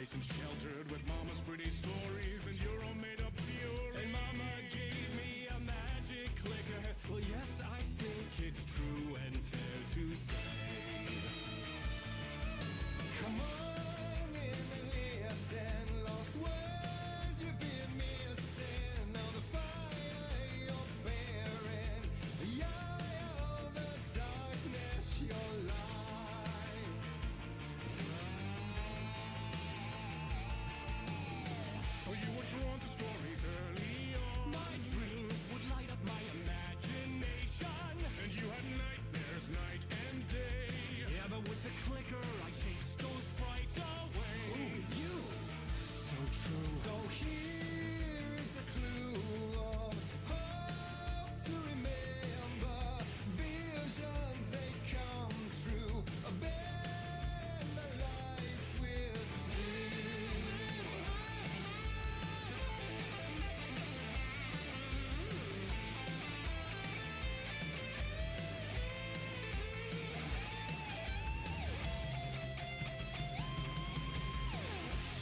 nice and sheltered with mama's pretty stories and your own made up fury. And mama gave me a magic clicker. Well, yes, I think it's true and fair to say. Come on in and listen, lost words you've been missing. Now the fire you're bearing, the eye of the darkness, your light. So you were drawn to stories early on. My dreams would light up my imagination, and you had nightmares night and day. Yeah, but with the clicker I chased those frights away. Ooh, you, so true. So here is a clue of hope to remember. Visions, they come true. Bend the light switch too.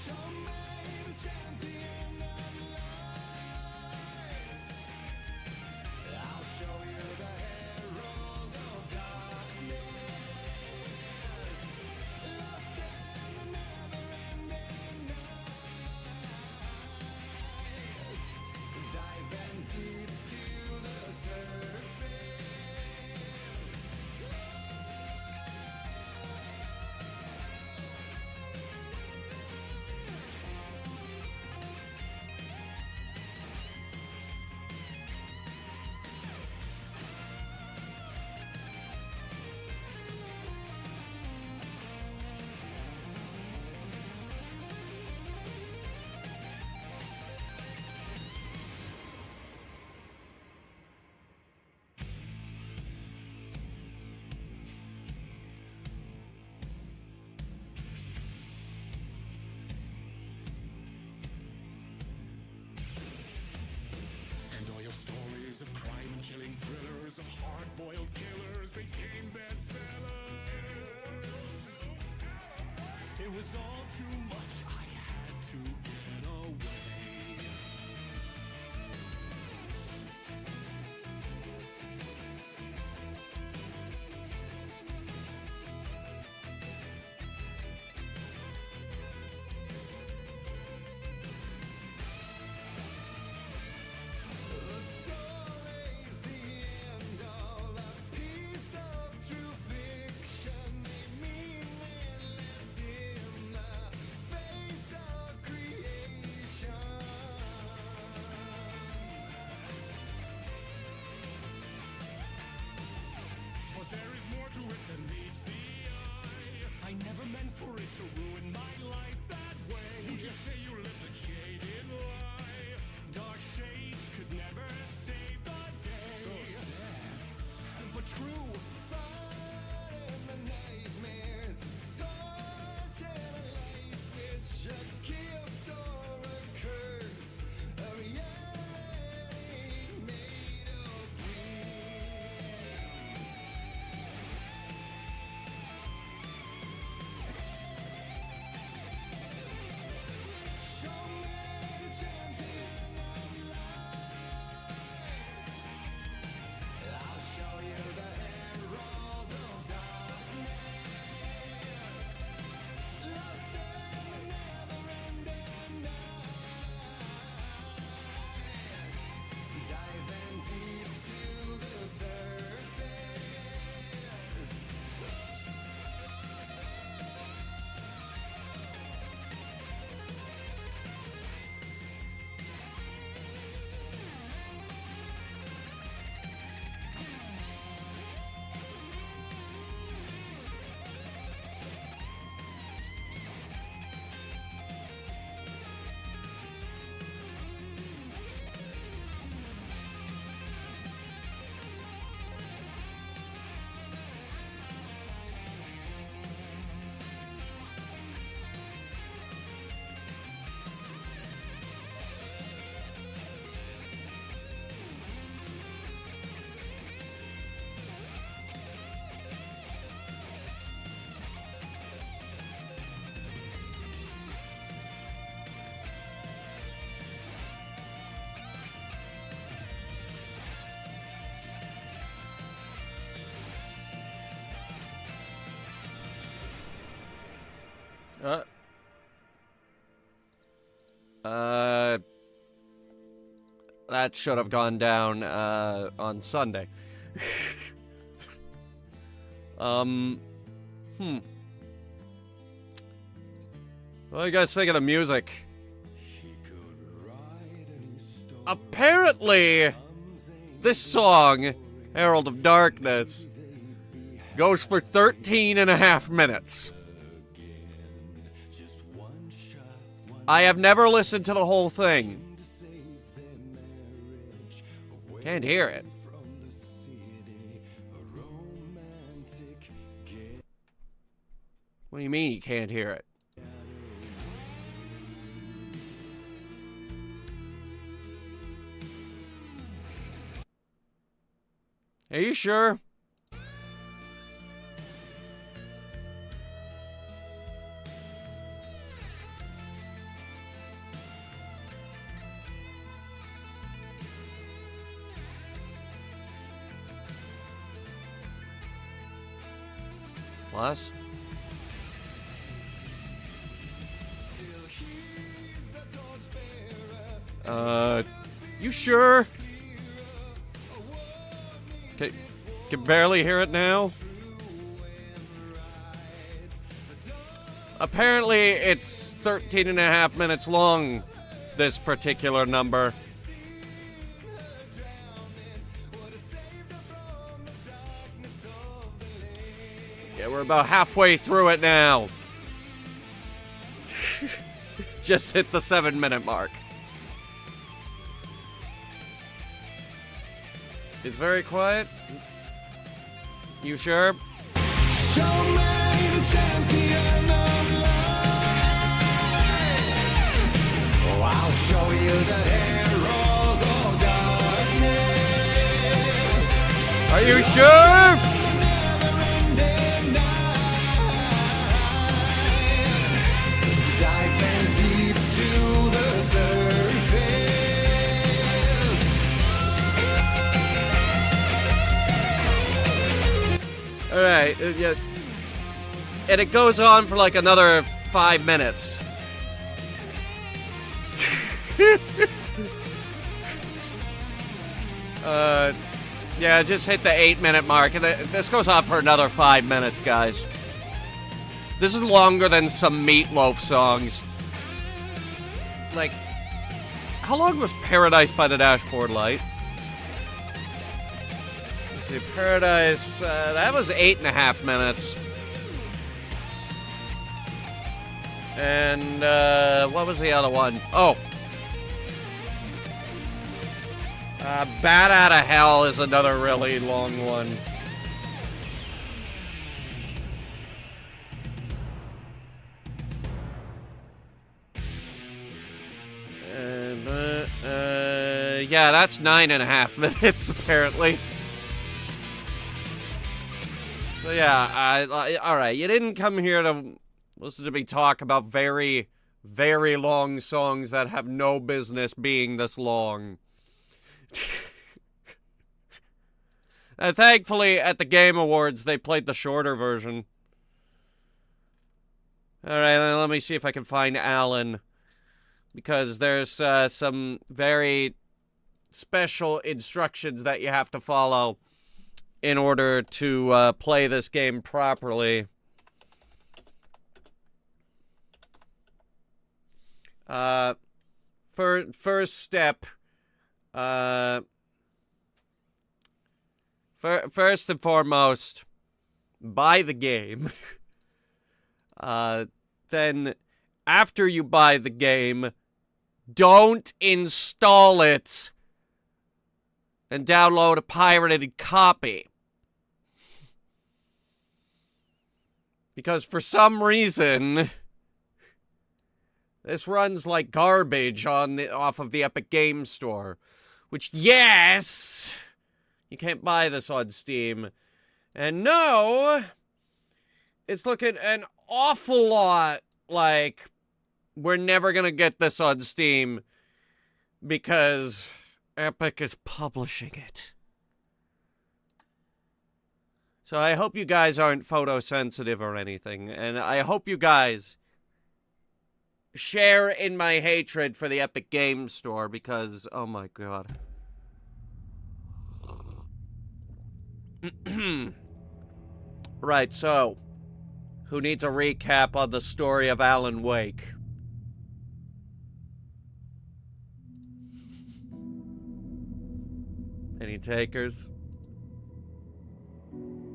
Show me the champion of light. I'll show you the herald of darkness. Lost in the never-ending night. Diving deep to the surface. And all your stories of crime and chilling thrillers of hard-boiled killers became bestsellers. It was all too much, I had to get away. The story's the end, all a piece of true fiction. They mean endless in the face of creation. That should have gone down, on Sunday. What do you guys think of the music? Apparently, this song, Herald of Darkness, goes for 13.5 minutes. I have never listened to the whole thing. Can't hear it. What do you mean you can't hear it? Are you sure? Plus? You sure? Can barely hear it now? Apparently, it's 13.5 minutes long, this particular number. Yeah, we're about halfway through it now. Just hit the 7-minute mark. It's very quiet. You sure? Show me the champion of light. Oh, I'll show you the herald of darkness. Are you sure? Diving deep to the surface. Alright, yeah. And it goes on for like another 5 minutes. Yeah, just hit the 8-minute mark. And this goes on for another 5 minutes, guys. This is longer than some Meatloaf songs. Like, how long was Paradise by the Dashboard Light? Let's see, Paradise, that was 8.5 minutes. And, what was the other one? Oh. Bat Out of Hell is another really long one. Yeah, that's 9.5 minutes, apparently. So yeah, alright, you didn't come here to listen to me talk about very, very long songs that have no business being this long. Thankfully, at the Game Awards, they played the shorter version. Alright, let me see if I can find Alan. Because there's some very special instructions that you have to follow in order to play this game properly. First step, first and foremost, buy the game. Then, after you buy the game, don't install it and download a pirated copy. Because for some reason, this runs like garbage off of the Epic Games Store. Which, yes, you can't buy this on Steam. And no, it's looking an awful lot like we're never gonna get this on Steam because Epic is publishing it. So I hope you guys aren't photosensitive or anything, and I hope you guys share in my hatred for the Epic Games Store because, oh my god. Right, so, who needs a recap on the story of Alan Wake? Any takers?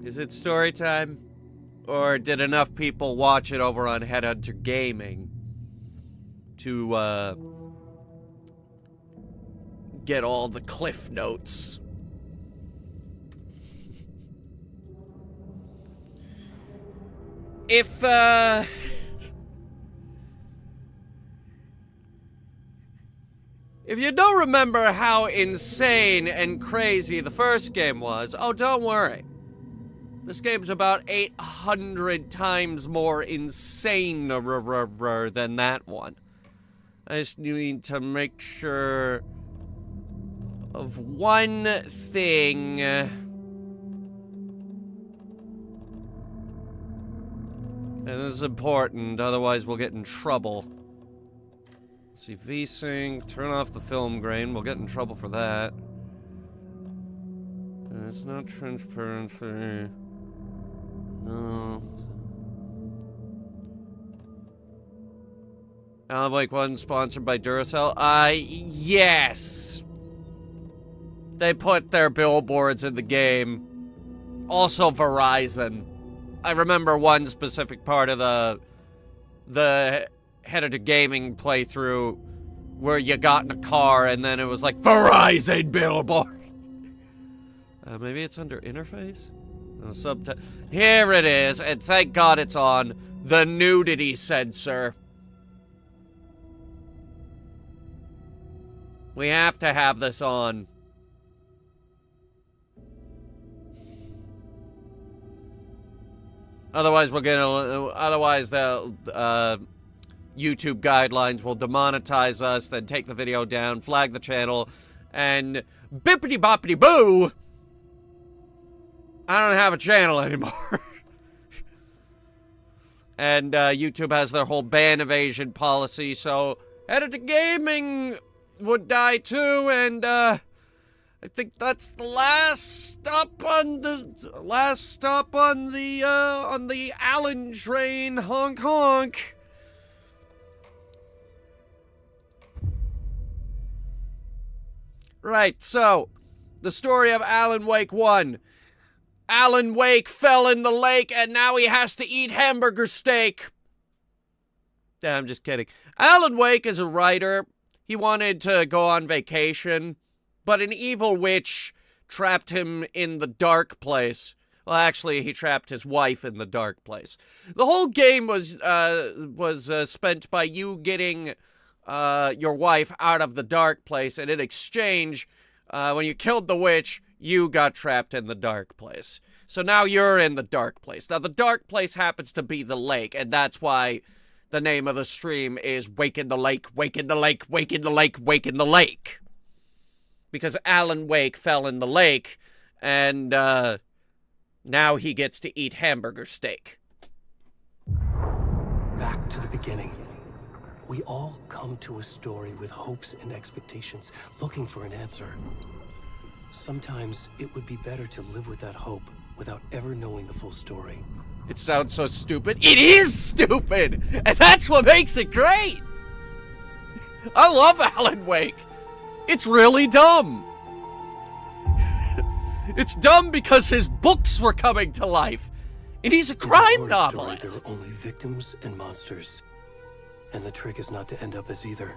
Is it story time? Or did enough people watch it over on Headhunter Gaming to, get all the cliff notes? If you don't remember how insane and crazy the first game was, oh, don't worry. This game's about 800 times more insane than that one. I just need to make sure of one thing. And this is important, otherwise we'll get in trouble. Let's see, VSync, turn off the film grain, we'll get in trouble for that. It's not transparency. No. Alan Wake 1 sponsored by Duracell? Yes! They put their billboards in the game. Also Verizon. I remember one specific part of the Headhunter Gaming playthrough where you got in a car and then it was like, Verizon billboard! Maybe it's under interface? Here it is, and thank God it's on. The nudity sensor. We have to have this on. Otherwise we'll get otherwise the YouTube guidelines will demonetize us, then take the video down, flag the channel, and bippity boppity boo! I don't have a channel anymore. And YouTube has their whole ban evasion policy, so Headhunter Gaming would die too, and I think that's the last stop on the Allen train. Honk honk. Right, so the story of Alan Wake 1. Alan Wake fell in the lake and now he has to eat hamburger steak. I'm just kidding. Alan Wake is a writer. He wanted to go on vacation, but an evil witch trapped him in the dark place. Well, actually, he trapped his wife in the dark place. The whole game was spent by you getting your wife out of the dark place, and in exchange, when you killed the witch, you got trapped in the dark place. So now you're in the dark place. Now, the dark place happens to be the lake, and that's why the name of the stream is Wake in the Lake, Wake in the Lake, Wake in the Lake, Wake in the Lake. Because Alan Wake fell in the lake, and now he gets to eat hamburger steak. Back to the beginning. We all come to a story with hopes and expectations, looking for an answer. Sometimes it would be better to live with that hope without ever knowing the full story. It sounds so stupid. It is stupid! And that's what makes it great! I love Alan Wake. It's really dumb. It's dumb because his books were coming to life. And he's a crime novelist. There are only victims and monsters. And the trick is not to end up as either.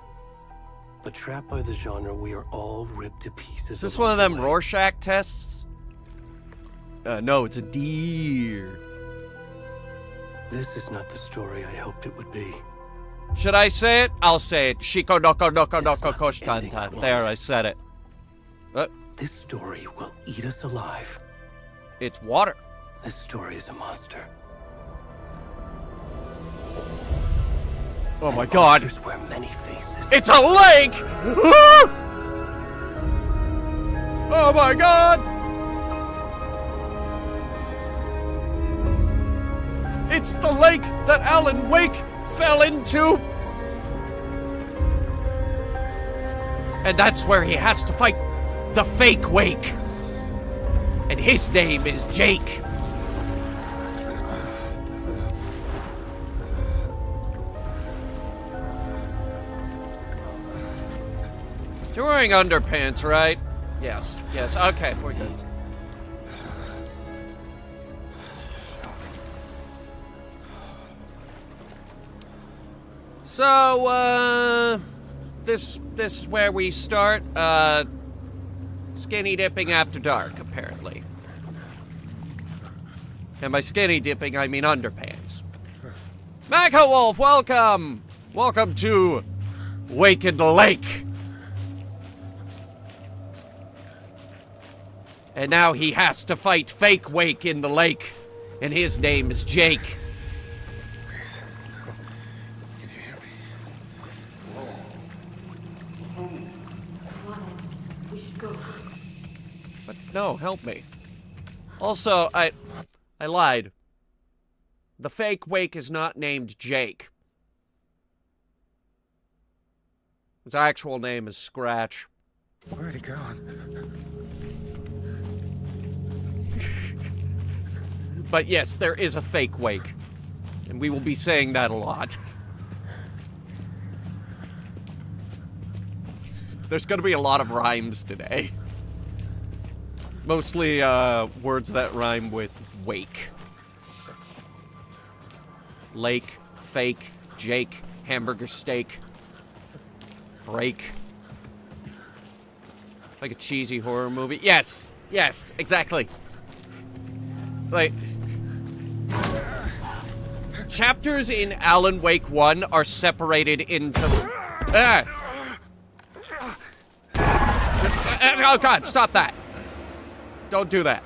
But trapped by the genre, we are all ripped to pieces. Is this one of them Rorschach tests? No, it's a deer. This is not the story I hoped it would be. Should I say it? I'll say it. Shiko doko doko doko koshtanta. There, I said it. This story will eat us alive. It's water. This story is a monster. Oh my god. Monsters wear many faces. It's a lake! Oh my god! It's the lake that Alan Wake fell into! And that's where he has to fight the fake Wake. And his name is Jake. You're wearing underpants, right? Yes, yes, okay, we're good. So, this is where we start, skinny dipping after dark, apparently. And by skinny dipping, I mean underpants. Mecha Wolf, welcome! Welcome to Wake in the Lake. And now he has to fight fake Wake in the lake, and his name is Jake. Can you hear me? We should go. But no, help me. Also, I lied. The fake Wake is not named Jake. His actual name is Scratch. Where'd he gone? But yes, there is a fake Wake. And we will be saying that a lot. There's gonna be a lot of rhymes today. Mostly, words that rhyme with wake. Lake, fake, Jake, hamburger steak, break. Like a cheesy horror movie. Yes, yes, exactly. Like, chapters in Alan Wake 1 are separated into... Oh god, stop that. Don't do that.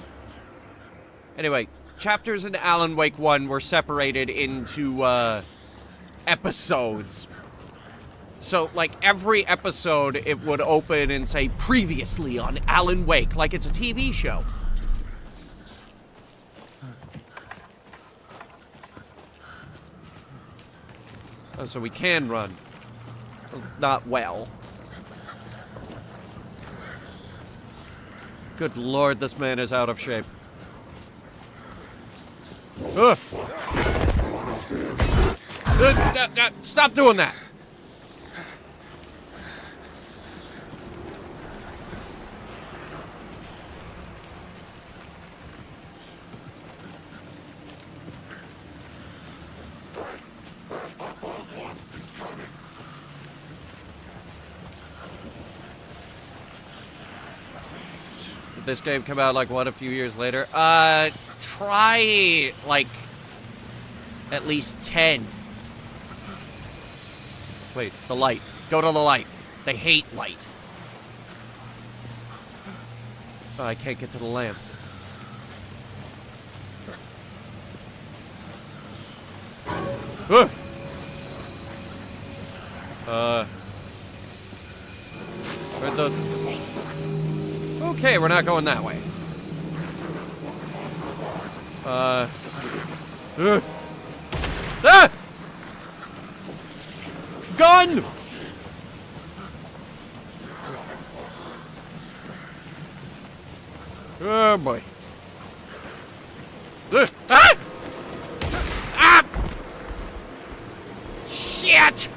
Anyway, chapters in Alan Wake 1 were separated into, episodes. So, like, every episode, it would open and say, previously on Alan Wake, like it's a TV show. Oh, so we can run. Not well. Good lord, this man is out of shape. Ugh. Stop doing that! This game came out, like, what, a few years later? Try, like, at least 10. Wait, the light. Go to the light. They hate light. Oh, I can't get to the lamp. Where'd the... Okay, we're not going that way. Ah! Gun! Oh boy. Ah! Ah! Shit!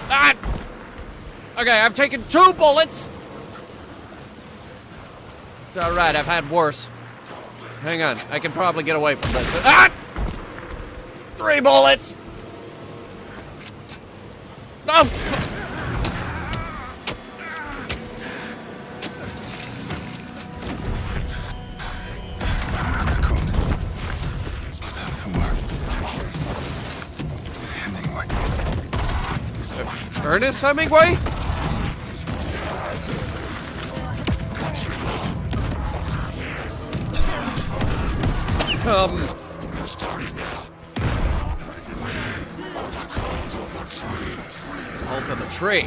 Ah! Okay, I've taken 2 bullets! It's alright, I've had worse. Hang on, I can probably get away from this. Ah! 3 bullets! Oh! Ernest Hemingway? Hold to the tree.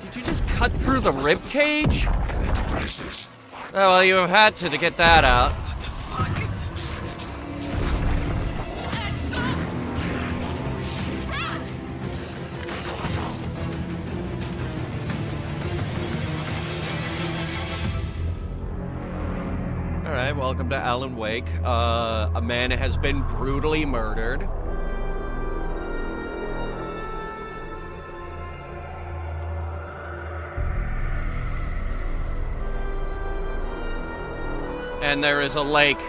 Did you just cut through the rib cage? Oh, well, you have had to get that out. Alright, welcome to Alan Wake. A man has been brutally murdered. And there is a lake.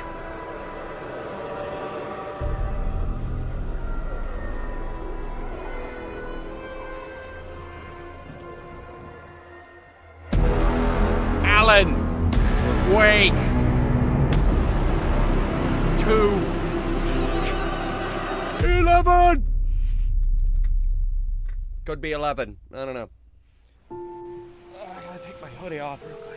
Alan Wake 2 11. Could be 11. I don't know. I gotta take my hoodie off real quick.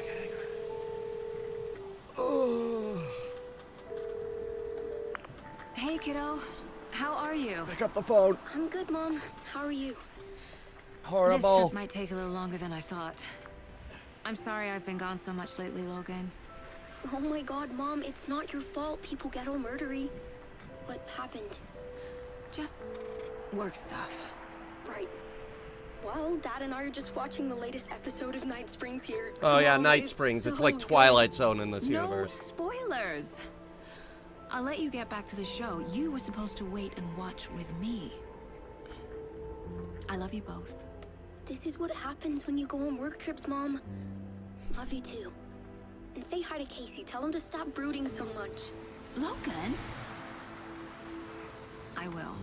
Hey, kiddo. How are you? Pick up the phone. I'm good, Mom. How are you? This Horrible. trip might take a little longer than I thought. I'm sorry I've been gone so much lately, Logan. Oh my god, Mom, it's not your fault people get all murdery. What happened? Just work stuff. Right. Well, Dad and I are just watching the latest episode of Night Springs here. Oh yeah, Mom, Night Springs. It's so like good. Twilight Zone in this No universe. spoilers. I'll let you get back to the show. You were supposed to wait and watch with me. I love you both. This is what happens when you go on work trips, Mom. Love you too. And say hi to Casey. Tell him to stop brooding so much. Logan? I will.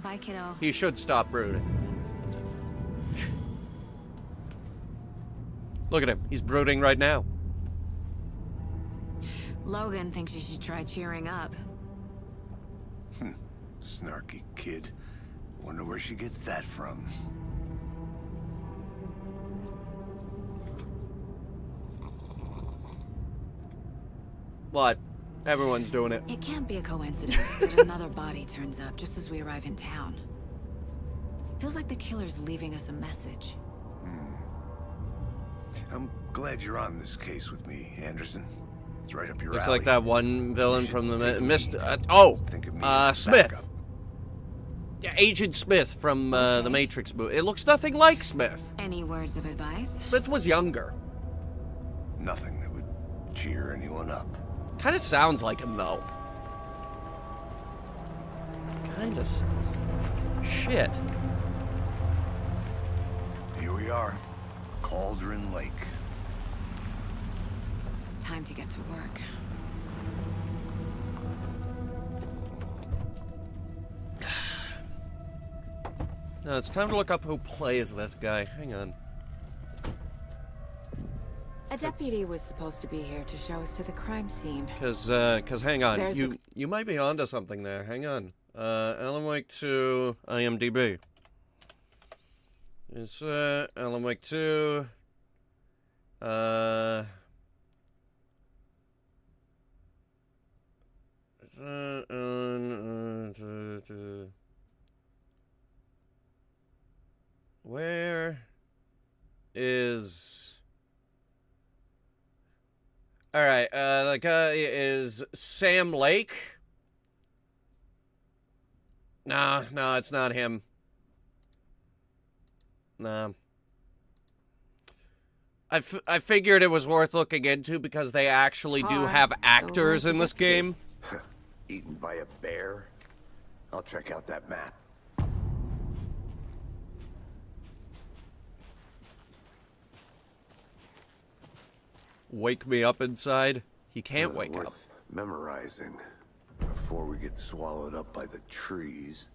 Bye, kiddo. He should stop brooding. Look at him. He's brooding right now. Logan thinks you should try cheering up. Snarky kid. Wonder where she gets that from. What? Everyone's doing it. It can't be a coincidence that another body turns up just as we arrive in town. Feels like the killer's leaving us a message. I'm glad you're on this case with me, Anderson. It's right up your Looks alley. like that one villain You from the should take Mist. lead. Think of me as Smith. backup. Yeah, Agent Smith from the Matrix movie. It looks nothing like Smith. Any words of advice? Smith was younger. Nothing that would cheer anyone up. Kind of sounds like him though. Kind of sounds. Shit. Here we are. Cauldron Lake. Time to get to work. No, it's time to look up who plays this guy. Hang on. A deputy was supposed to be here to show us to the crime scene. Cause hang on. There's You might be onto something there. Hang on. Alan Wake 2 IMDb. It's Alan Wake 2. Where is... Alright, the guy is Sam Lake. No, it's not him. No. I figured it was worth looking into because they actually do have actors in this game. Eaten by a bear? I'll check out that map. Wake me up inside. He can't wake up. Worth memorizing before we get swallowed up by the trees.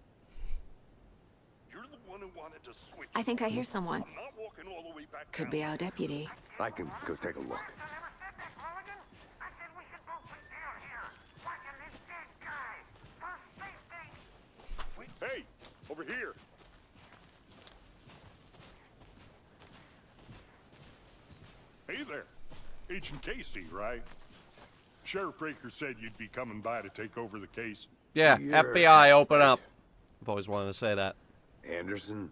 You're the one who wanted to switch. I think I hear someone. I'm not walking all the way back Could down. be our deputy. I can go take a look. Hey, over here. Hey there. Agent Casey, right? Sheriff Breaker said you'd be coming by to take over the case. Yeah, You're FBI, open up. I've always wanted to say that. Anderson?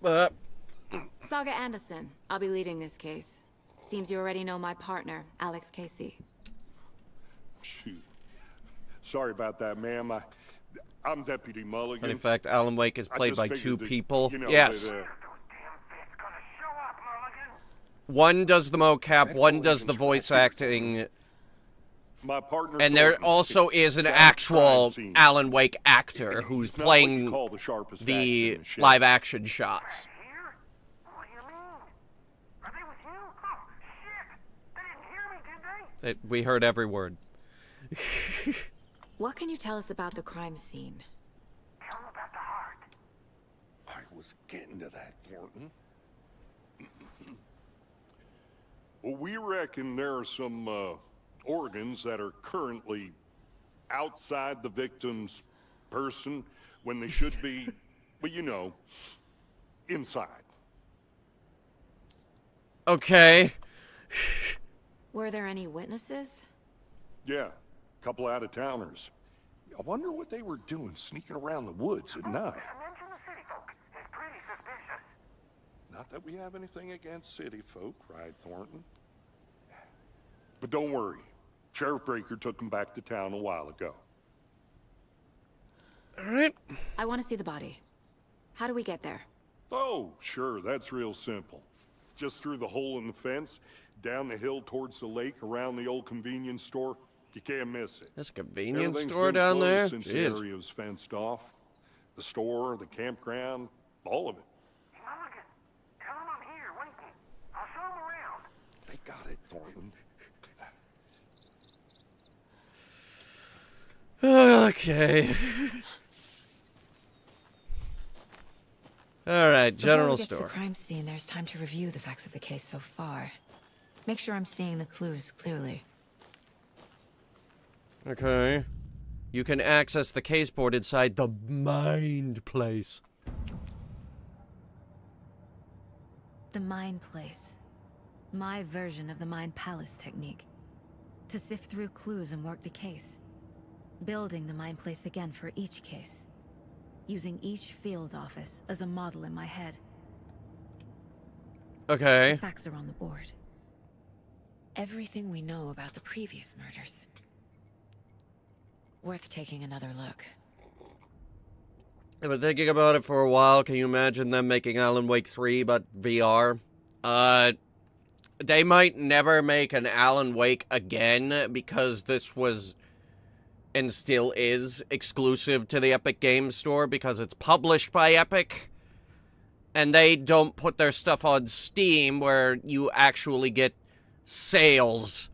But Saga Anderson. I'll be leading this case. Seems you already know my partner, Alex Casey. Shoot. Sorry about that, ma'am. I'm Deputy Mulligan. And in fact, Alan Wake is I played just by figured two that, people. you know, Yes. that, One does the mocap, one does the voice acting, my partner and there Thornton also is an found the actual crime scene. Alan Wake actor who's He's not what you playing call the sharpest axe the in the shed. live action shots. Here? What do you mean? Are they with you? Oh, shit! They didn't hear me, did they? We heard every word. What can you tell us about the crime scene? Tell them about the heart. I was getting to that, Thornton. Well, we reckon there are some organs that are currently outside the victim's person when they should be, well, you know, inside. Okay. Were there any witnesses? Yeah, a couple out-of-towners. I wonder what they were doing sneaking around the woods at night. Mention the city folk. It's pretty suspicious. Not that we have anything against city folk, right, Thornton? But don't worry. Sheriff Breaker took them back to town a while ago. Alright. I want to see the body. How do we get there? Oh, sure, that's real simple. Just through the hole in the fence, down the hill towards the lake, around the old convenience store. You can't miss it. There's a convenience Everything's store been down closed there? Since the Jeez. area was fenced off. The store, the campground, all of it. Mulligan, tell them I'm here waiting. I'll show them around. They got it, Thornton. Okay. Alright, general Before we get to store. the crime scene, there's time to review the facts of the case so far. Make sure I'm seeing the clues clearly. Okay. You can access the case board inside the Mind Place. The Mind Place. My version of the Mind Palace technique. To sift through clues and work the case. Building the Mind Place again for each case. Using each field office as a model in my head. Okay. The facts are on the board. Everything we know about the previous murders. Worth taking another look. I've been thinking about it for a while. Can you imagine them making Alan Wake 3 but VR? They might never make an Alan Wake again because this was and still is exclusive to the Epic Games Store because it's published by Epic. And they don't put their stuff on Steam where you actually get sales.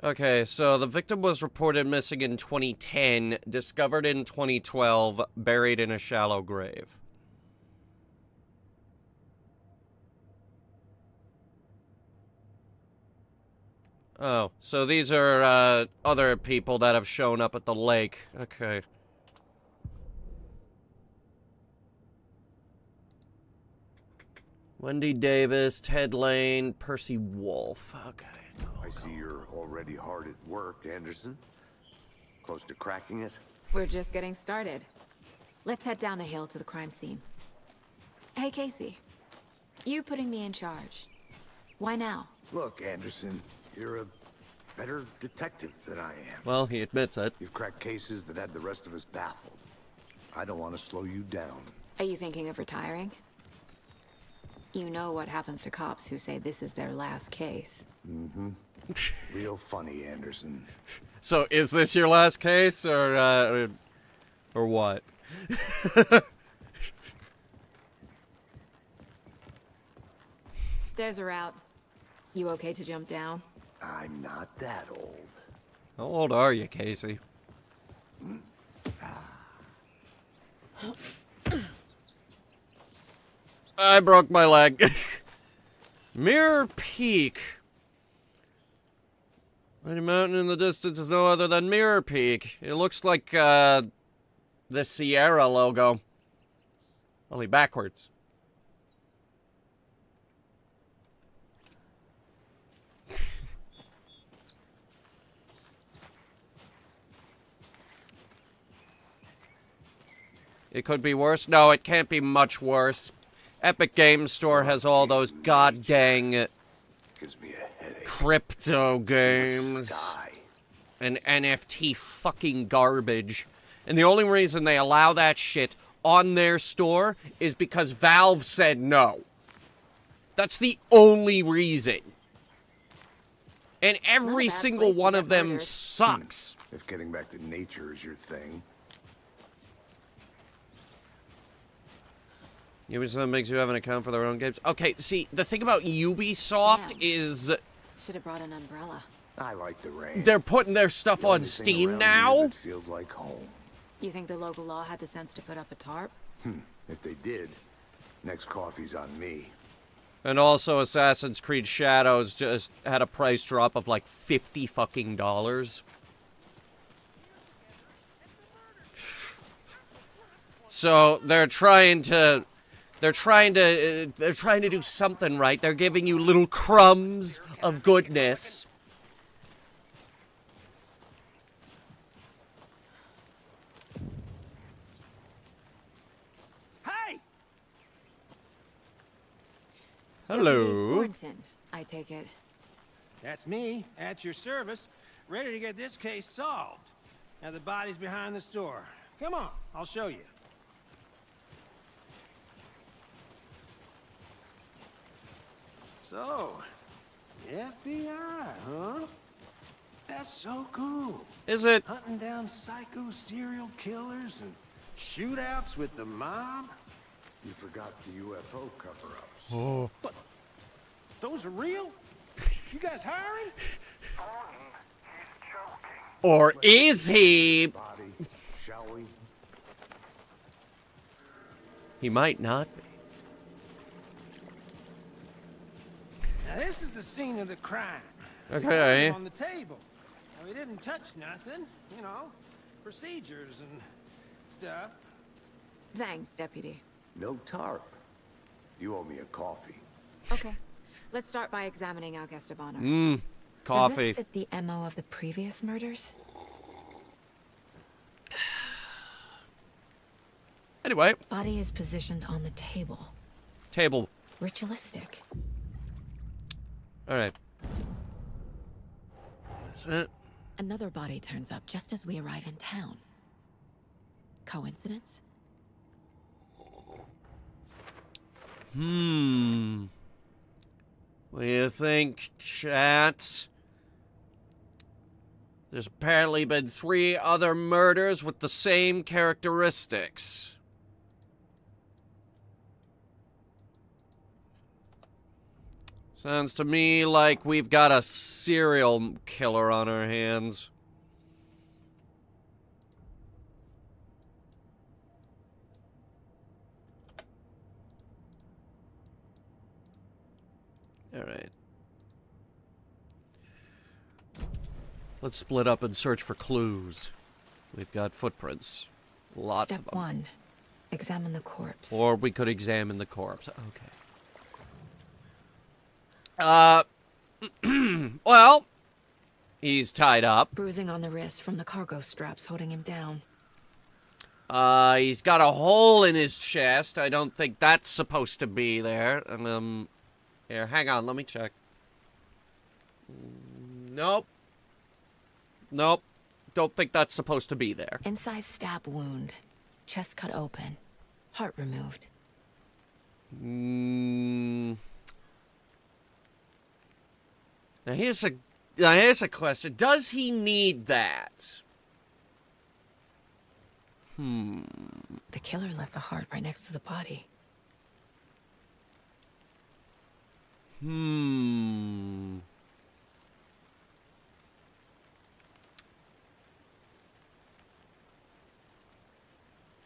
Okay, so the victim was reported missing in 2010, discovered in 2012, buried in a shallow grave. Oh, so these are, other people that have shown up at the lake. Okay. Wendy Davis, Ted Lane, Percy Wolf. Okay. I see you're already hard at work, Anderson. Close to cracking it? We're just getting started. Let's head down the hill to the crime scene. Hey, Casey. You putting me in charge. Why now? Look, Anderson, you're a better detective than I am. Well, he admits it. You've cracked cases that had the rest of us baffled. I don't want to slow you down. Are you thinking of retiring? You know what happens to cops who say this is their last case. Mm-hmm. Real funny, Anderson. So, is this your last case, or what? Stairs are out. You okay to jump down? I'm not that old. How old are you, Casey? I broke my leg. Mirror Peak. Any mountain in the distance is no other than Mirror Peak. It looks like, the Sierra logo. Only backwards. It could be worse. No, it can't be much worse. Epic Games Store has all those goddamn Gives me a headache. crypto games Sky. and NFT fucking garbage. And the only reason they allow that shit on their store is because Valve said no. That's the only reason. And every single one of them sucks. If getting back to nature is your thing. Ubisoft makes you have an account for their own games. Okay, see, the thing about Ubisoft is Should have brought an umbrella. I like the rain. they're putting their stuff The on only thing Steam around now. here that feels like home. You think the local law had the sense to put up a tarp? If they did, next coffee's on me. And also, Assassin's Creed Shadows just had a price drop of like $50 fucking dollars. So they're trying to do something right. They're giving you little crumbs of goodness. Hey! Hello. Thornton, I take it. That's me, at your service, ready to get this case solved. Now the body's behind the store. Come on, I'll show you. So, the FBI, huh? That's so cool. Is it? Hunting down psycho serial killers and shootouts with the mob. You forgot the UFO cover-ups. Oh. But those are real? You guys hiring? Or is he? Body, shall we? He might not be. Now this is the scene of the crime. Okay. On the table. Now, we didn't touch nothing, you know, procedures and stuff. Thanks, Deputy. No tarp. You owe me a coffee. Okay. Let's start by examining Al Gastabano. Coffee. Does this fit the MO of the previous murders? Anyway, Body is positioned on the table. table. Ritualistic. All right. That's it. Another body turns up just as we arrive in town. Coincidence? What do you think, chat? There's apparently been 3 other murders with the same characteristics. Sounds to me like we've got a serial killer on our hands. All right. Let's split up and search for clues. We've got footprints. Lots of Step them. 1. Examine the corpse. Or we could examine the corpse. Okay. Well, he's tied up. Bruising on the wrist from the cargo straps holding him down. He's got a hole in his chest. I don't think that's supposed to be there. Here, hang on, let me check. Nope. Nope. Don't think that's supposed to be there. Incised stab wound. Chest cut open. Heart removed. Now here's a question. Does he need that? The killer left the heart right next to the body.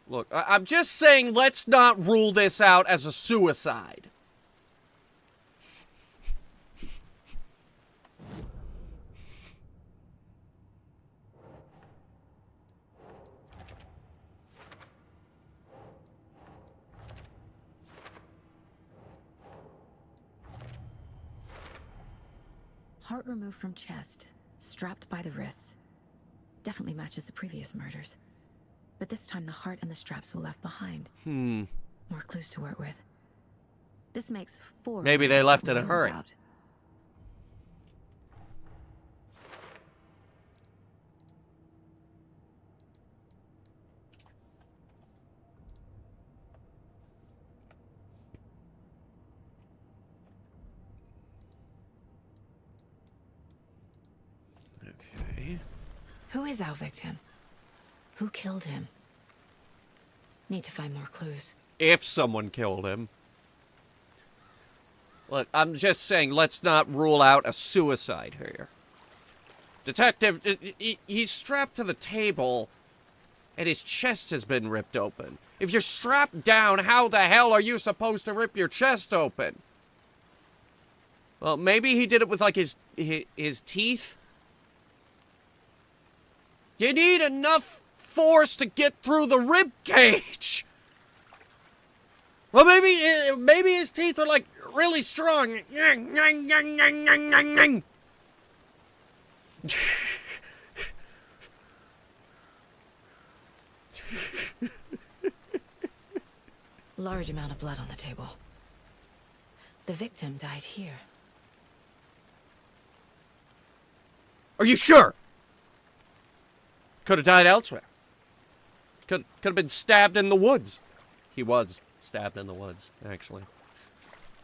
Look, I'm just saying let's not rule this out as a suicide. Heart removed from chest. Strapped by the wrists. Definitely matches the previous murders. But this time the heart and the straps were left behind. Hmm. More clues to work with. This makes 4. Maybe they murders left that in a we know hurry. about. Okay. Who is our victim? Who killed him? Need to find more clues. If someone killed him. Look, I'm just saying, let's not rule out a suicide here. Detective, he's strapped to the table, and his chest has been ripped open. If you're strapped down, how the hell are you supposed to rip your chest open? Well, maybe he did it with, like, his teeth? You need enough force to get through the rib cage. Well, maybe his teeth are, like, really strong. Large amount of blood on the table. The victim died here. Are you sure? Could have died elsewhere. Could have been stabbed in the woods. He was stabbed in the woods, actually.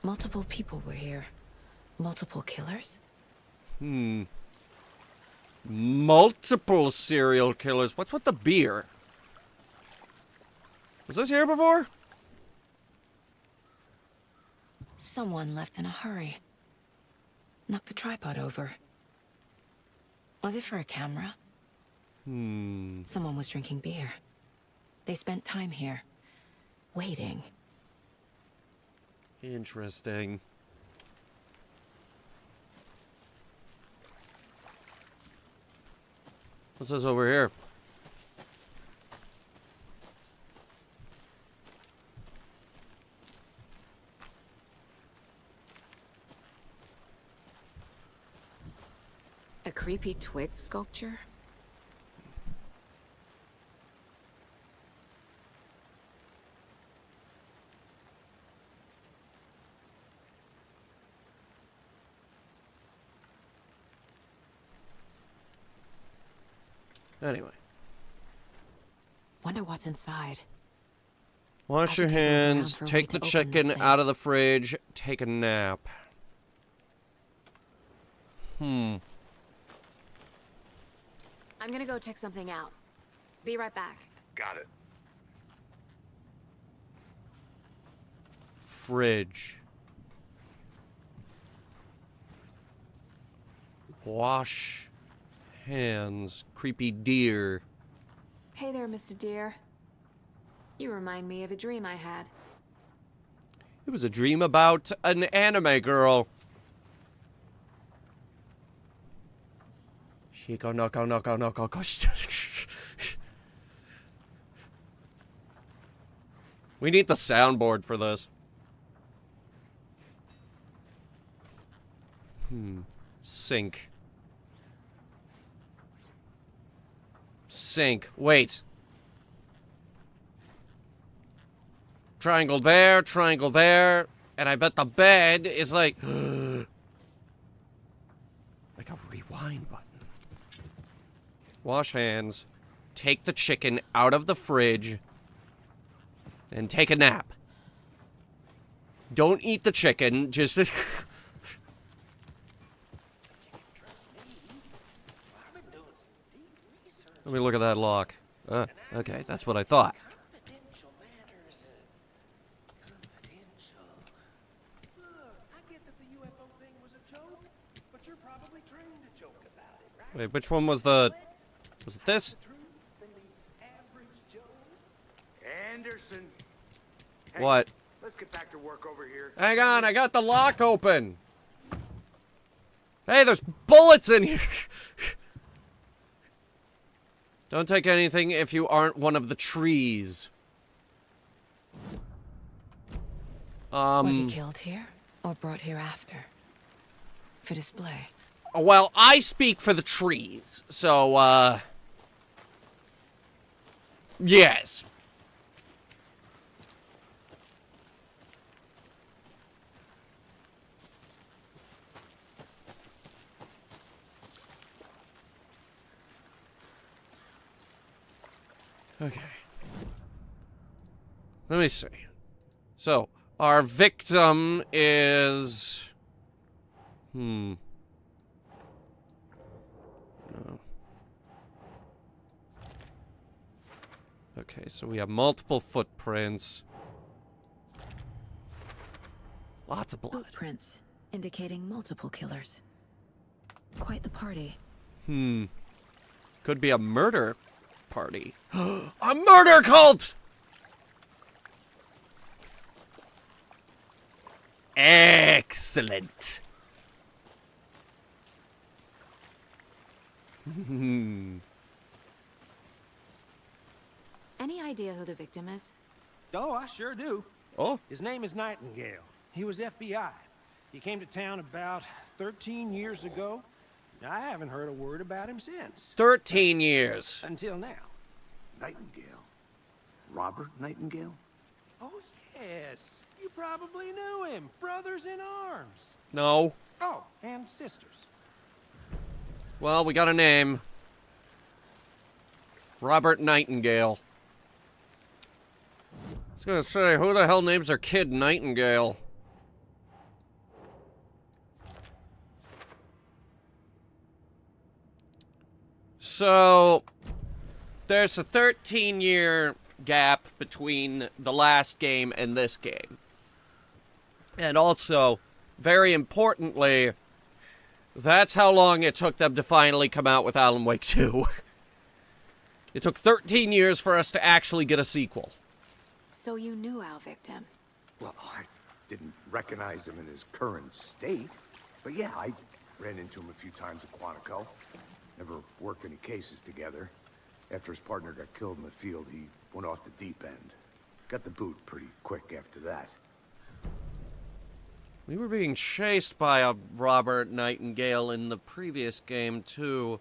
Multiple people were here. Multiple killers? Multiple serial killers. What's with the beer? Was this here before? Someone left in a hurry. Knocked the tripod over. Was it for a camera? Someone was drinking beer. They spent time here. Waiting. Interesting. What's this over here? A creepy twig sculpture? Anyway. Wonder what's inside. Wash your should take a look around hands, for a way take to the open chicken this thing. out of the fridge, take a nap. I'm gonna go check something out. Be right back. Got it. Fridge. Wash hands. Creepy deer. Hey there, Mr. Deer. You remind me of a dream I had. It was a dream about an anime girl. Shiko noko noko noko koshi. We need the soundboard for this. Sink. Sink. Wait. Triangle there, and I bet the bed is like... like a rewind button. Wash hands. Take the chicken out of the fridge. And take a nap. Don't eat the chicken, just... Let me look at that lock. Okay, that's what I thought. Wait, which one was the... Was it this? Anderson. Hey, What? Let's get back to work over here. Hang on, I got the lock open. Hey, there's bullets in here. Don't take anything if you aren't one of the trees. Was he killed here or brought here after? For display. Well, I speak for the trees, so, Yes. Okay. Let me see. So, our victim is... No. Okay, so we have multiple footprints. Lots of blood. Footprints indicating multiple killers. Quite the party. Could be a murder party. A murder cult! Excellent. Any idea who the victim is? Oh, I sure do. Oh. His name is Nightingale. He was FBI. He came to town about 13 years ago. I haven't heard a word about him since. 13 years. Until now. Nightingale? Robert Nightingale? Oh, yes. You probably knew him. Brothers in arms. No. Oh, and sisters. Well, we got a name. Robert Nightingale. I was gonna say, who the hell names their kid Nightingale? So, there's a 13-year gap between the last game and this game. And also, very importantly, that's how long it took them to finally come out with Alan Wake 2. It took 13 years for us to actually get a sequel. So you knew our victim? Well, I didn't recognize him in his current state. But yeah, I ran into him a few times at Quantico. Never worked any cases together. After his partner got killed in the field, he went off the deep end. Got the boot pretty quick after that. We were being chased by a Robert Nightingale in the previous game, too.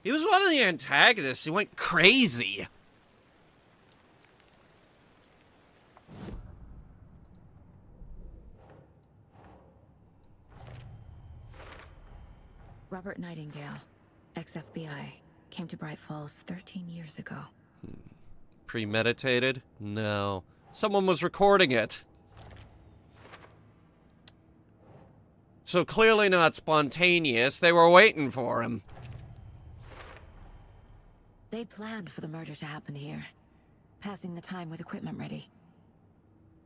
He was one of the antagonists. He went crazy. Robert Nightingale, ex-FBI, came to Bright Falls 13 years ago. Premeditated? No. Someone was recording it. So clearly not spontaneous. They were waiting for him. They planned for the murder to happen here, passing the time with equipment ready.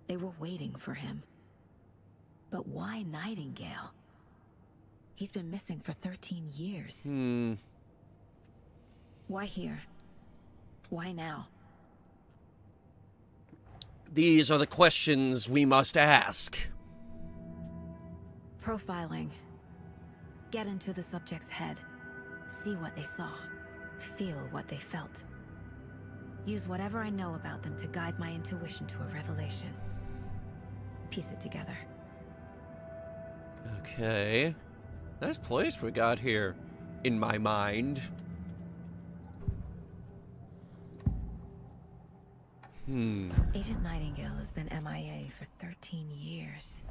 They were waiting for him. But why Nightingale? He's been missing for 13 years. Why here? Why now? These are the questions we must ask. Profiling. Get into the subject's head. See what they saw. Feel what they felt. Use whatever I know about them to guide my intuition to a revelation. Piece it together. Okay. Nice place we got here, in my mind. Agent Nightingale has been MIA for 13 years.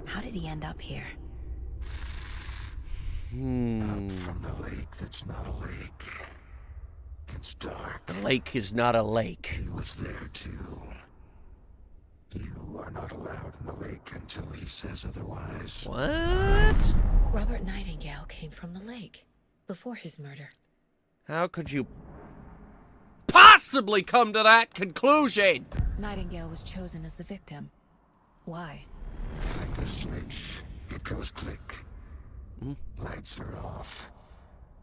How did he end up here? Up from the lake that's not a lake. It's dark. The lake is not a lake. He was there too. You are not allowed in the lake until he says otherwise. What? Robert Nightingale came from the lake before his murder. How could you possibly come to that conclusion? Nightingale was chosen as the victim. Why? Flick the switch. It goes click. Lights are off.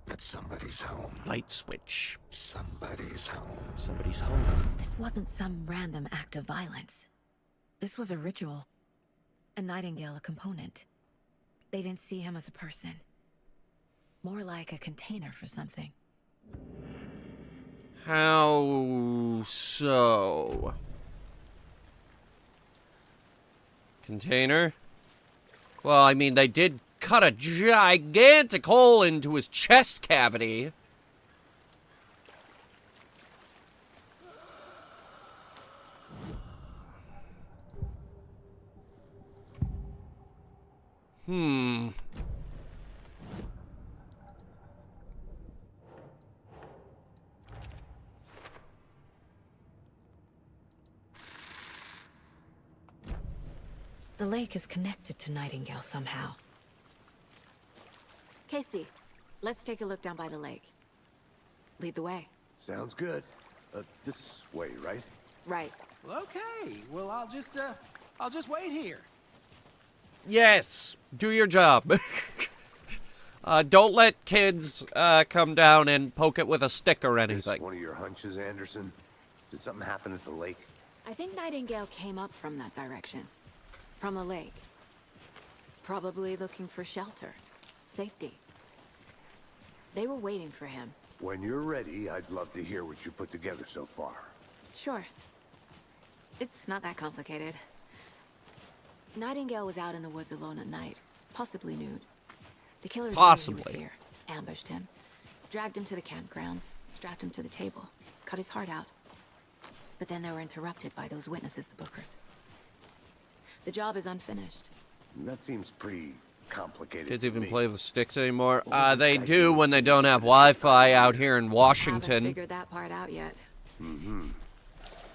But somebody's home. Light switch. Somebody's home. Somebody's home. This wasn't some random act of violence. This was a ritual. A Nightingale a component. They didn't see him as a person. More like a container for something. How so? Container? Well, I mean, they did cut a gigantic hole into his chest cavity. The lake is connected to Nightingale somehow. Casey, let's take a look down by the lake. Lead the way. Sounds good. This way, right? Right. Well, okay. Well, I'll just wait here. Yes, do your job. Don't let kids come down and poke it with a stick or Is anything. one of your hunches, Anderson? Did something happen at the lake? I think Nightingale came up from that direction. From the lake. Probably looking for shelter. Safety. They were waiting for him. When you're ready, I'd love to hear what you put together so far. Sure. It's not that complicated. Nightingale was out in the woods alone at night, possibly nude. The killers knew he was here, ambushed him, dragged him to the campgrounds, strapped him to the table, cut his heart out. But then they were interrupted by those witnesses, the Bookers. The job is unfinished. That seems pretty complicated. Kids to even me. play with sticks anymore? They do when they don't have Wi-Fi out here in Haven't Washington. figured that part out yet.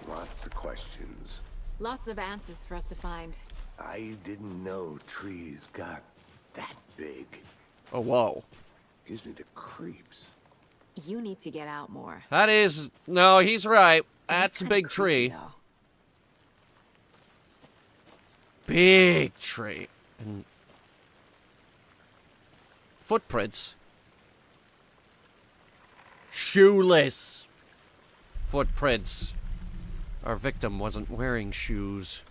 Lots of questions. Lots of answers for us to find. I didn't know trees got that big. Oh, whoa. Gives me the creeps. You need to get out more. That is... No, he's right. That's a It's big kinda tree. creepy, though. Big tree. And footprints. Shoeless footprints. Our victim wasn't wearing shoes.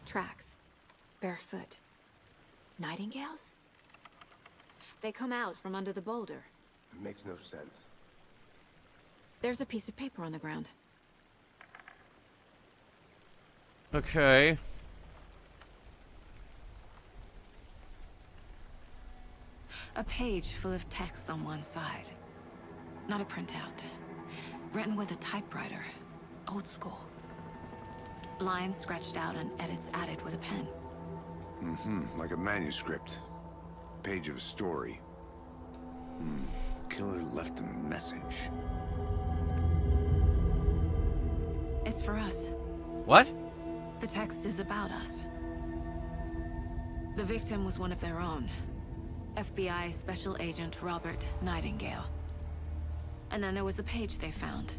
Tracks. Barefoot. Nightingales? They come out from under the boulder. It makes no sense. There's a piece of paper on the ground. Okay. A page full of text on one side. Not a printout. Written with a typewriter. Old school. Lines scratched out and edits added with a pen. Like a manuscript. Page of a story. Killer left a message. It's for us. What? The text is about us. The victim was one of their own. FBI Special Agent Robert Nightingale. And then there was the page they found.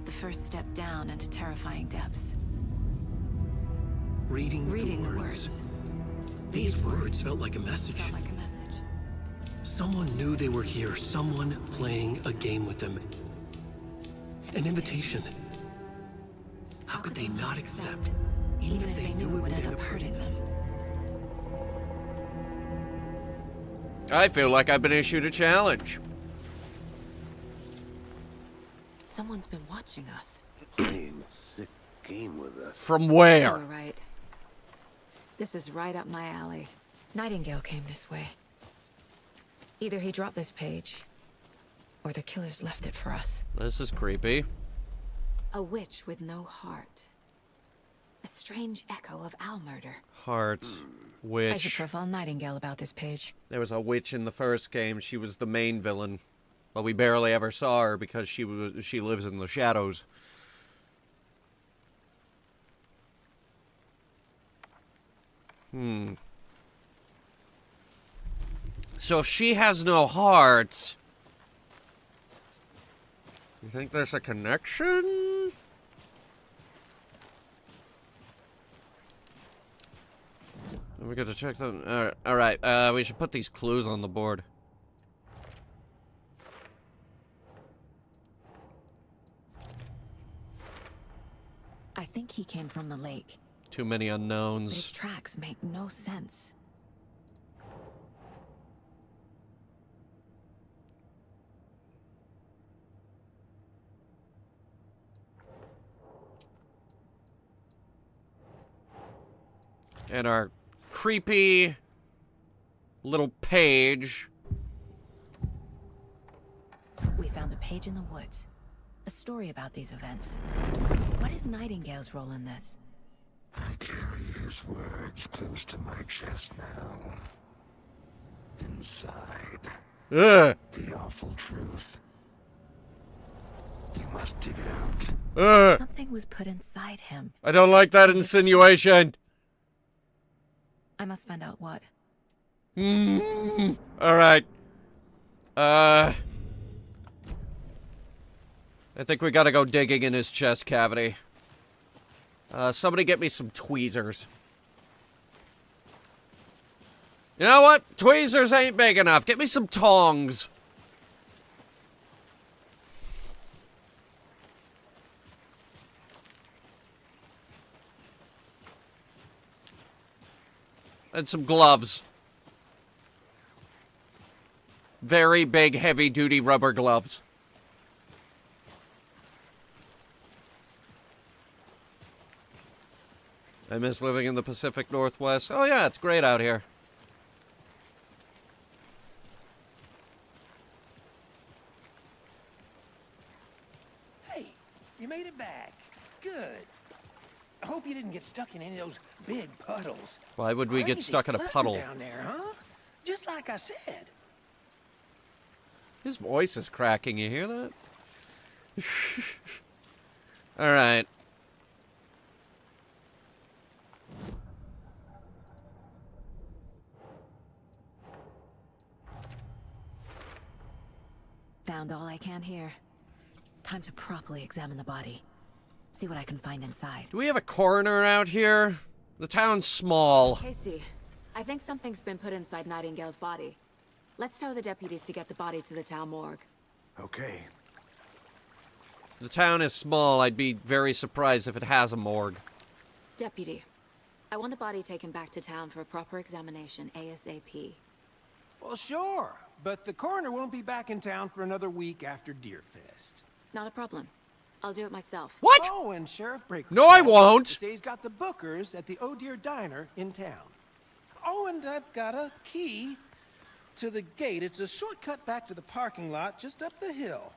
The first step down into terrifying depths. Reading the words. These words felt like a message. Felt like a message. Someone knew they were here. Someone playing a game with them. An invitation. How could they not accept? Even if they knew it would end up hurting them. I feel like I've been issued a challenge. Someone's been watching us. Playing a sick game with us. From You where? were right. This is right up my alley. Nightingale came this way. Either he dropped this page, or the killers left it for us. This is creepy. A witch with no heart. A strange echo of owl murder. Heart. I should Witch. profile Nightingale about this page. There was a witch in the first game. She was the main villain. But we barely ever saw her because she lives in the shadows. So if she has no heart, you think there's a connection? We got to check them. All right. We should put these clues on the board. I think he came from the lake. Too many But his unknowns. tracks make no sense. And our creepy little page. We found a page in the woods. A story about these events. What is Nightingale's role in this? I carry his Those words close to my chest now. Inside. Ugh. The awful truth. You must dig it out. Ugh. Something was put inside him. I don't like that insinuation. I must find out what. Alright. I think we gotta go digging in his chest cavity. Somebody get me some tweezers. You know what? Tweezers ain't big enough. Get me some tongs. And some gloves. Very big, heavy-duty rubber gloves. I miss living in the Pacific Northwest. Oh yeah, it's great out here. Hey, you made it back. Good. I hope you didn't get stuck in any of those big puddles. Why would we get Crazy stuck in a flooding puddle? down there, huh? Just like I said. His voice is cracking, you hear that? Alright. Found all I can here. Time to properly examine the body. See what I can find inside. Do we have a coroner out here? The town's small. Casey, I think something's been put inside Nightingale's body. Let's tell the deputies to get the body to the town morgue. Okay. The town is small. I'd be very surprised if it has a morgue. Deputy, I want the body taken back to town for a proper examination ASAP. Well, sure. But the coroner won't be back in town for another week after Deerfest. Not a problem. I'll do it myself. What? Oh, and Sheriff Breaker. No, I won't. Say he's got the bookers at the Oh Dear Diner in town. Oh, and I've got a key to the gate. It's a shortcut back to the parking lot just up the hill.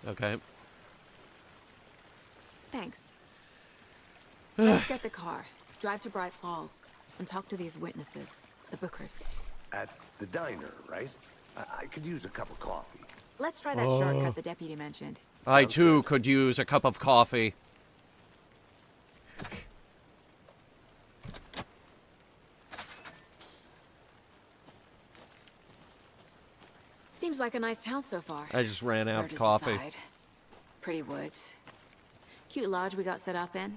Okay. Thanks. Let's get the car, drive to Bright Falls, and talk to these witnesses, the bookers. At the diner, right? I could use a cup of coffee. Let's try that shortcut the deputy mentioned. I too could use a cup of coffee. Seems like a nice town so far. I just ran out of Murders coffee. aside, pretty woods. Cute lodge we got set up in.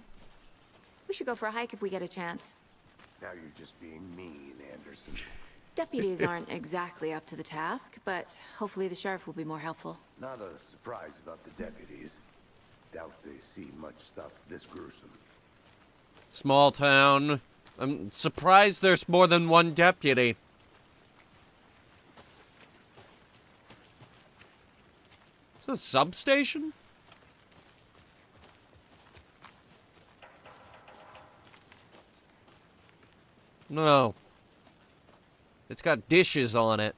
We should go for a hike if we get a chance. Now you're just being mean, Anderson. Deputies aren't exactly up to the task, but hopefully the sheriff will be more helpful. Not a surprise about the deputies. Doubt they see much stuff this gruesome. Small town. I'm surprised there's more than one deputy. Is this a substation? No. It's got dishes on it.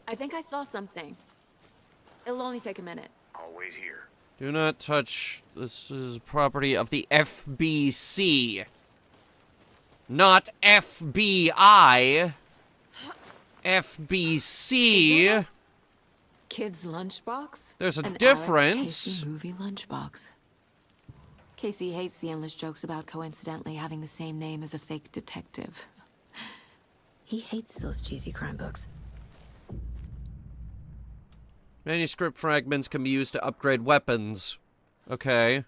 I think I saw something. It'll only take a minute. I'll wait here. Do not touch. This is property of the FBC. Not FBI. FBC. Kid's lunchbox? There's a An difference. Alex Casey movie lunchbox. Casey hates the endless jokes about coincidentally having the same name as a fake detective. He hates those cheesy crime books. Manuscript fragments can be used to upgrade weapons. Okay.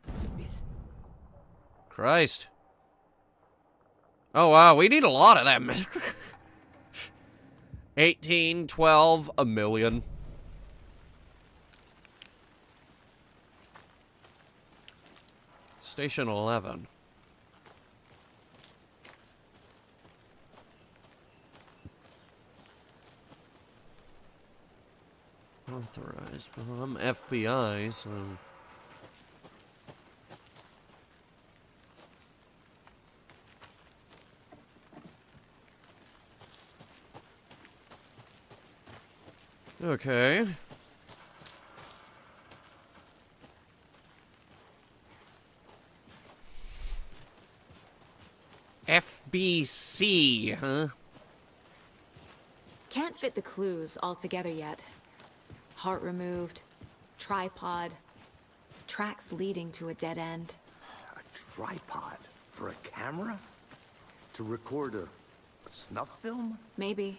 Christ. Oh wow, we need a lot of them. 18, 12, a million. Station 11. Authorized. Well, I'm FBI, so... Okay. FBC, huh? Can't fit the clues all together yet. Heart removed, tripod, tracks leading to a dead end. A tripod? For a camera? To record a snuff film? Maybe.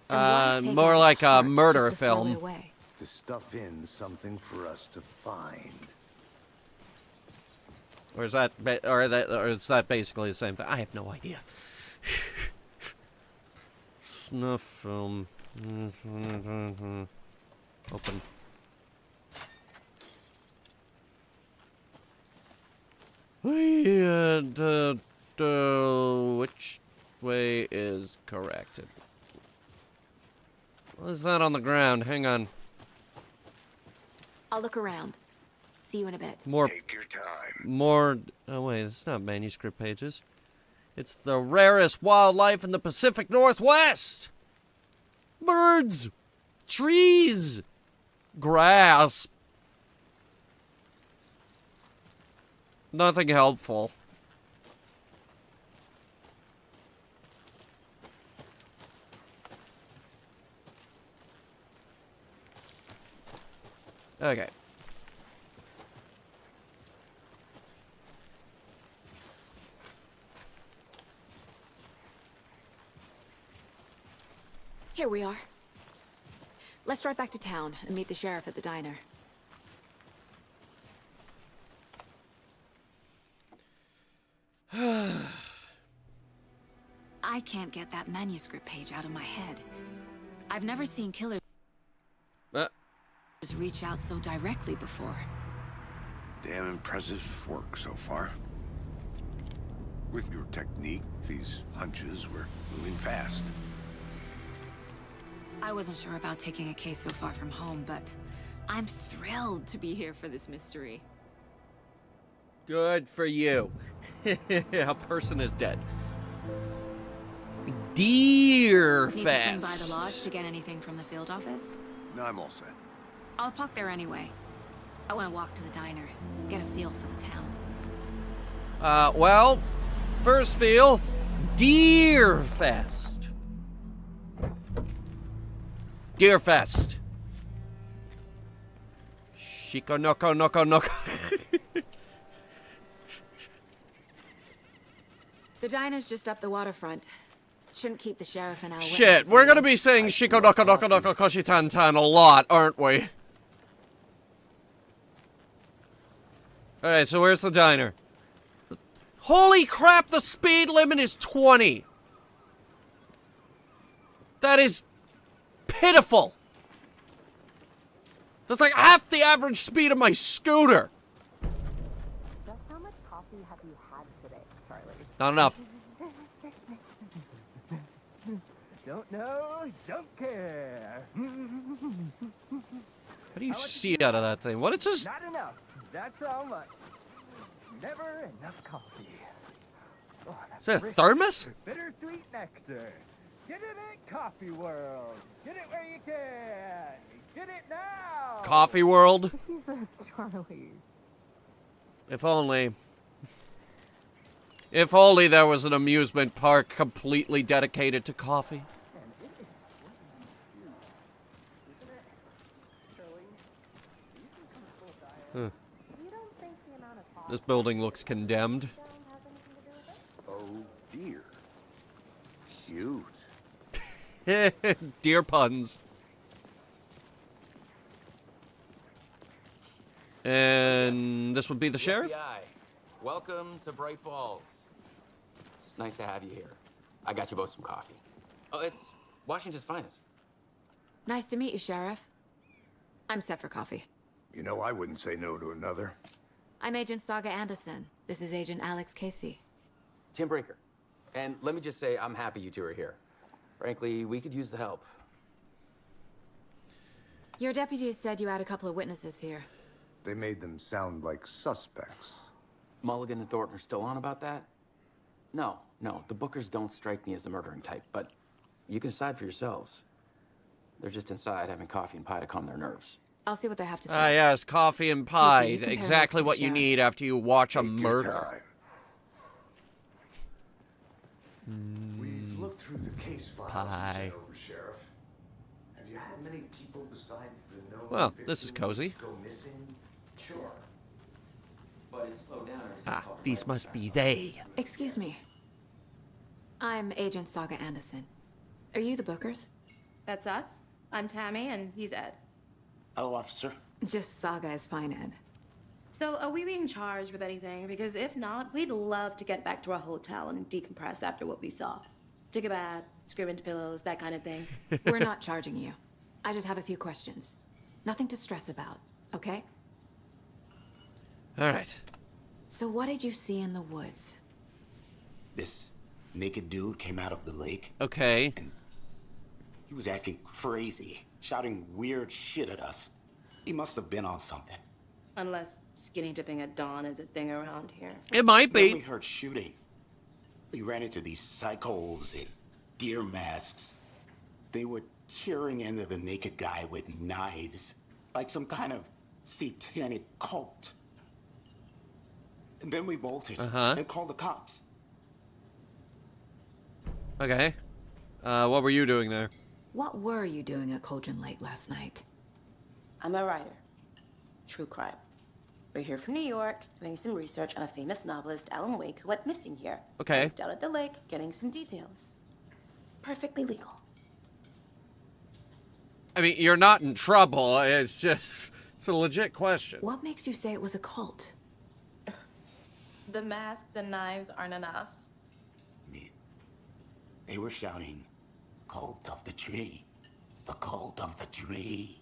And why take More out like a heart murder just to throw it film. away? To stuff in something for us to find. Or is that basically the same thing? I have no idea. Snuff film. Open. Which way is corrected? What is that on the ground? Hang on. I'll look around. See you in a bit. More. Take your time. More. Oh, wait, it's not manuscript pages. It's the rarest wildlife in the Pacific Northwest. Birds. Trees. Grass. Nothing helpful. Okay. Here we are. Let's drive back to town and meet the sheriff at the diner. I can't get that manuscript page out of my head. I've never seen killers reach out so directly before. Damn impressive work so far. With your technique, these hunches were moving fast. I wasn't sure about taking a case so far from home, but I'm thrilled to be here for this mystery. Good for you. A person is dead. Deer Need to swing by the Fest. lodge to get anything from the field office? No, I'm all set. I'll park there anyway. I want to walk to the diner, get a feel for the town. Well, first feel, Deer Fest. Deer Fest. Shiko noko noko noko. The diner's just up the waterfront. Shouldn't keep the sheriff and our Shit, witnesses we're gonna waiting. be saying Shiko noko noko noko koshi tan tan a lot, aren't we? Alright, so where's the diner? Holy crap, the speed limit is 20! That is pitiful! That's like half the average speed of my scooter! Just how much coffee have you had today, Charlie? Not enough. Don't know, don't care. What do you see out of that thing? What is this? Not enough. That's how much. Never enough coffee. Oh, Is that a rich, thermos? Bittersweet nectar. Get it at Coffee World. Get it where you can. Get it now. Coffee World? Jesus, Charlie. If only. If only there was an amusement park completely dedicated to coffee. Huh. This building looks condemned. Oh dear. Cute. Deer puns. And this would be the sheriff? FBI. Welcome to Bright Falls. It's nice to have you here. I got you both some coffee. Oh, it's Washington's finest. Nice to meet you, Sheriff. I'm set for coffee. You know, I wouldn't say no to another. I'm Agent Saga Anderson. This is Agent Alex Casey. Tim Breaker. And let me just say, I'm happy you two are here. Frankly, we could use the help. Your deputies said you had a couple of witnesses here. They made them sound like suspects. Mulligan and Thornton are still on about that? No, the Bookers don't strike me as the murdering type, but you can decide for yourselves. They're just inside having coffee and pie to calm their nerves. I'll see what they have to say. Ah, yes, coffee and pie. you compare Exactly notes what with you Sharon. need after you watch a Take your murder. time. We've looked through the case files you sent over, Sheriff. Have you had many people besides the known Well, this is victims cozy. go missing? Sure. But it's slowed down. Or Ah, these must be they. Excuse me. I'm Agent Saga Anderson. Are you the Bookers? That's us. I'm Tammy, and he's Ed. Hello, officer. Just Saga is fine, Ed. So, are we being charged with anything? Because if not, we'd love to get back to our hotel and decompress after what we saw. Take a bath, scream into pillows, that kind of thing. We're not charging you. I just have a few questions. Nothing to stress about, okay? All right. So what did you see in the woods? This naked dude came out of the lake. Okay. And he was acting crazy, shouting weird shit at us. He must have been on something. Unless skinny dipping at dawn is a thing around here. It might be. Then we heard shooting. We ran into these psychos in deer masks. They were tearing into the naked guy with knives, like some kind of satanic cult. And then we bolted and called the cops. Okay. What were you doing there? What were you doing at Cauldron Lake last night? I'm a writer. True crime. We're here from New York, doing some research on a famous novelist, Alan Wake, who went missing here. Okay. I was down at the lake, getting some details. Perfectly legal. I mean, you're not in trouble. It's just, it's a legit question. What makes you say it was a cult? The masks and knives aren't enough. They were shouting, "Cult of the tree, the cult of the tree,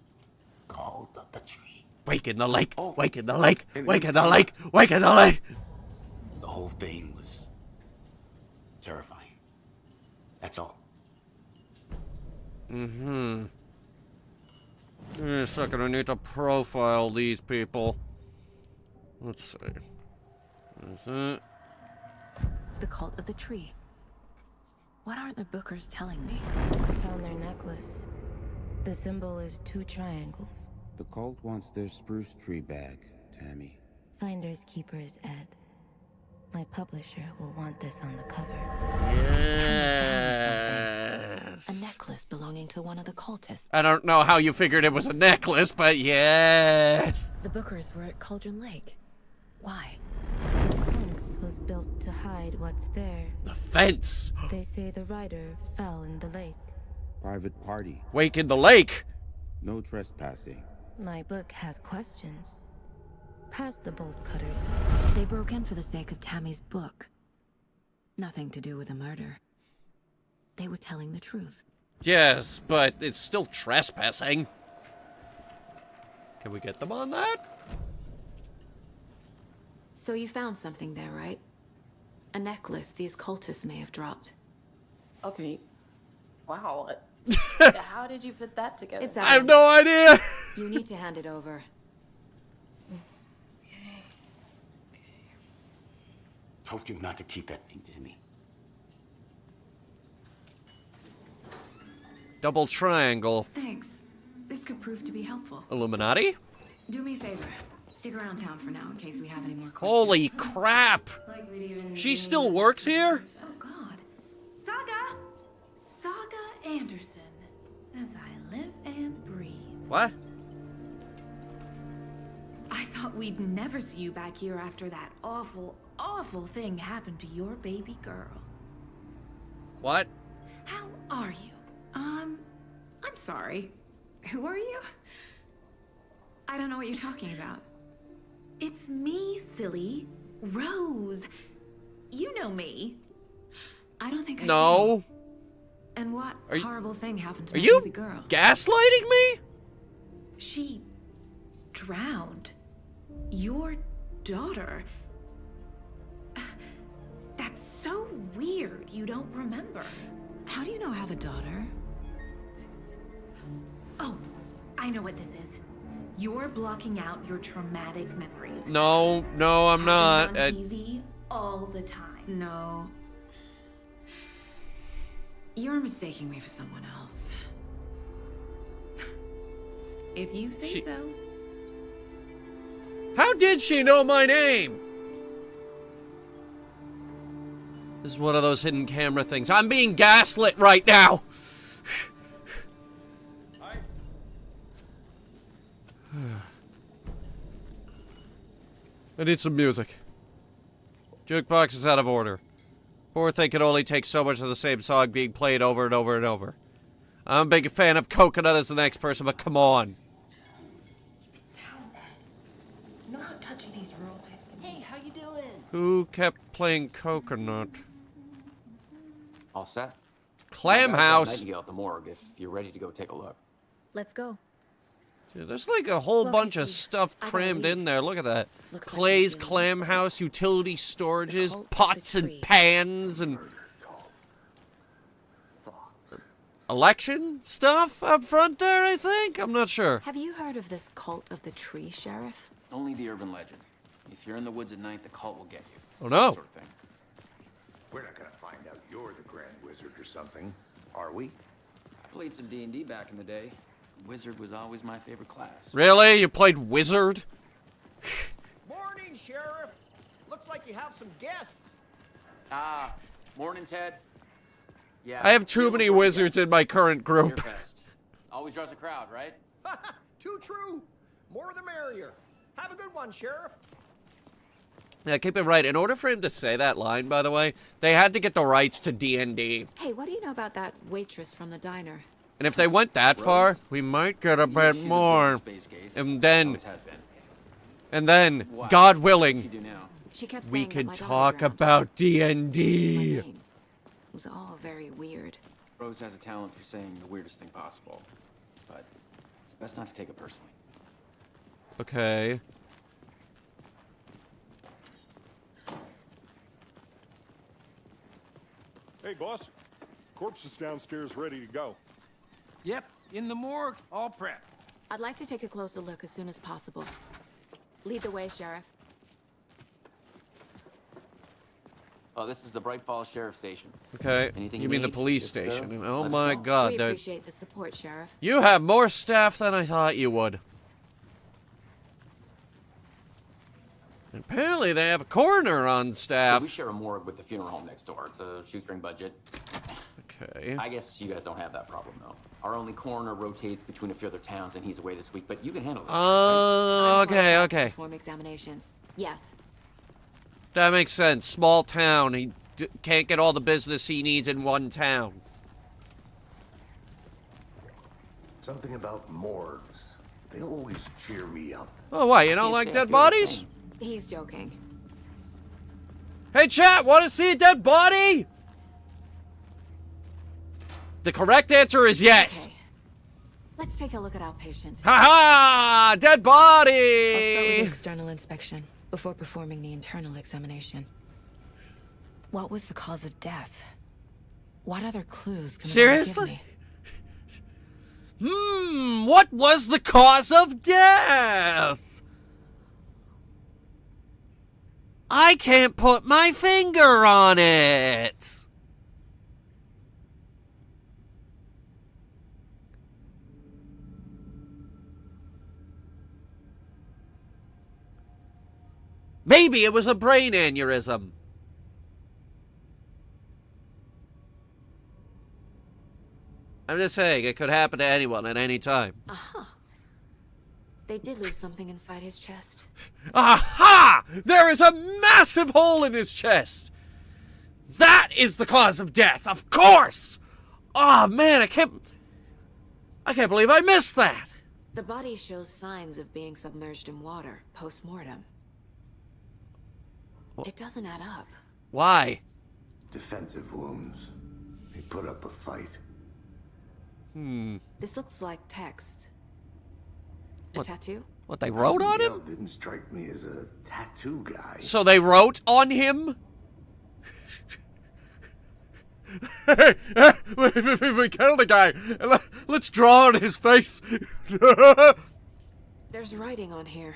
cult of the tree." Wake in the lake, wake in the lake, wake in the lake, wake in the lake. The whole thing was terrifying. That's all. Mm-hmm. Give me a second, I need to profile these people. Let's see. Is it? The cult of the tree. What are the Bookers telling me? I found their necklace. The symbol is 2 triangles. The cult wants their spruce tree bag, Tammy. Finders keepers, Ed. My publisher will want this on the cover. Yes. A necklace belonging to one of the cultists. I don't know how you figured it was a necklace, but yes. The Bookers were at Cauldron Lake. Why? The fence was built to hide what's there. The fence? They say the rider fell in the lake. Private party. Wake in the lake. No trespassing. My book has questions. Past the bolt cutters. They broke in for the sake of Tammy's book. Nothing to do with a murder. They were telling the truth. Yes, but it's still trespassing. Can we get them on that? So you found something there, right? A necklace these cultists may have dropped. Okay. Wow. How did you put that together? It's I have no idea. You need to hand it over. Told you not to keep that thing to me. Double triangle. Thanks. This could prove to be helpful. Illuminati? Do me a favor. Stick around town for now in case we have any more questions. Holy crap. She still works here? Oh, God. Saga! Saga Anderson. As I live and breathe. What? I thought we'd never see you back here after that awful, awful thing happened to your baby girl. What? How are you? I'm sorry. Who are you? I don't know what you're talking about. It's me, silly. Rose. You know me. I don't think I No. do. And what horrible thing happened to Are my you baby girl? gaslighting me? She drowned. Your daughter. That's so weird you don't remember. How do you know I have a daughter? Oh, I know what this is. You're blocking out your traumatic memories. No, no, I'm not. On TV all the time. No. You're mistaking me for someone else. If you say so. How did she know my name? This is one of those hidden camera things. I'm being gaslit right now! I need some music. Jukebox is out of order. Poor thing can only take so much of the same song being played over and over and over. I'm a big fan of Coconut as the next person, but come on. You know how touchy these rural types can be. Hey, how you doing? Who kept playing Coconut? All set? Clam House. Nightingale at the morgue if you're ready to go take a look. Let's go. Dude, there's like a whole bunch of stuff crammed in there. Look at that. Clay's Clam House, utility storages, pots and pans, and election stuff up front there, I think? I'm not sure. Have you heard of this cult of the tree, Sheriff? Only the urban legend. If you're in the woods at night, the cult will get you. Oh no. That sort of thing. We're not gonna find out you're the Grand Wizard or something, are we? Played some D&D back in the day. Wizard was always my favorite class. Really? You played Wizard? Morning, Sheriff. Looks like you have some guests. Morning, Ted. Yeah. I have too many wizards in my current group. Always draws a crowd, right? Too true. More the merrier. Have a good one, Sheriff. Yeah, keep it right. In order for him to say that line, by the way, they had to get the rights to D&D. Hey, what do you know about that waitress from the diner? And if they went that far, we might get a bit more. And then, God willing, we could talk about D&D. It was all very weird. Rose has a talent for saying the weirdest thing possible, but it's best not to take it personally. Okay. Hey, boss. Corpse is downstairs ready to go. Yep, in the morgue, all prepped. I'd like to take a closer look as soon as possible. Lead the way, Sheriff. Oh, this is the Bright Falls Sheriff Station. Okay. Anything you mean the need? police Just, station. Oh let us my know. God. We appreciate the support, Sheriff. You have more staff than I thought you would. Apparently they have a coroner on staff. So we share a morgue with the funeral home next door. It's a shoestring budget. Okay. I guess you guys don't have that problem, though. Our only coroner rotates between a few other towns, and he's away this week, but you can handle this. Okay, okay. Perform examinations. Yes. That makes sense. Small town. He can't get all the business he needs in one town. Something about morgues. They always cheer me up. Oh, why? You don't like dead bodies? He's joking. Hey, chat, want to see a dead body? The correct answer is yes. Okay. Let's take a look at our patient. Ha-ha! Dead body! I'll start with the external inspection before performing the internal examination. What was the cause of death? What other clues can Seriously? give me? What was the cause of death? I can't put my finger on it. Maybe it was a brain aneurysm. I'm just saying, it could happen to anyone at any time. Aha. They did lose something inside his chest. Aha! There is a massive hole in his chest! That is the cause of death, of course! Oh man, I can't believe I missed that! The body shows signs of being submerged in water, post-mortem. It doesn't add up. Why? Defensive wounds. He put up a fight. This looks like text. What? A tattoo? What, they wrote on him? Didn't strike me as a tattoo guy. So they wrote on him? We killed the guy. Let's draw on his face. There's writing on here.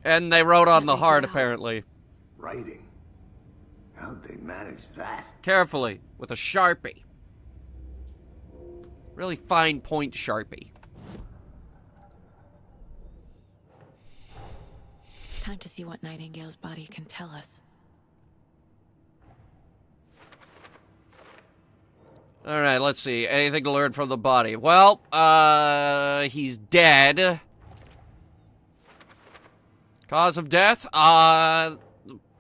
And they wrote on the heart, apparently. Writing? How'd they manage that? Carefully, with a Sharpie. Really fine point Sharpie. Time to see what Nightingale's body can tell us. Alright, let's see. Anything to learn from the body? Well, he's dead. Cause of death?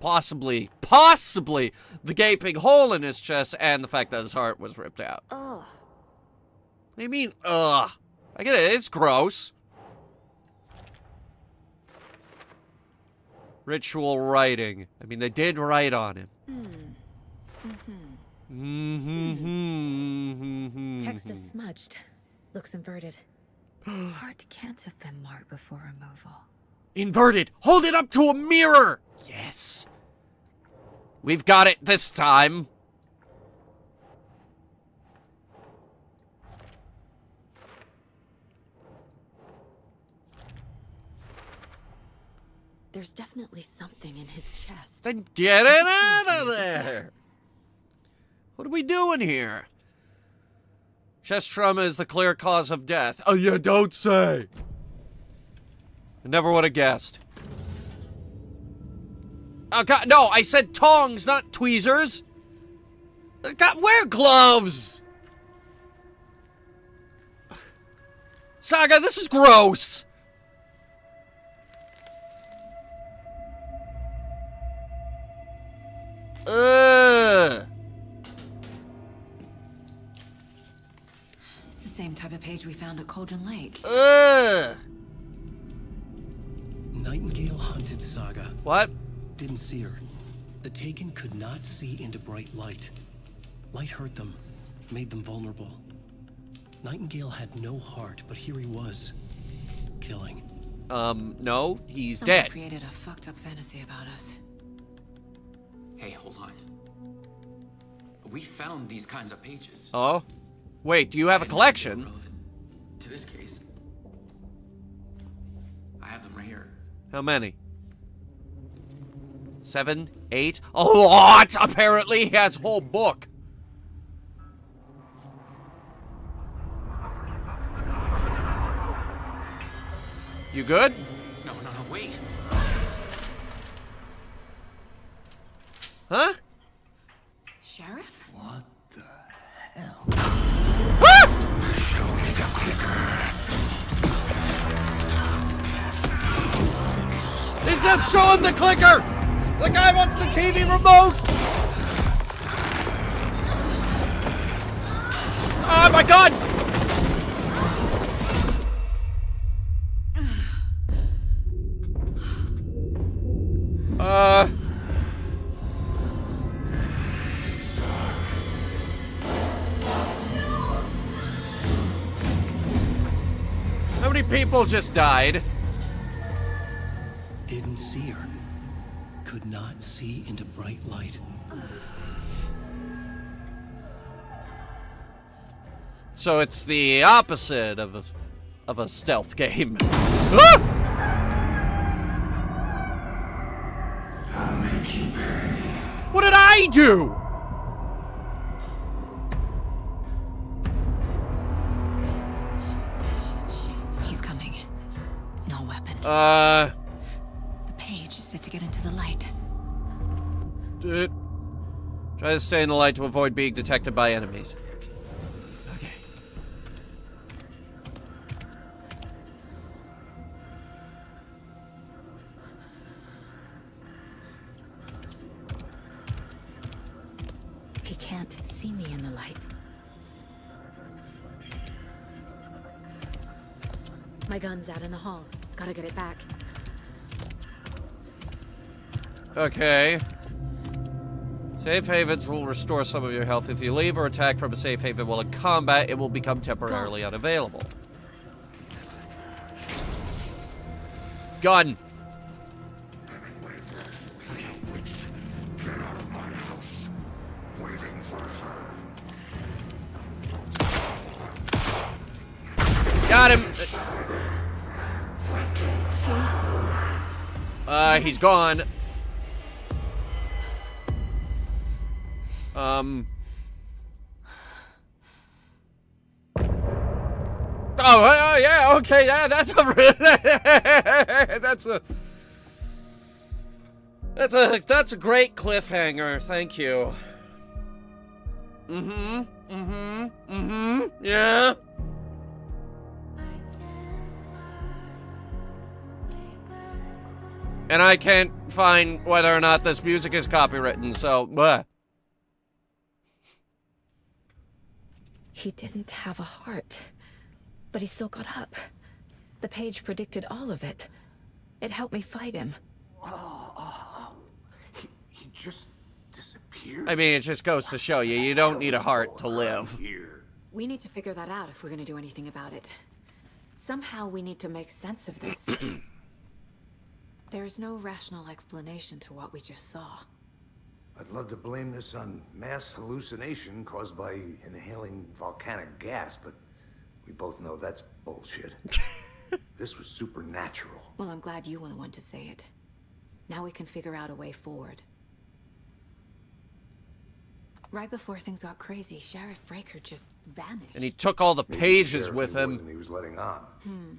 Possibly the gaping hole in his chest and the fact that his heart was ripped out. Ugh. What do you mean, ugh? I get it, it's gross. Ritual writing. I mean, they did write on him. Text is smudged. Looks inverted. Heart can't have been marked before removal. Inverted! Hold it up to a mirror! Yes. We've got it this time. There's definitely something in his chest. Then get it out of there! What are we doing here? Chest trauma is the clear cause of death. Oh, you don't say! I never would have guessed. Oh, God, no, I said tongs, not tweezers. God, wear gloves! Saga, this is gross! Ugh. It's the same type of page we found at Cauldron Lake. Ugh. Nightingale hunted Saga. What? Didn't see her. The Taken could not see into bright light. Light hurt them, made them vulnerable. Nightingale had no heart, but here he was, killing. No, he's Someone's dead. Created a fucked up fantasy about us. Hey, hold on. We found these kinds of pages. Oh? Wait, do you have a collection? To this case, I have them right here. How many? 7, 8? A lot! Apparently, he has a whole book. You good? No, wait. Huh? Sheriff? What the hell? Show me the clicker. It's just showing the clicker! The guy wants the TV remote! Oh my God! How many people just died? Didn't see her. Could not see into bright light. So it's the opposite of a stealth game. Ah! I'll make you pay. What did I do? He's coming. No weapon. The page is set to get into the light. Dude. Try to stay in the light to avoid being detected by enemies. Okay. He can't see me in the light. My gun's out in the hall. Gotta get it back. Okay. Safe havens will restore some of your health. If you leave or attack from a safe haven while in combat, it will become temporarily unavailable. Gun. Got him. He's gone. Oh, yeah, okay, yeah, that's a great cliffhanger. Thank you. Yeah. And I can't find whether or not this music is copywritten, so, bleh. He didn't have a heart, but he still got up. The page predicted all of it. It helped me fight him. He just disappeared? I mean, it just goes to show you, you don't need a heart to live. We need to figure that out if we're gonna do anything about it. Somehow we need to make sense of this. There's no rational explanation to what we just saw. I'd love to blame this on mass hallucination caused by inhaling volcanic gas, but we both know that's bullshit. This was supernatural. Well, I'm glad you were the one to say it. Now we can figure out a way forward. Right before things got crazy, Sheriff Breaker just vanished. And he took all the Maybe pages the with sheriff him. knew more than he was letting on.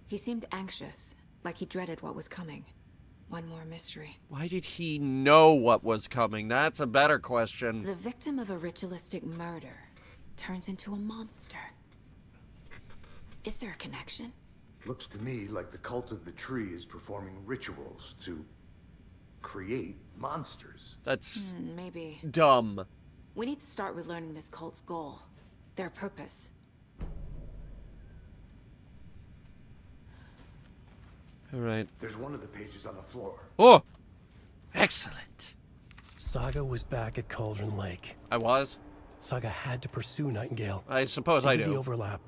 He seemed anxious, like he dreaded what was coming. One more mystery. Why did he know what was coming? That's a better question. The victim of a ritualistic murder turns into a monster. Is there a connection? Looks to me like the cult of the tree is performing rituals to create monsters. That's Maybe. dumb. We need to start with learning this cult's goal. Their purpose. All right. There's one of the pages on the floor. Oh! Excellent. Saga was back at Cauldron Lake. I was? Saga had to pursue Nightingale. I suppose They I did do. the overlap.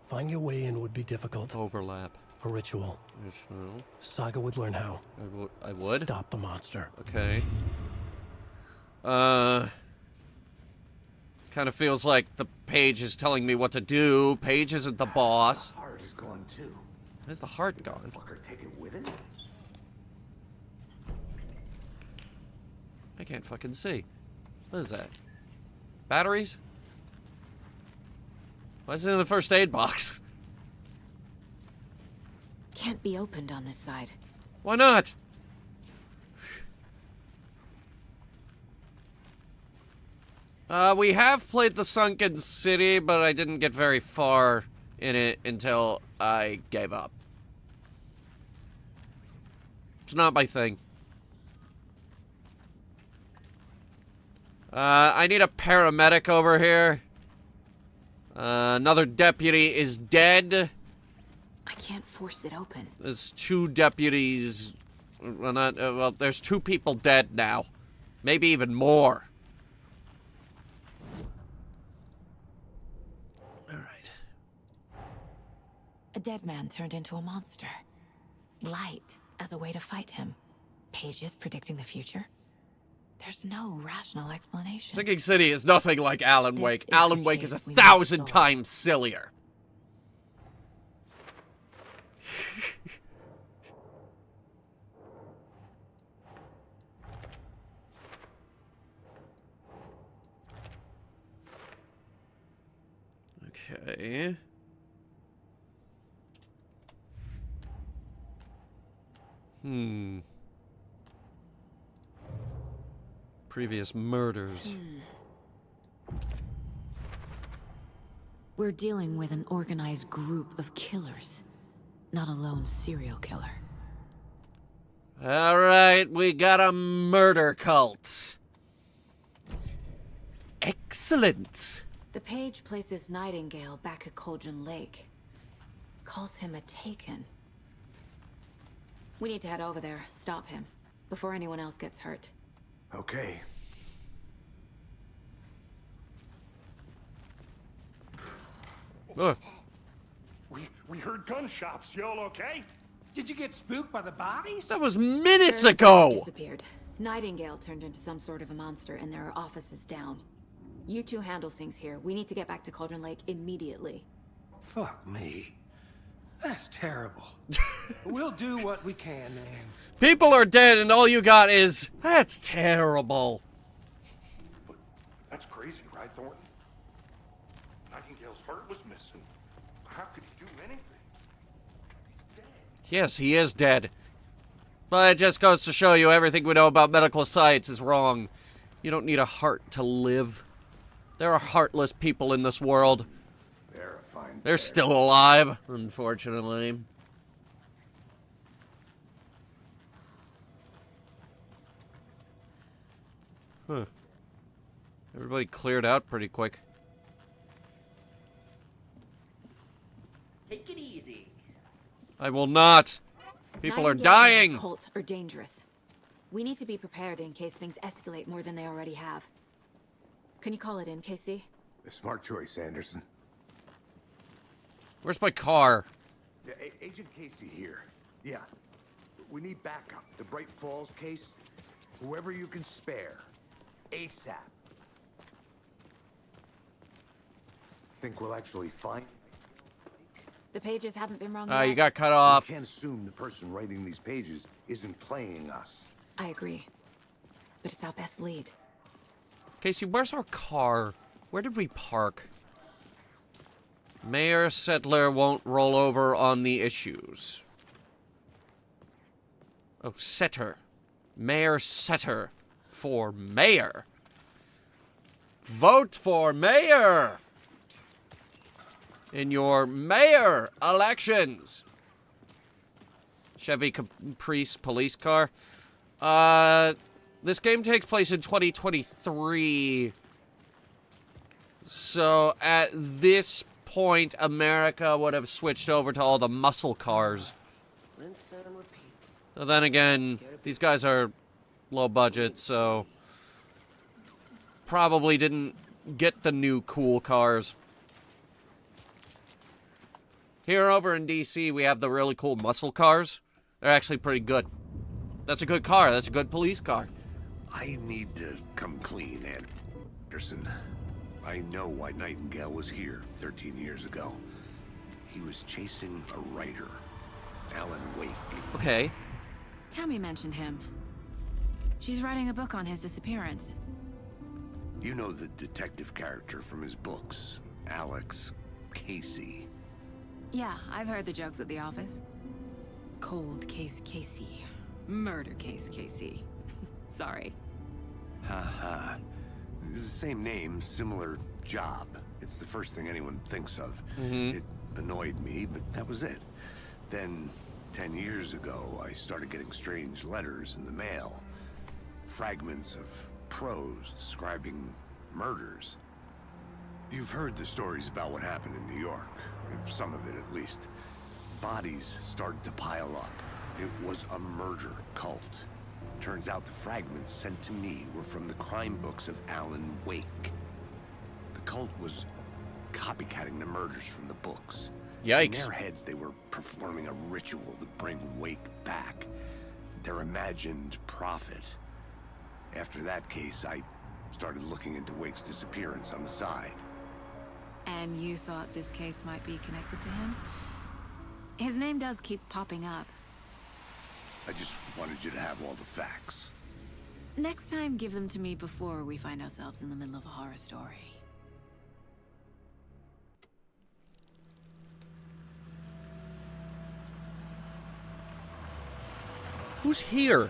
Finding a way in would be difficult. Overlap. A ritual. Ritual. Saga would learn how. I would? Stop the monster. Okay. Kind of feels like the page is telling me what to do. Page isn't the boss. The heart is gone too. Where's the heart gone? Fucker, take it with it. I can't fucking see. What is that? Batteries? Why is it in the first aid box? Can't be opened on this side. Why not? We have played the Sunken City, but I didn't get very far in it until I gave up. It's not my thing. I need a paramedic over here. Another deputy is dead. I can't force it open. There's two deputies. Well, well, there's two people dead now. Maybe even more. Alright. A dead man turned into a monster. Light as a way to fight him. Pages predicting the future. There's no rational explanation. Sinking City is nothing like Alan Wake. is Alan the Wake is case we 1,000 must solve. times sillier. Okay. Previous murders. We're dealing with an organized group of killers, not a lone serial killer. Alright, we got a murder cult. Excellent. The page places Nightingale back at Cauldron Lake. Calls him a Taken. We need to head over there, stop him, before anyone else gets hurt. Okay. Ugh. We heard gunshots. Y'all okay? Did you get spooked by the bodies? That was minutes Sheriff ago! Disappeared. Nightingale turned into some sort of a monster, and there are offices down. You two handle things here. We need to get back to Cauldron Lake immediately. Fuck me. That's terrible. We'll do what we can, man. People are dead and all you got is, that's terrible. But that's crazy, right, Thornton? Nightingale's heart was missing. How could he do anything? He's dead. Yes, he is dead. But it just goes to show you everything we know about medical science is wrong. You don't need a heart to live. There are heartless people in this world. Verifying. They're still alive, unfortunately. Huh. Everybody cleared out pretty quick. Take it easy. I will not. People are Nightingale and dying. his cult are dangerous. We need to be prepared in case things escalate more than they already have. Can you call it in, Casey? A smart choice, Anderson. Where's my car? Yeah, Agent Casey here. Yeah. We need backup. The Bright Falls case. Whoever you can spare. ASAP. Think we'll actually find... The pages haven't been wrong You yet. got cut off. We can't assume the person writing these pages isn't playing us. I agree. But it's our best lead. Casey, where's our car? Where did we park? Mayor Settler won't roll over on the issues. Oh, Setter. Mayor Setter. For mayor. Vote for mayor! In your mayor elections. Chevy Caprice police car. This game takes place in 2023. So at this point, America would have switched over to all the muscle cars. Rinse and repeat. But then again, these guys are low budget, so probably didn't get the new cool cars. Here over in DC, we have the really cool muscle cars. They're actually pretty good. That's a good car. That's a good police car. I need to come clean, Anderson. I know why Nightingale was here 13 years ago. He was chasing a writer, Alan Wake. Okay. Tammy mentioned him. She's writing a book on his disappearance. You know the detective character from his books, Alex Casey. Yeah, I've heard the jokes at the office. Cold case Casey. Murder case Casey. Sorry. Ha. It's the same name, similar job. It's the first thing anyone thinks of. It annoyed me, but that was it. Then, 10 years ago, I started getting strange letters in the mail. Fragments of prose describing murders. You've heard the stories about what happened in New York. Some of it, at least. Bodies started to pile up. It was a murder cult. Turns out the fragments sent to me were from the crime books of Alan Wake. The cult was copycatting the murders from the books. Yikes. In their heads, they were performing a ritual to bring Wake back. Their imagined prophet. After that case, I started looking into Wake's disappearance on the side. And you thought this case might be connected to him? His name does keep popping up. I just wanted you to have all the facts. Next time, give them to me before we find ourselves in the middle of a horror story. Who's here?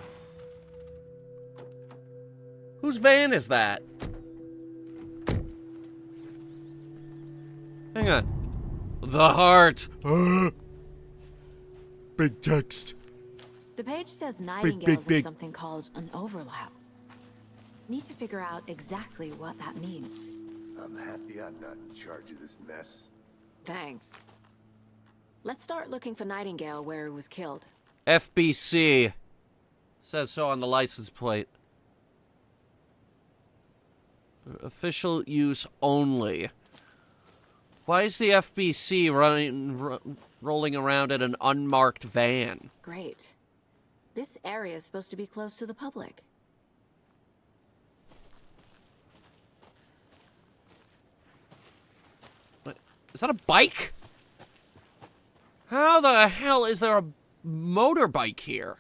Whose van is that? Hang on. The heart. Big text. The page says Nightingale's big. in something called an overlap. Need to figure out exactly what that means. I'm happy I'm not in charge of this mess. Thanks. Let's start looking for Nightingale where he was killed. FBC. Says so on the license plate. Official use only. Why is the FBC rolling around in an unmarked van? Great. This area is supposed to be close to the public. What? Is that a bike? How the hell is there a motorbike here?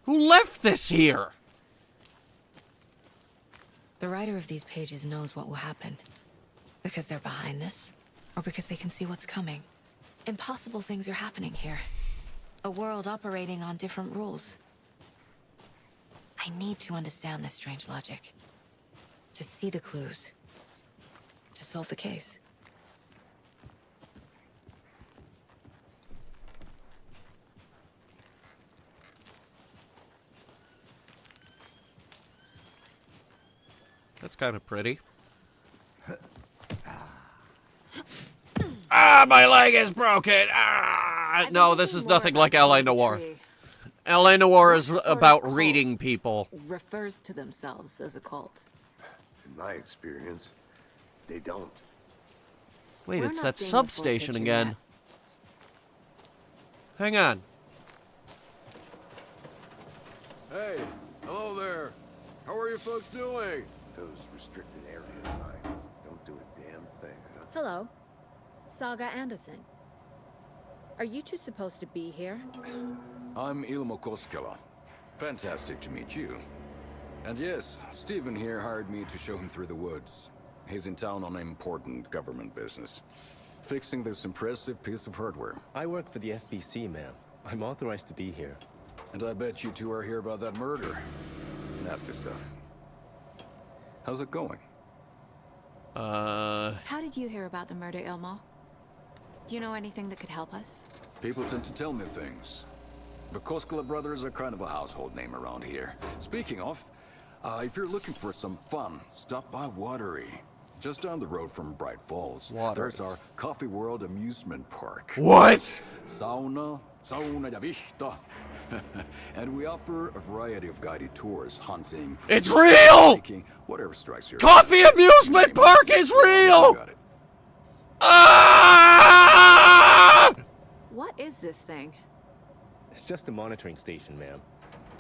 Who left this here? The writer of these pages knows what will happen. Because they're behind this, or because they can see what's coming. Impossible things are happening here. A world operating on different rules. I need to understand this strange logic. To see the clues, to solve the case. That's kind of pretty. Ah, my leg is broken. Ah, no, this is nothing like L.A. Noire. L.A. Noire is about reading people. Refers to themselves as a cult. In my experience, they don't. Wait, We're it's not that seeing the full substation picture again. yet. Hang on. Hey, hello there. How are you folks doing? Those restricted area signs don't do a damn thing, huh? Hello. Saga Anderson. Are you two supposed to be here? I'm Ilmo Koskela. Fantastic to meet you. And yes, Stephen here hired me to show him through the woods. He's in town on important government business. Fixing this impressive piece of hardware. I work for the FBC, ma'am. I'm authorized to be here. And I bet you two are here about that murder. Nasty stuff. How's it going? How did you hear about the murder, Ilmo? Do you know anything that could help us? People tend to tell me things. The Koskela brothers are kind of a household name around here. Speaking of, if you're looking for some fun, stop by Watery. Just down the road from Bright Falls. There's our Coffee World amusement park. What? Sauna ja vihta. And we offer a variety of guided tours, hunting. It's real! Hiking, whatever strikes your Coffee amusement park is real! Got it. Ah! What is this thing? It's just a monitoring station, ma'am.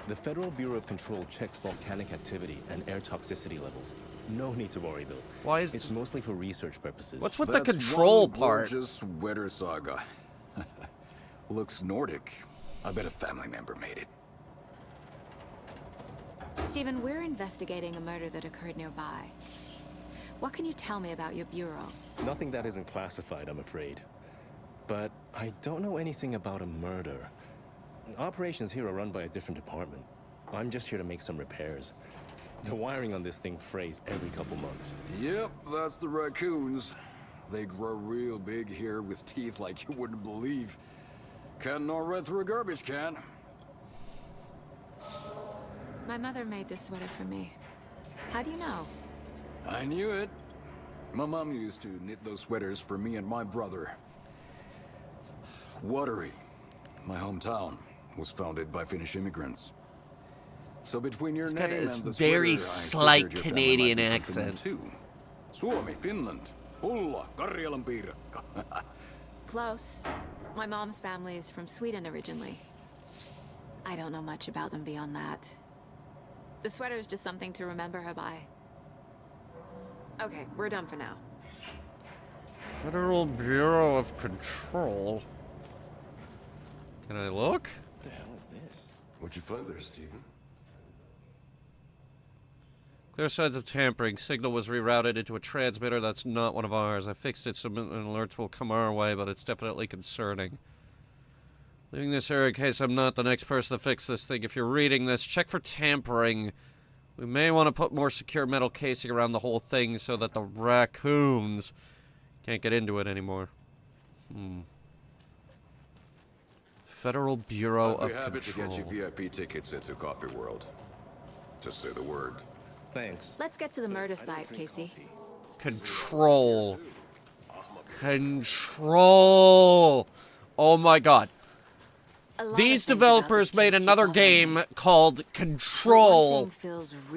The Federal Bureau of Control checks volcanic activity and air toxicity levels. No need to worry, though. Why is it's mostly for research purposes. What's with That's the control one part? Gorgeous weather saga. Looks Nordic. I bet a family member made it. Stephen, we're investigating a murder that occurred nearby. What can you tell me about your bureau? Nothing that isn't classified, I'm afraid. But I don't know anything about a murder. Operations here are run by a different department. I'm just here to make some repairs. The wiring on this thing frays every couple months. Yep, that's the raccoons. They grow real big here with teeth like you wouldn't believe. Can't gnaw right through a garbage can. My mother made this sweater for me. How do you know? I knew it. My mom used to knit those sweaters for me and my brother. Watery, my hometown, was founded by Finnish immigrants. So between your name and the very sweater, slight your Canadian family might be from accent. Finland too. Suomi, Finland, Pulla, Karjalan piirakka. Close. My mom's family is from Sweden originally. I don't know much about them beyond that. The sweater is just something to remember her by. Okay, we're done for now. Federal Bureau of Control. Can I look? What the hell is this? What'd you find there, Stephen? Clear signs of tampering. Signal was rerouted into a transmitter that's not one of ours. I fixed it so alerts will come our way, but it's definitely concerning. Leaving this here in case I'm not the next person to fix this thing. If you're reading this, check for tampering. We may want to put more secure metal casing around the whole thing so that the raccoons can't get into it anymore. Federal Bureau of I'd be happy Control. to get you VIP tickets into Coffee World. Just say the word. Thanks. Let's get to the murder site, Casey. Control. Control. Oh my god. These developers made another game called Control,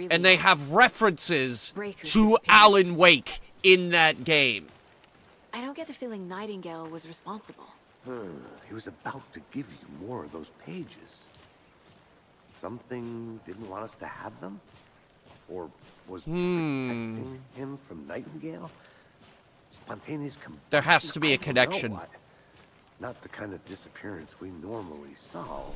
and they have references to Alan Wake in that game. I don't get the feeling Nightingale was responsible. He was about to give you more of those pages. Something didn't want us to have them? Or was protecting him from Nightingale? Spontaneous combustion? There has to be a I don't know connection. what. Not the kind of disappearance we normally solve.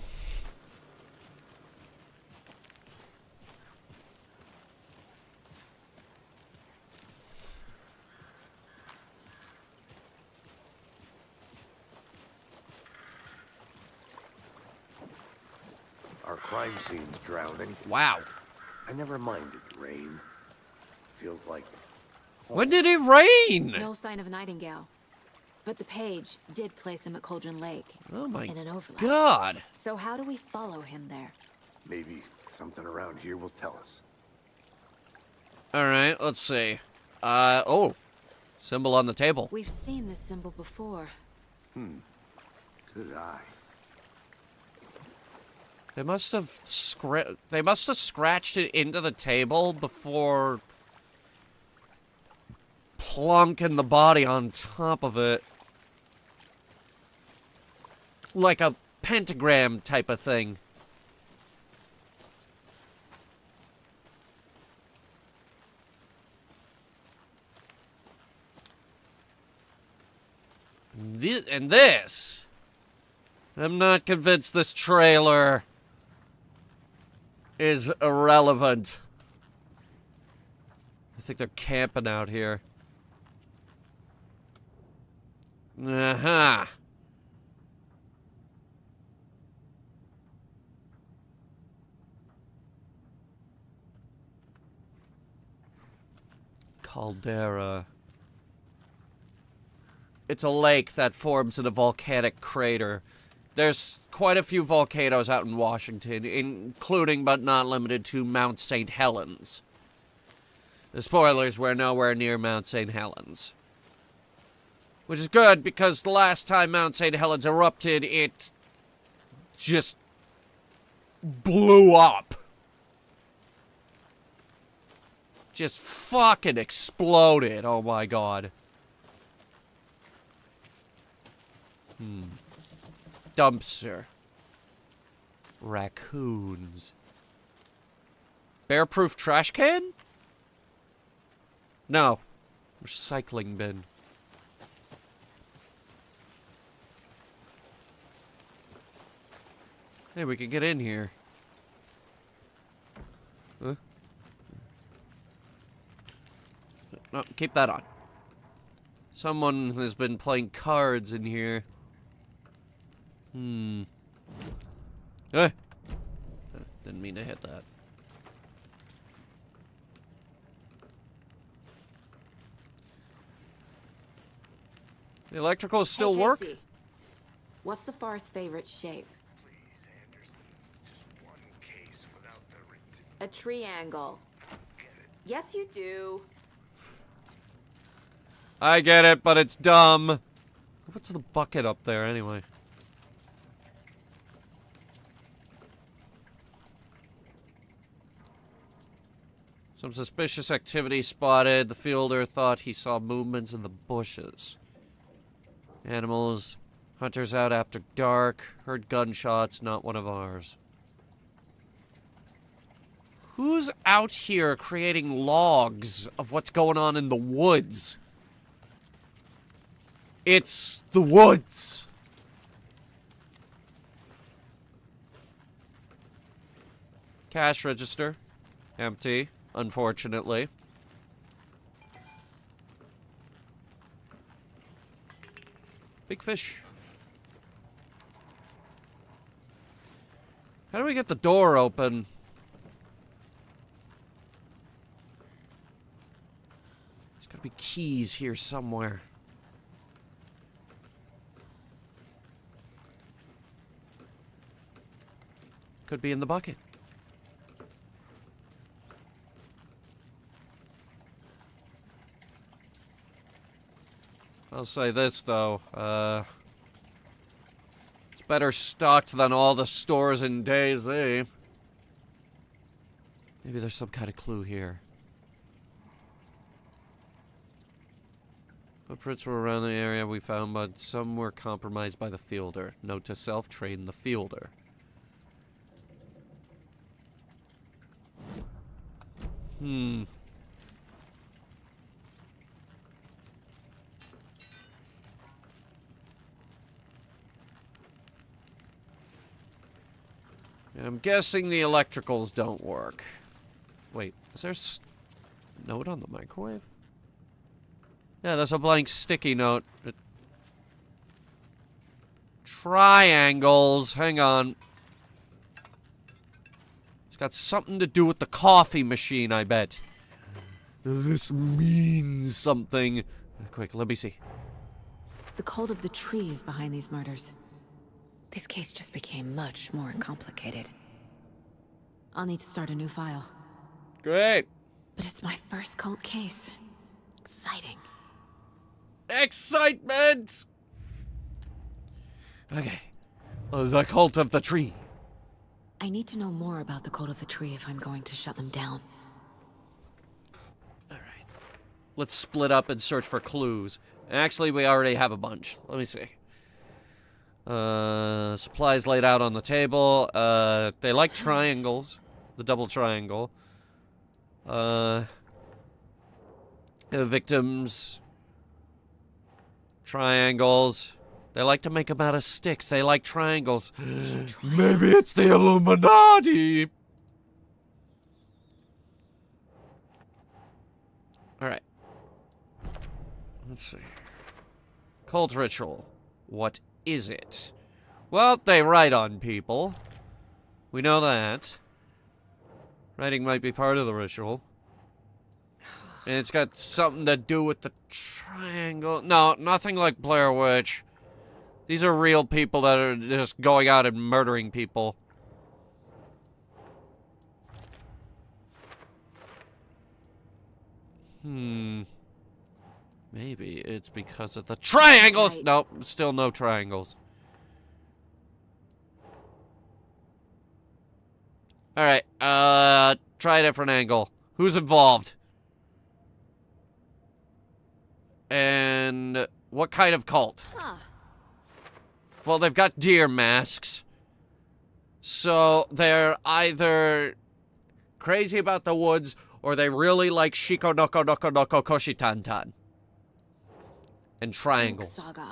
Our crime scene's drowning. Wow. I never minded rain. Feels like When did it rain? No sign of Nightingale. But the page did place him at Cauldron Lake. Oh my in an overlap. God. So how do we follow him there? Maybe something around here will tell us. Alright, let's see. Oh. Symbol on the table. We've seen this symbol before. Good eye. They must have scratched it into the table before plunking the body on top of it. Like a pentagram type of thing. And this, I'm not convinced this trailer is irrelevant. I think they're camping out here. Uh-huh. Caldera. It's a lake that forms in a volcanic crater. There's quite a few volcanoes out in Washington, including but not limited to Mount St. Helens. The spoilers, we're nowhere near Mount St. Helens. Which is good, because the last time Mount St. Helens erupted, it just blew up. Just fucking exploded, oh my god. Dumpster. Raccoons. Bear-proof trash can? No. Recycling bin. Hey, we can get in here. Huh? No, keep that on. Someone has been playing cards in here. Didn't mean to hit that. The electricals still Hey, work? Casey. What's the far's favorite shape? A triangle. Yes, you do. I get it, but it's dumb. What's the bucket up there anyway? Some suspicious activity spotted. The fielder thought he saw movements in the bushes. Animals. Hunters out after dark. Heard gunshots, not one of ours. Who's out here creating logs of what's going on in the woods? It's the woods. Cash register. Empty, unfortunately. Big fish. How do we get the door open? There's gotta be keys here somewhere. Could be in the bucket. I'll say this, though. It's better stocked than all the stores in DayZ. Maybe there's some kind of clue here. Footprints were around the area we found, but some were compromised by the fielder. Note to self, train the fielder. I'm guessing the electricals don't work. Wait, is there a note on the microwave? Yeah, there's a blank sticky note. Triangles. Hang on. It's got something to do with the coffee machine, I bet. This means something. Quick, let me see. The cult of the tree is behind these murders. This case just became much more complicated. I'll need to start a new file. Great. But it's my first cult case. Exciting. Excitement! Okay. The cult of the tree. I need to know more about the cult of the tree if I'm going to shut them down. Alright. Let's split up and search for clues. Actually, we already have a bunch. Let me see. Supplies laid out on the table. They like triangles. The double triangle. Victims. Triangles. They like to make them out of sticks. They like triangles. Maybe it's the Illuminati. Alright. Let's see. Cult ritual. What is it? Well, they write on people. We know that. Writing might be part of the ritual. And it's got something to do with the triangle. No, nothing like Blair Witch. These are real people that are just going out and murdering people. Maybe it's because of the triangles. Right. Nope, still no triangles. Alright, try a different angle. Who's involved? And what kind of cult? Well, they've got deer masks. So they're either crazy about the woods or they really like Shiko Noko Noko Noko Koshi Tantan. And triangles. Saga.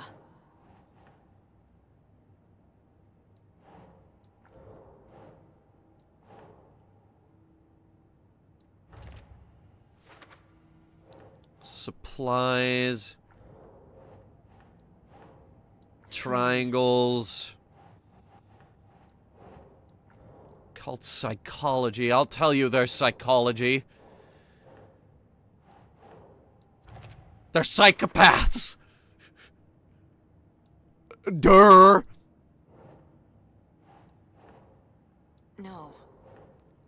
Supplies. Triangles. Cult psychology. I'll tell you their psychology. They're psychopaths. Durr. No.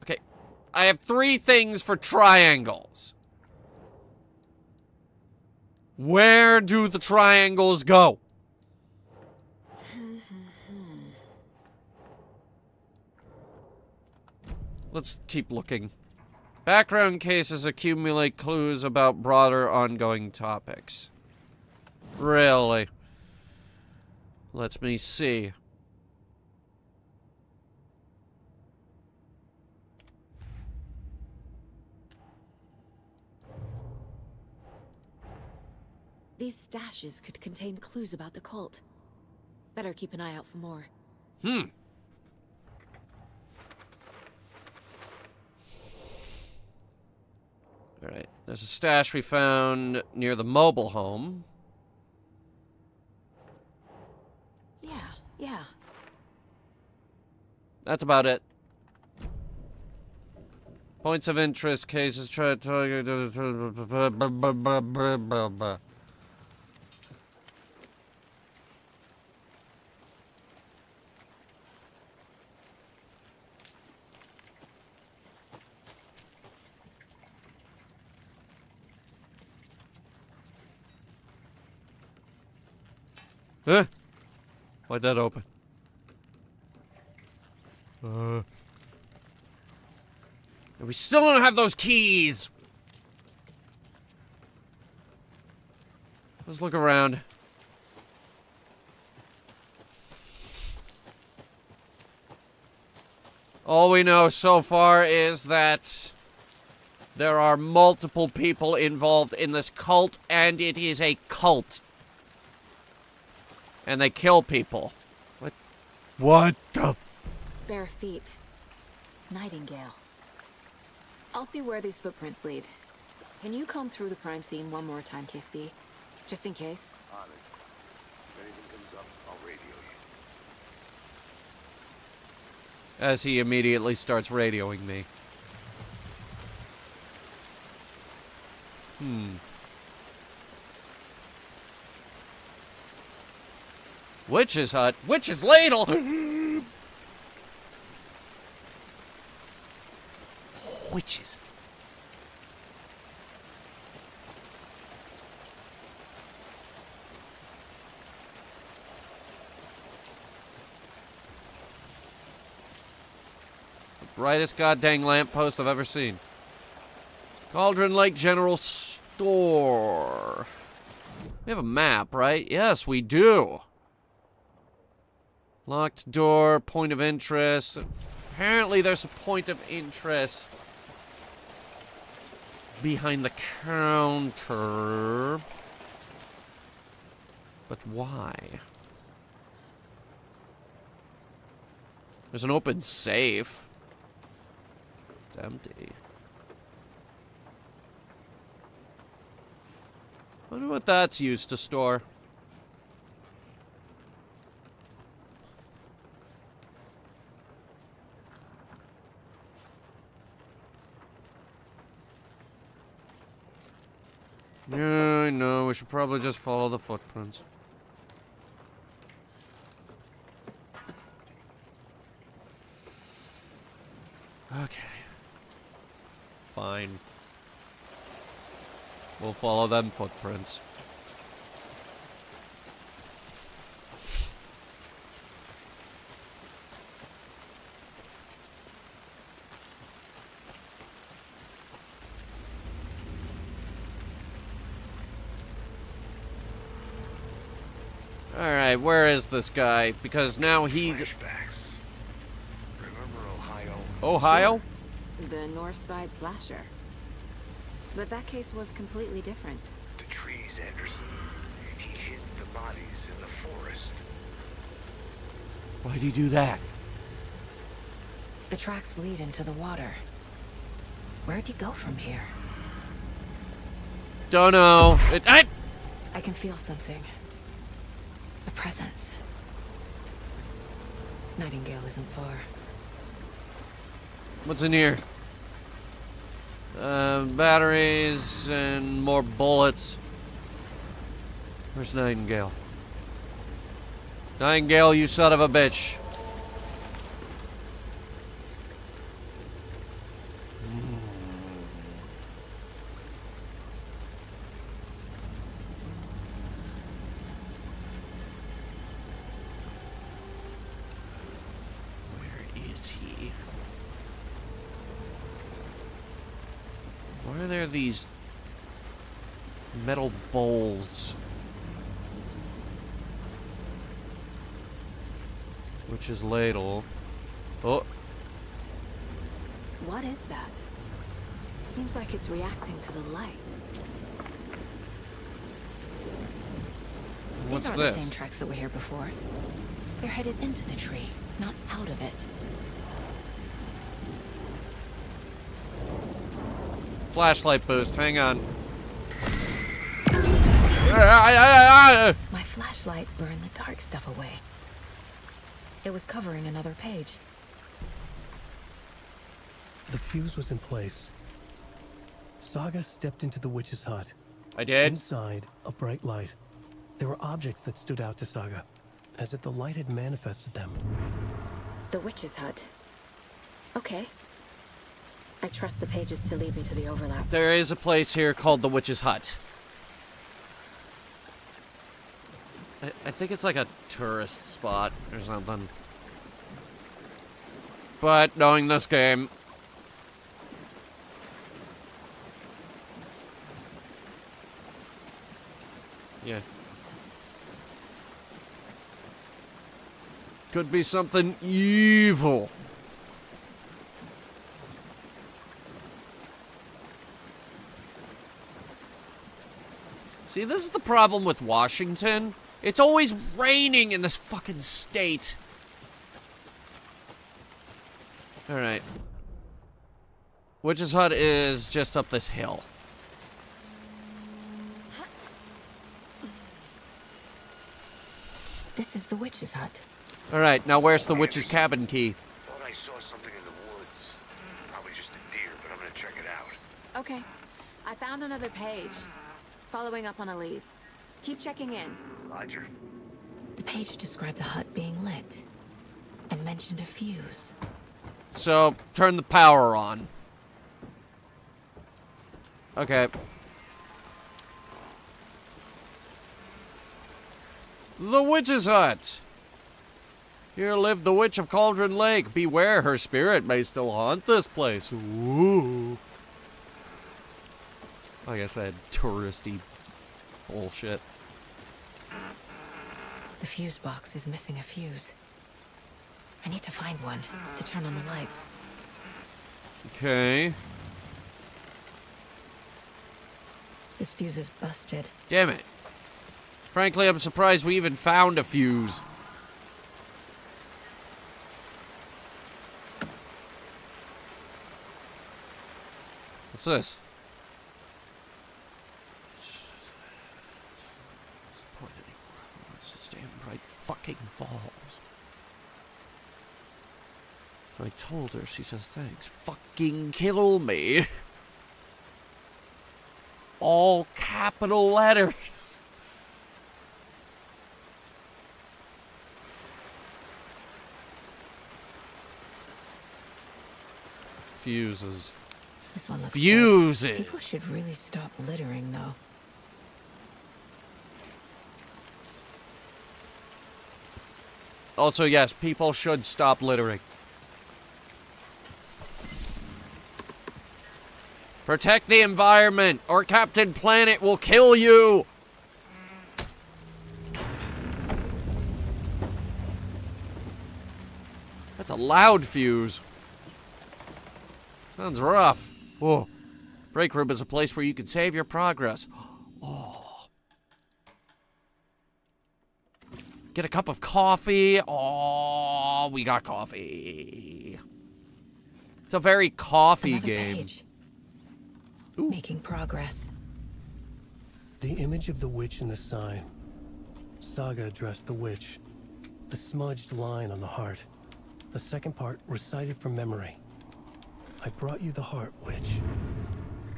Okay. I have 3 things for triangles. Where do the triangles go? Let's keep looking. Background cases accumulate clues about broader ongoing topics. Really? Let me see. These stashes could contain clues about the cult. Better keep an eye out for more. Alright, there's a stash we found near the mobile home. Yeah. That's about it. Points of interest, cases, Huh? Why'd that open? We still don't have those keys! Let's look around. All we know so far is that there are multiple people involved in this cult, and it is a cult. And they kill people. What the? Bare feet. Nightingale. I'll see where these footprints lead. Can you comb through the crime scene one more time, KC? Just in case? On it. If anything comes up, I'll radio you. As he immediately starts radioing me. Witch's hut. Witch's ladle! Witches. It's the brightest goddamn lamppost I've ever seen. Cauldron Lake General Store. We have a map, right? Yes, we do. Locked door, point of interest. Apparently there's a point of interest behind the counter. But why? There's an open safe. It's empty. Wonder what that's used to store. Yeah, I know. We should probably just follow the footprints. Okay. Fine. We'll follow them footprints. Alright, where is this guy? Because now he's... Flashbacks. Remember Ohio? Ohio? The North Side Slasher. But that case was completely different. The trees, Anderson. He hid the bodies in the forest. Why'd he do that? The tracks lead into the water. Where'd he go from here? Don't know. I can feel something. A presence. Nightingale isn't far. What's in here? Batteries and more bullets. Where's Nightingale? Nightingale, you son of a bitch. Where is he? Why are there these metal bowls? Witch's ladle. Oh. What is that? Seems like it's reacting to the light. What's These aren't this? the same tracks that were here before. They're headed into the tree, not out of it. Flashlight boost, hang on. My flashlight burned the dark stuff away. It was covering another page. The fuse was in place. Saga stepped into the witch's hut. I did? Inside, a bright light. There were objects that stood out to Saga, as if the light had manifested them. The witch's hut. Okay. I trust the pages to lead me to the overlap. There is a place here called the Witch's Hut. I think it's like a tourist spot or something. But knowing this game... Yeah. Could be something evil. See, this is the problem with Washington. It's always raining in this fucking state. Alright. Witch's Hut is just up this hill. This is the witch's hut. Alright, now where's the witch's cabin key? Thought I saw something in the woods. Probably just a deer, but I'm gonna check it out. Okay. I found another page. Following up on a lead. Keep checking in. Roger. The page described the hut being lit and mentioned a fuse. So, turn the power on. Okay. The Witch's Hut. Here lived the Witch of Cauldron Lake. Beware, her spirit may still haunt this place. Ooh. Like I said, touristy bullshit. The fuse box is missing a fuse. I need to find one to turn on the lights. Okay. This fuse is busted. Damn it. Frankly, I'm surprised we even found a fuse. What's this? It's just damn bright fucking falls. So I told her, she says thanks. Fucking kill me. All capital letters. Fuses. This one looks Fuses. good. People should really stop littering, though. Also, yes, people should stop littering. Protect the environment, or Captain Planet will kill you! That's a loud fuse. Sounds rough. Whoa. Break room is a place where you can save your progress. Oh. Get a cup of coffee. Oh, we got coffee. It's a very coffee Another game. page. Ooh. Making progress. The image of the witch in the sign. Saga addressed the witch. The smudged line on the heart. The second part recited from memory. I brought you the heart, witch.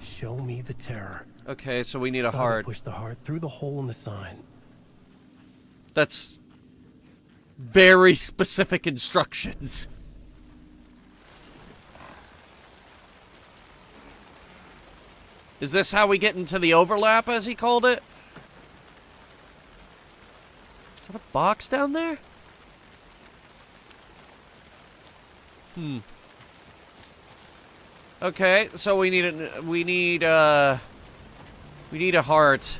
Show me the terror. Okay, so we need a Saga heart. pushed the heart through the hole in the sign. That's very specific instructions. Is this how we get into the overlap, as he called it? Is that a box down there? Okay, so we need a heart.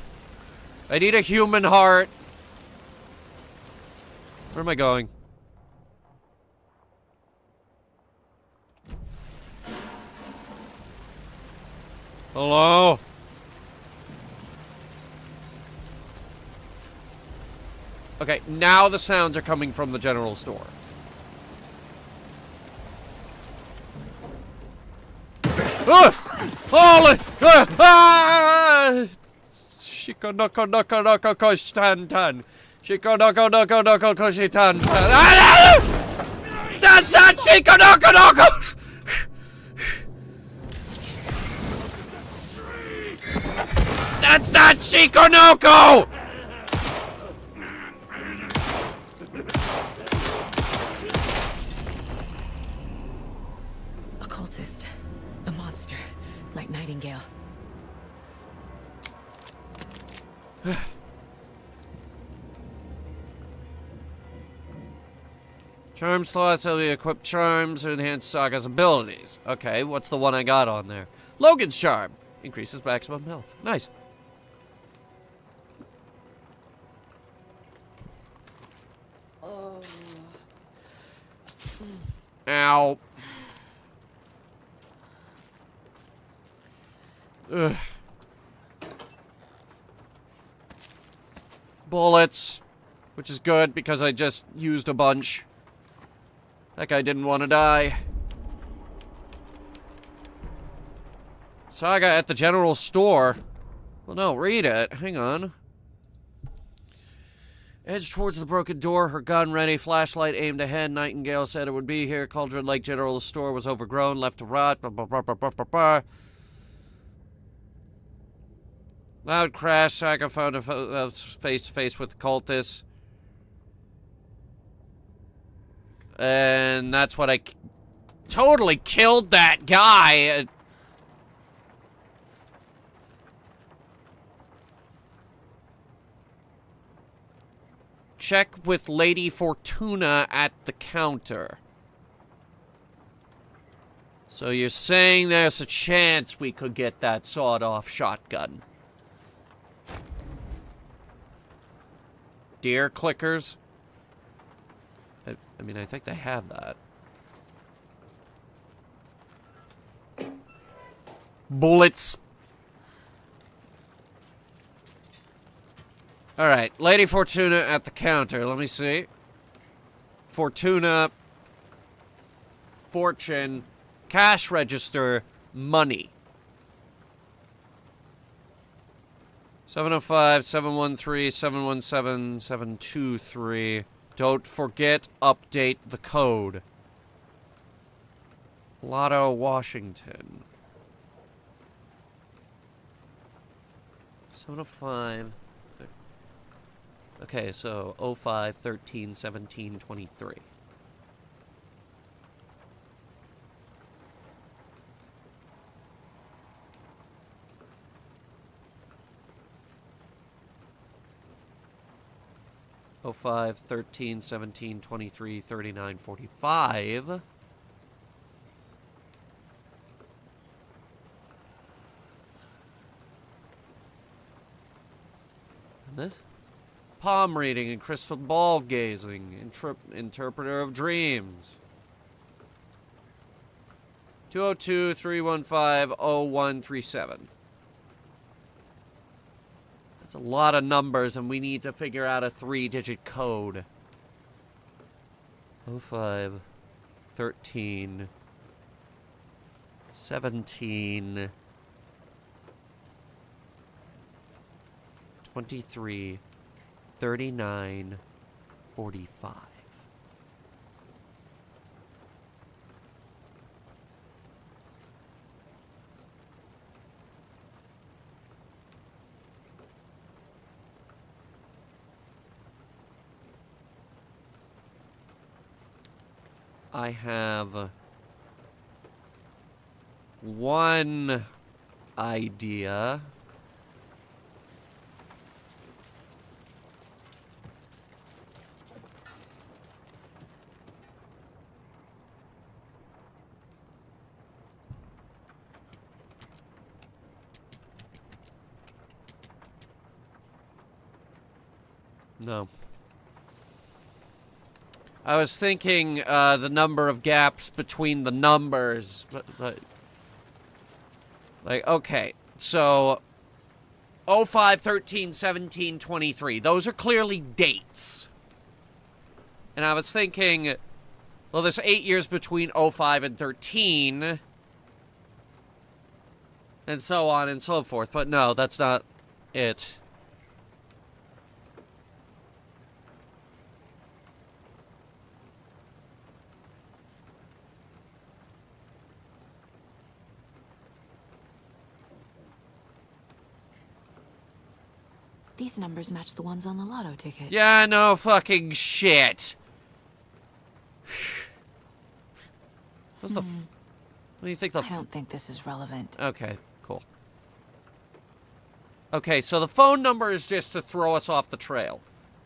I need a human heart. Where am I going? Hello? Okay, now the sounds are coming from the general store. Holy! Shiko noko noko noko koshitan tan. Shiko noko noko noko koshitan tan. That's not Shiko noko noko! That's not Shiko noko! Occultist. A monster. Like Nightingale. Charm slots will equip charms to enhance Saga's abilities. Okay, what's the one I got on there? Logan's charm. Increases maximum health. Nice. Ow. Ugh. Bullets. Which is good because I just used a bunch. That guy didn't want to die. Saga at the general store. Well, no, read it. Hang on. Edged towards the broken door, her gun ready, flashlight aimed ahead. Nightingale said it would be here. Cauldron Lake General Store was overgrown, left to rot. Bah, bah, bah, bah, bah, bah, bah. Loud crash, saxophone face to face with the cultists. And that's what I totally killed that guy. Check with Lady Fortuna at the counter. So you're saying there's a chance we could get that sawed-off shotgun? Deer clickers? I mean, I think they have that. Bullets. Alright, Lady Fortuna at the counter. Let me see. Fortuna. Fortune. Cash register. Money. 705-713-717-723. Don't forget, update the code. Lotto, Washington. 705. Okay, so 05, 13, 17, 23. Oh, 05, 13, 17, 23, 39, 45. And this? Palm reading and crystal ball gazing. Interpreter of dreams. 202-315-0137. That's a lot of numbers, and we need to figure out a 3-digit code. 05, 13, 17, 23, 39, 45. I have one idea. No. I was thinking the number of gaps between the numbers, but like, okay, so 05, 13, 17, 23. Those are clearly dates. And I was thinking, well, there's 8 years between 05 and 13, and so on and so forth. But no, that's not it. These numbers match the ones on the lotto ticket. Yeah, no fucking shit. What's the what do you think the I don't think this is relevant. Okay, cool. Okay, so the phone number is just to throw us off the trail.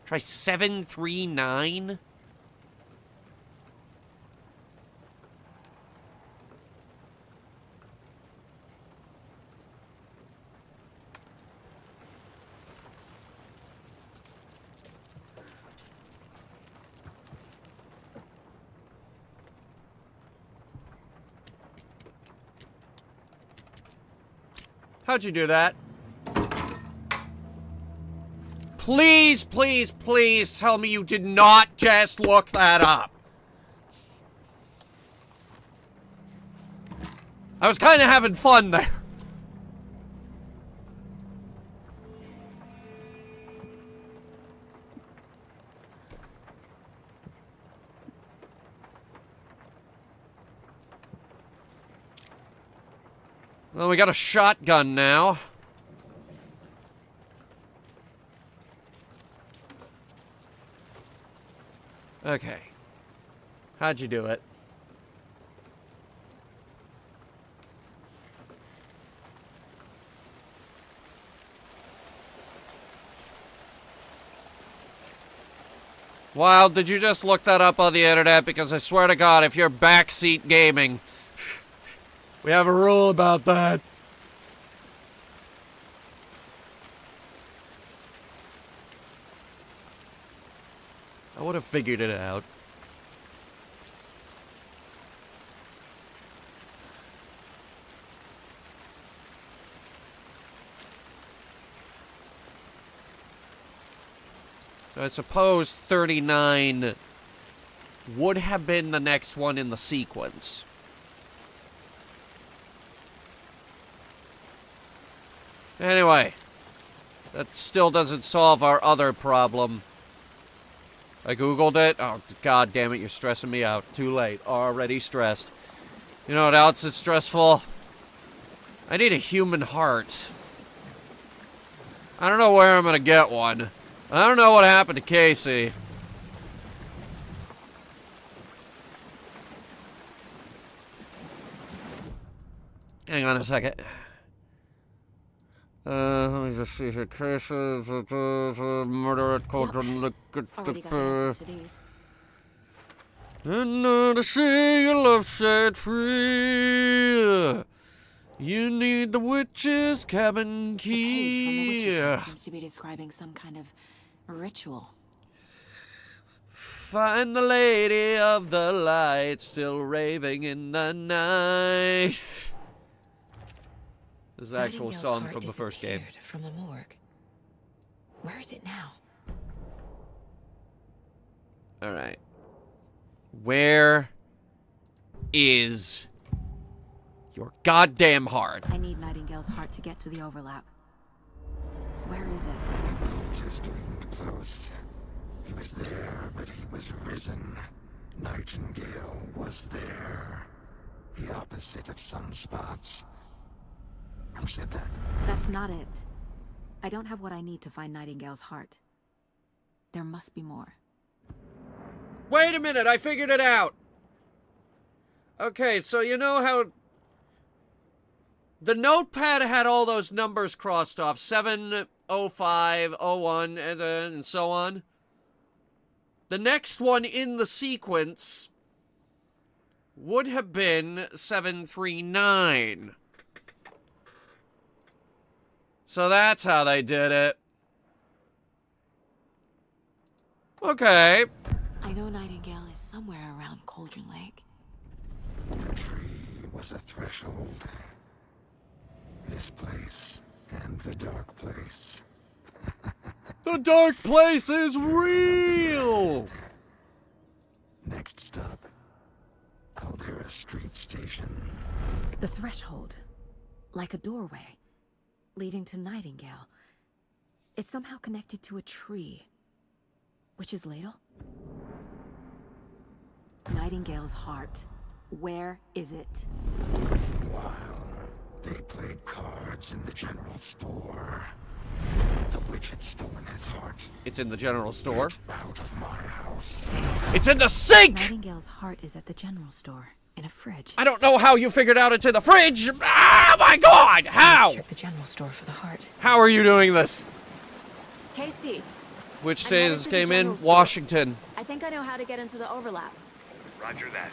Try 739. How'd you do that? Please, please, please tell me you did not just look that up. I was kind of having fun there. Well, we got a shotgun now. Okay. How'd you do it? Wild, did you just look that up on the internet? Because I swear to God, if you're backseat gaming, we have a rule about that. I would have figured it out. I suppose 39 would have been the next one in the sequence. Anyway, that still doesn't solve our other problem. I googled it. Oh, God damn it, you're stressing me out. Too late. Already stressed. You know what else is stressful? I need a human heart. I don't know where I'm gonna get one. I don't know what happened to Casey. Hang on a second. Let me just see here. Cases, murder at Cauldron. Look at the. And now to see your love set free. You need the witch's cabin key. The page from the witch's hut seems to be describing some kind of ritual. Find the lady of the light still raving in the night. This is the actual song from the first game. From the morgue. Where is it now? All right. Where is your goddamn heart? I need Nightingale's heart to get to the overlap. Where is it? The cultist isn't close. He was there, but he was risen. Nightingale was there. The opposite of sunspots. Who said that? That's not it. I don't have what I need to find Nightingale's heart. There must be more. Wait a minute, I figured it out. Okay, so you know how the notepad had all those numbers crossed off, 705, 01, and so on. The next one in the sequence would have been 739. So that's how they did it. Okay. I know Nightingale is somewhere around Cauldron Lake. The tree was a threshold. This place and the dark place. The dark place is real! Next stop, Caldera Street Station. The threshold. Like a doorway. Leading to Nightingale. It's somehow connected to a tree. Witch's ladle? Nightingale's heart. Where is it? While they played cards in the general store, the witch had stolen his heart. It's in the general store. Out of my house. It's in the sink! Nightingale's heart is at the general store. In a fridge. I don't know how you figured out it's in the fridge! Oh my God! How? Check the general store for the heart. How are you doing this? Casey. Which I'm says headed to the came in general store. Washington. I think I know how to get into the overlap. Roger that.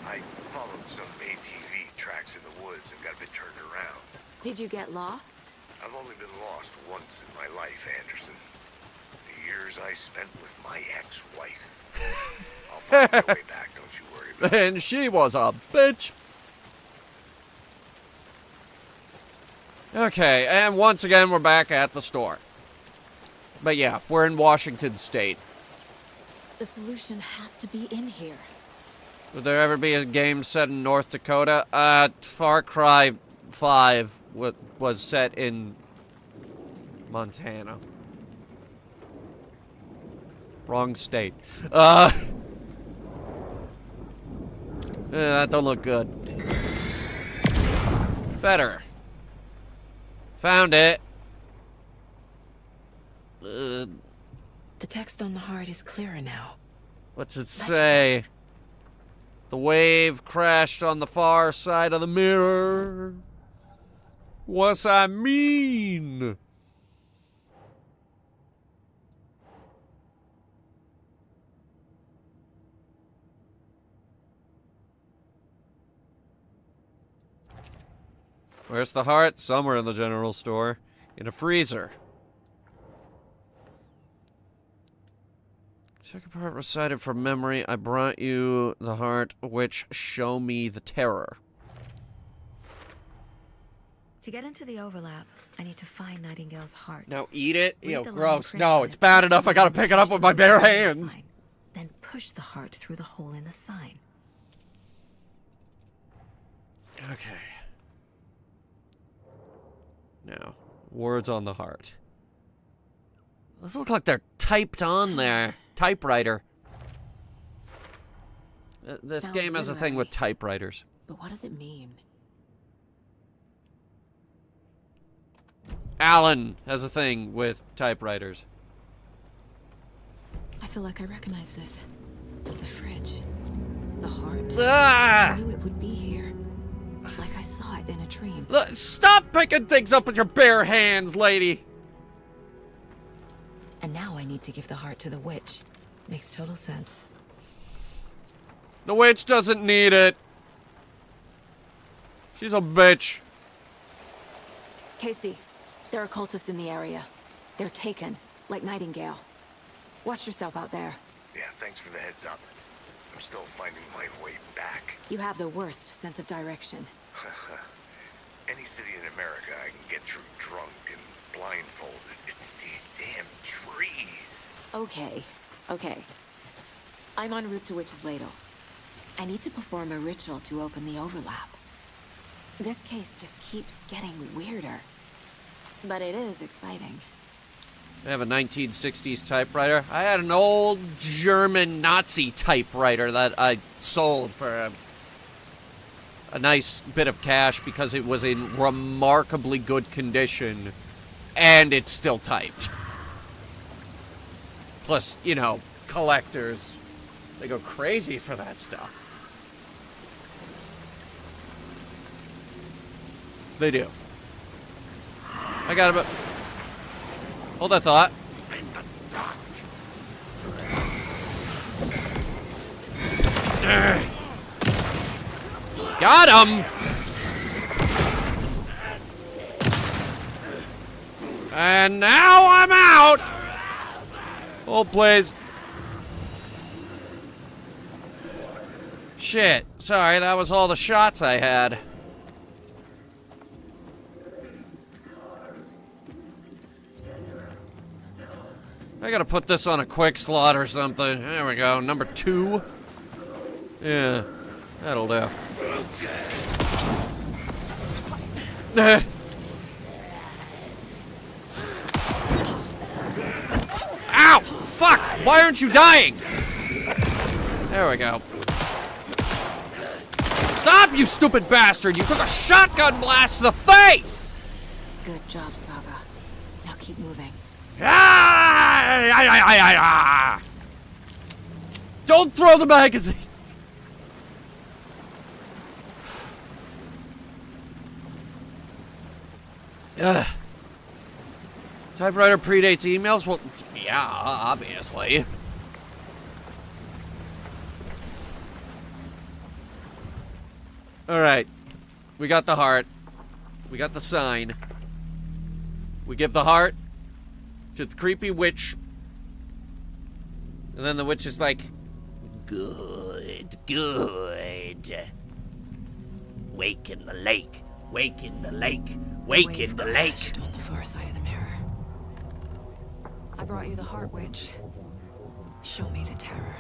I followed some ATV tracks in the woods and got a bit turned around. Did you get lost? I've only been lost once in my life, Anderson. The years I spent with my ex-wife. I'll find my way back, don't you worry about it. And she was a bitch. Okay, and once again, we're back at the store. But yeah, we're in Washington State. The solution has to be in here. Would there ever be a game set in North Dakota? Far Cry 5 was set in Montana. Wrong state. That don't look good. Better. Found it. The text on the heart is clearer now. What's it say? The wave crashed on the far side of the mirror. What's I mean? Where's the heart? Somewhere in the general store. In a freezer. Second part recited from memory. I brought you the heart, which show me the terror. To get into the overlap, I need to find Nightingale's heart. Now eat it? Read Ew, the line gross. printed No, on it's it. bad enough I gotta pick it up with my bare hands. Then push the heart through the hole in the sign. Okay. Now, words on the heart. Those look like they're typed on there. Typewriter. This Sounds game has a thing with typewriters. But what does it mean? Alan has a thing with typewriters. I feel like I recognize this. The fridge. The heart. Ah! I knew it would be here. Like I saw it in a dream. Look, stop picking things up with your bare hands, lady! And now I need to give the heart to the witch. Makes total sense. The witch doesn't need it. She's a bitch. Casey, there are cultists in the area. They're taken, like Nightingale. Watch yourself out there. Yeah, thanks for the heads up. I'm still finding my way back. You have the worst sense of direction. Any city in America I can get through drunk and blindfolded. It's these damn trees. Okay. I'm en route to Witch's Ladle. I need to perform a ritual to open the overlap. This case just keeps getting weirder. But it is exciting. I have a 1960s typewriter. I had an old German Nazi typewriter that I sold for a nice bit of cash because it was in remarkably good condition and it's still typed. Plus, you know, collectors, they go crazy for that stuff. They do. I got it. Hold that thought. Got him! And now I'm out! Hold, please. Shit. Sorry, that was all the shots I had. I gotta put this on a quick slot or something. There we go. Number 2. Yeah, that'll do. Ow! Fuck! Why aren't you dying? There we go. Stop, you stupid bastard! You took a shotgun blast to the face! Good job, Saga. Now keep moving. Don't throw the magazine! Typewriter predates emails? Well, yeah, obviously. Alright. We got the heart. We got the sign. We give the heart to the creepy witch. And then the witch is like, good, good. Wake in the lake. Wake in the lake. Wake in the lake. On the far side of the mirror. I brought you the heart, witch. Show me the terror.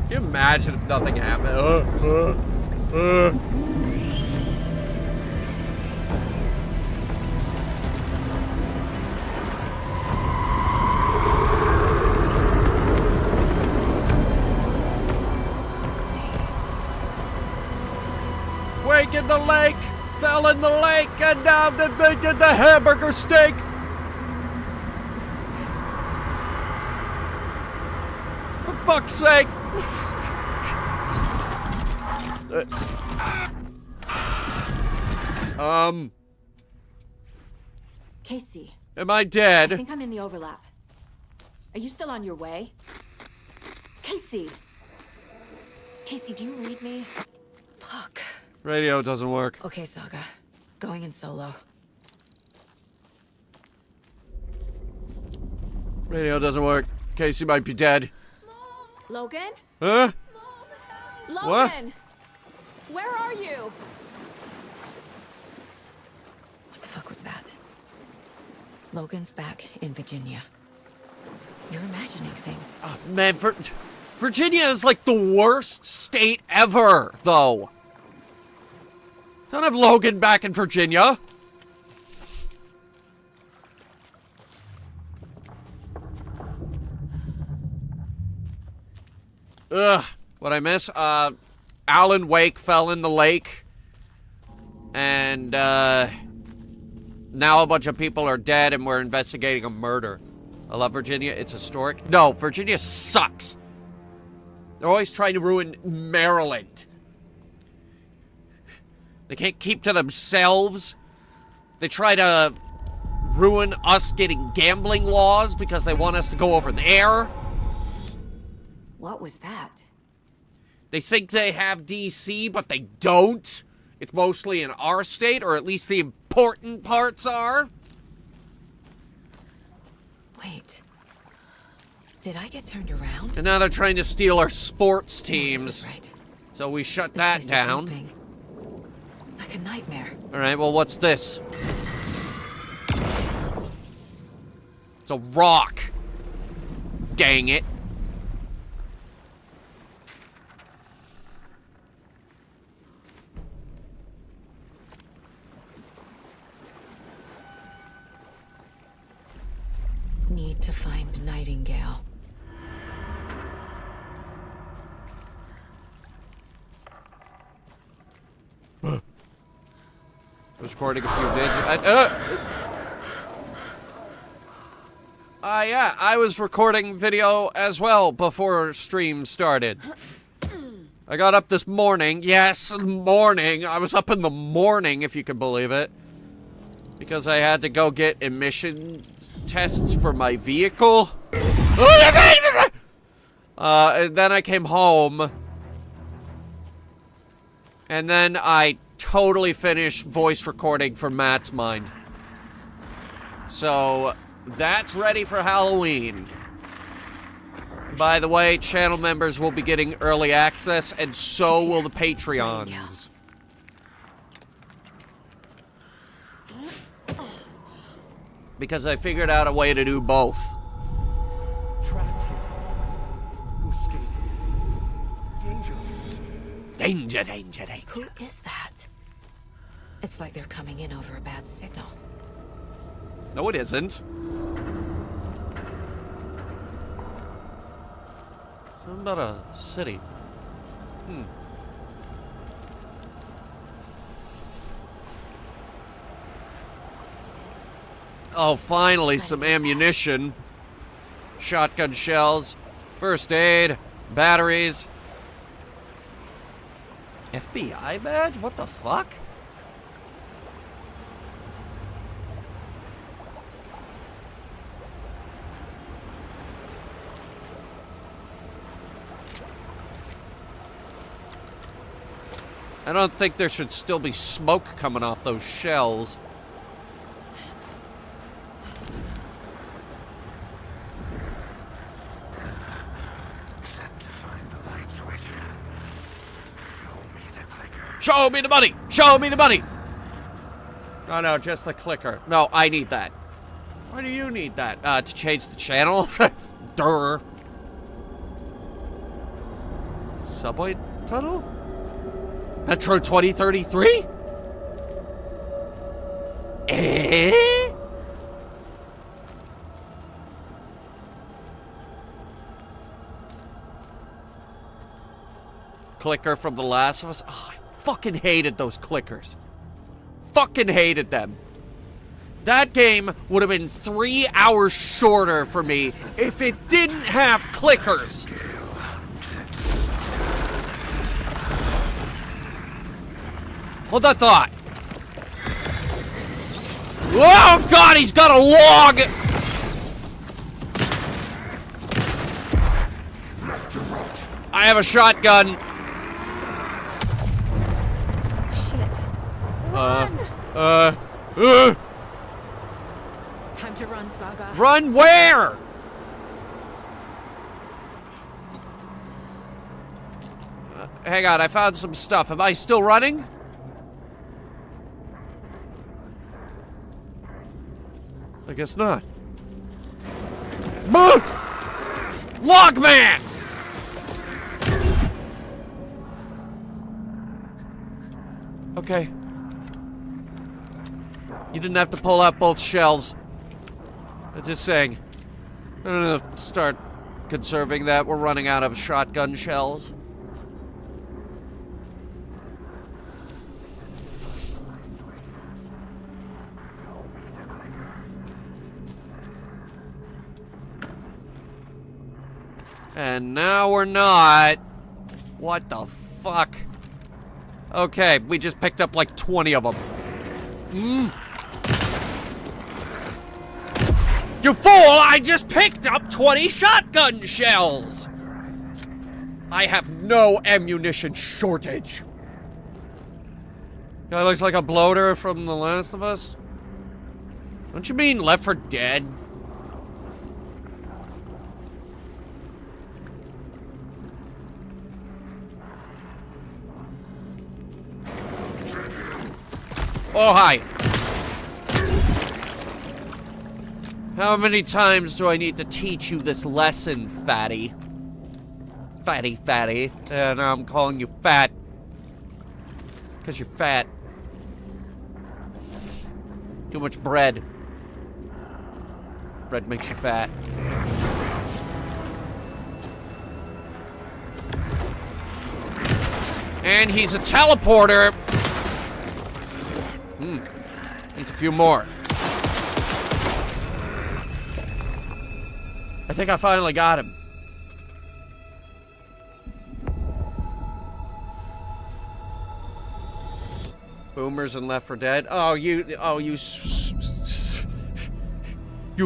Can you imagine if nothing happened? Wake in the lake! fell in the lake, and now they did the Hamburger Steak. For fuck's sake. Casey. Am I dead? I think I'm in the overlap. Are you still on your way? Casey! Casey, do you read me? Fuck. Radio doesn't work. Okay, Saga. Going in solo. Radio doesn't work. Casey might be dead. Logan? Huh? Logan! Where are you? What the fuck was that? Logan's back in Virginia. You're imagining things. Oh, man, Virginia is like the worst state ever, though. Don't have Logan back in Virginia. Ugh, what'd I miss? Alan Wake fell in the lake. And, now a bunch of people are dead and we're investigating a murder. I love Virginia. It's historic. No, Virginia sucks. They're always trying to ruin Maryland. They can't keep to themselves. They try to ruin us getting gambling laws because they want us to go over there. What was that? They think they have DC, but they don't. It's mostly in our state, or at least the important parts are. Wait. Did I get turned around? And now they're trying to steal our sports teams. No, this is right. So we shut This that place is down. looping. Like a nightmare. Alright, well, what's this? It's a rock. Dang it. Need to find Nightingale. I was recording a few vids. Yeah, I was recording video as well before stream started. I got up this morning. Yes, morning. I was up in the morning, if you can believe it. Because I had to go get emission tests for my vehicle. And then I came home. And then I totally finished voice recording for Matt's Mind. So, that's ready for Halloween. By the way, channel members will be getting early access, and so will the Patreons. Because I figured out a way to do both. Trapped here. Who escaped? Danger. Danger, danger, danger. Who is that? It's like they're coming in over a bad signal. No, it isn't. Something about a city. Oh, finally, some ammunition. Shotgun shells. First aid. Batteries. FBI badge? What the fuck? I don't think there should still be smoke coming off those shells. Show me the money! Show me the money! Oh no, just the clicker. No, I need that. Why do you need that? To change the channel? Durr. Subway tunnel? Metro 2033? Eh? Clicker from The Last of Us. Oh, I fucking hated those clickers. fucking hated them. That game would have been 3 hours shorter for me if it didn't have clickers. Hold that thought. Oh God, he's got a log. I have a shotgun. Time to run, Saga. Run where? Hang on, I found some stuff. Am I still running? I guess not. Boo! Logman! Okay. You didn't have to pull out both shells. I'm just saying. I'm gonna start conserving that. We're running out of shotgun shells. And now we're not. What the fuck? Okay, we just picked up like 20 of them. You fool! I just picked up 20 shotgun shells! I have no ammunition shortage. Guy looks like a bloater from The Last of Us. Don't you mean Left 4 Dead? Oh, hi. How many times do I need to teach you this lesson, fatty? Fatty. And I'm calling you fat. Because you're fat. Too much bread. Bread makes you fat. And he's a teleporter. Needs a few more. I think I finally got him. Boomers and Left 4 Dead. Oh, you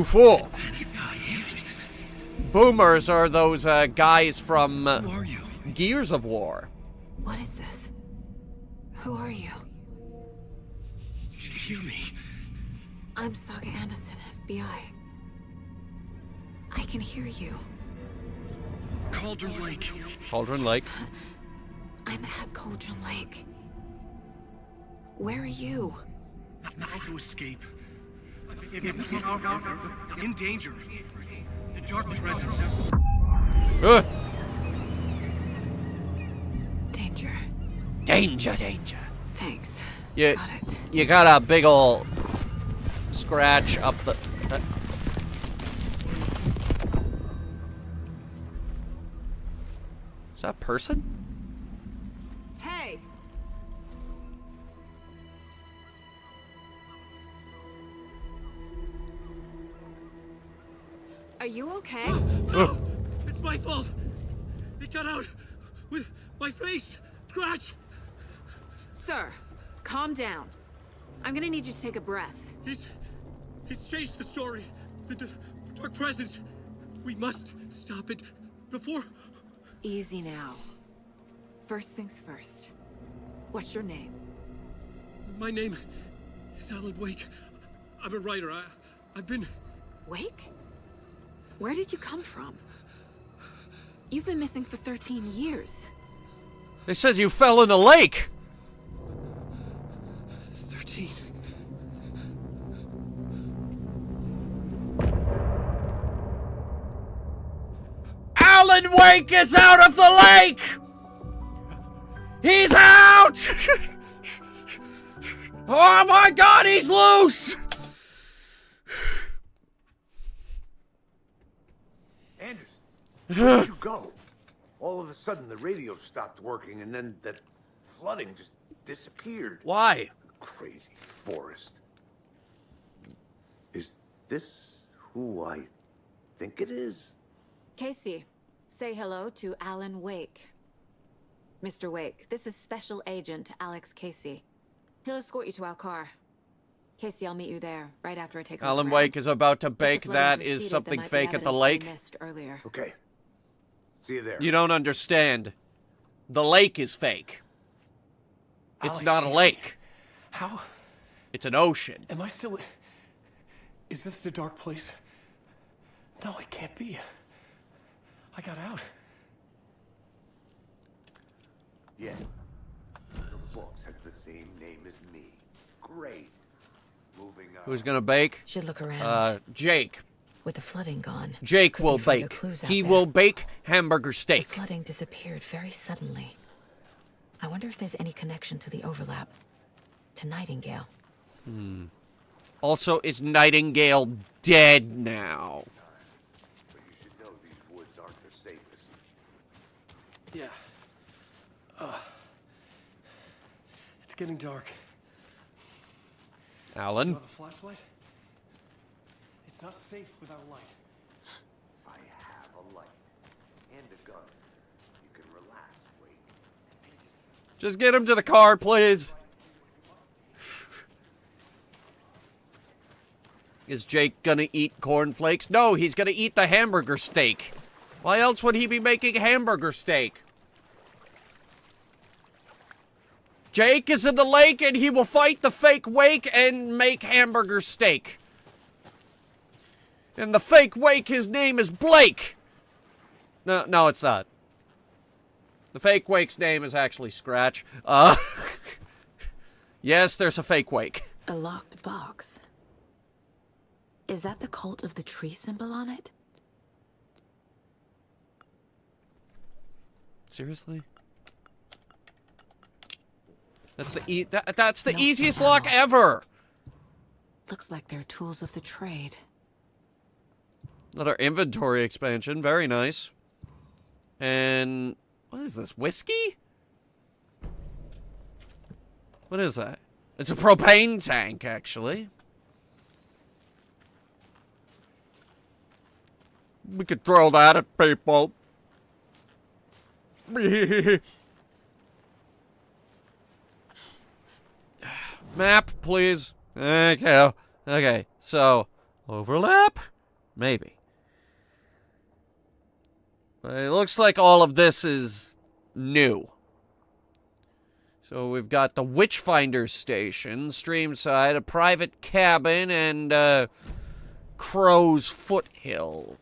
fool. Boomers are those guys from Gears of War. What is this? Who are you? Hear me. I'm Saga Anderson, FBI. I can hear you. Cauldron Lake. Cauldron Lake. I'm at Cauldron Lake. Where are you? How to escape. In danger. The dark presence. Danger. Danger. Thanks. You, Got it. you got a big ol' scratch up the... Is that a person? Hey! Are you okay? No! It's my fault! It got out with my face! Scratch! Sir, calm down. I'm gonna need you to take a breath. He's changed the story. The dark presence. We must stop it before... Easy now. First things first. What's your name? My name is Alan Wake. I'm a writer. I've been... Wake? Where did you come from? You've been missing for 13 years. They said you fell in a lake. 13. Alan Wake is out of the lake! He's out! Oh my God, he's loose! Anderson, where did you go? All of a sudden, the radio stopped working, and then that flooding just disappeared. Why? crazy forest. Is this who I think it is? Casey, say hello to Alan Wake. Mr. Wake, this is Special Agent Alex Casey. He'll escort you to our car. Casey, I'll meet you there, right after I take a Alan look Wake around. is about to If the bake flooding's that receded, is there something might be fake at the evidence we lake. missed earlier. Okay. See you there. You don't understand. The lake is fake. It's Alex not a Casey. lake. How? It's an ocean. Am I still... Is this the dark place? No, it can't be. I got out. Yeah. Your box has the same name as me. Great. Moving on. Who's gonna bake? Should look around. Jake. With the flooding gone, Jake could will be further bake. clues out He there. will bake hamburger steak. The flooding disappeared very suddenly. I wonder if there's any connection to the overlap. To Nightingale. Also, is Nightingale dead now? But you should know these woods aren't the safest. Yeah. It's getting dark. Alan? You have a flashlight? It's not safe without a light. I have a light and a gun. You can relax, wait. Just get him to the car, please. Is Jake gonna eat cornflakes? No, he's gonna eat the hamburger steak. Why else would he be making hamburger steak? Jake is in the lake and he will fight the fake Wake and make hamburger steak. And the fake Wake, his name is Blake. No, it's not. The fake Wake's name is actually Scratch. Yes, there's a fake Wake. A locked box. Is that the cult of the tree symbol on it? Seriously? That's the that's the Notes easiest on lock panel. ever. Looks like they're tools of the trade. Another inventory expansion, very nice. And what is this, whiskey? What is that? It's a propane tank, actually. We could throw that at people. Map, please. Okay, so overlap? Maybe. It looks like all of this is new. So we've got the Witchfinder Station, Streamside, a private cabin, and Crow's Foothill.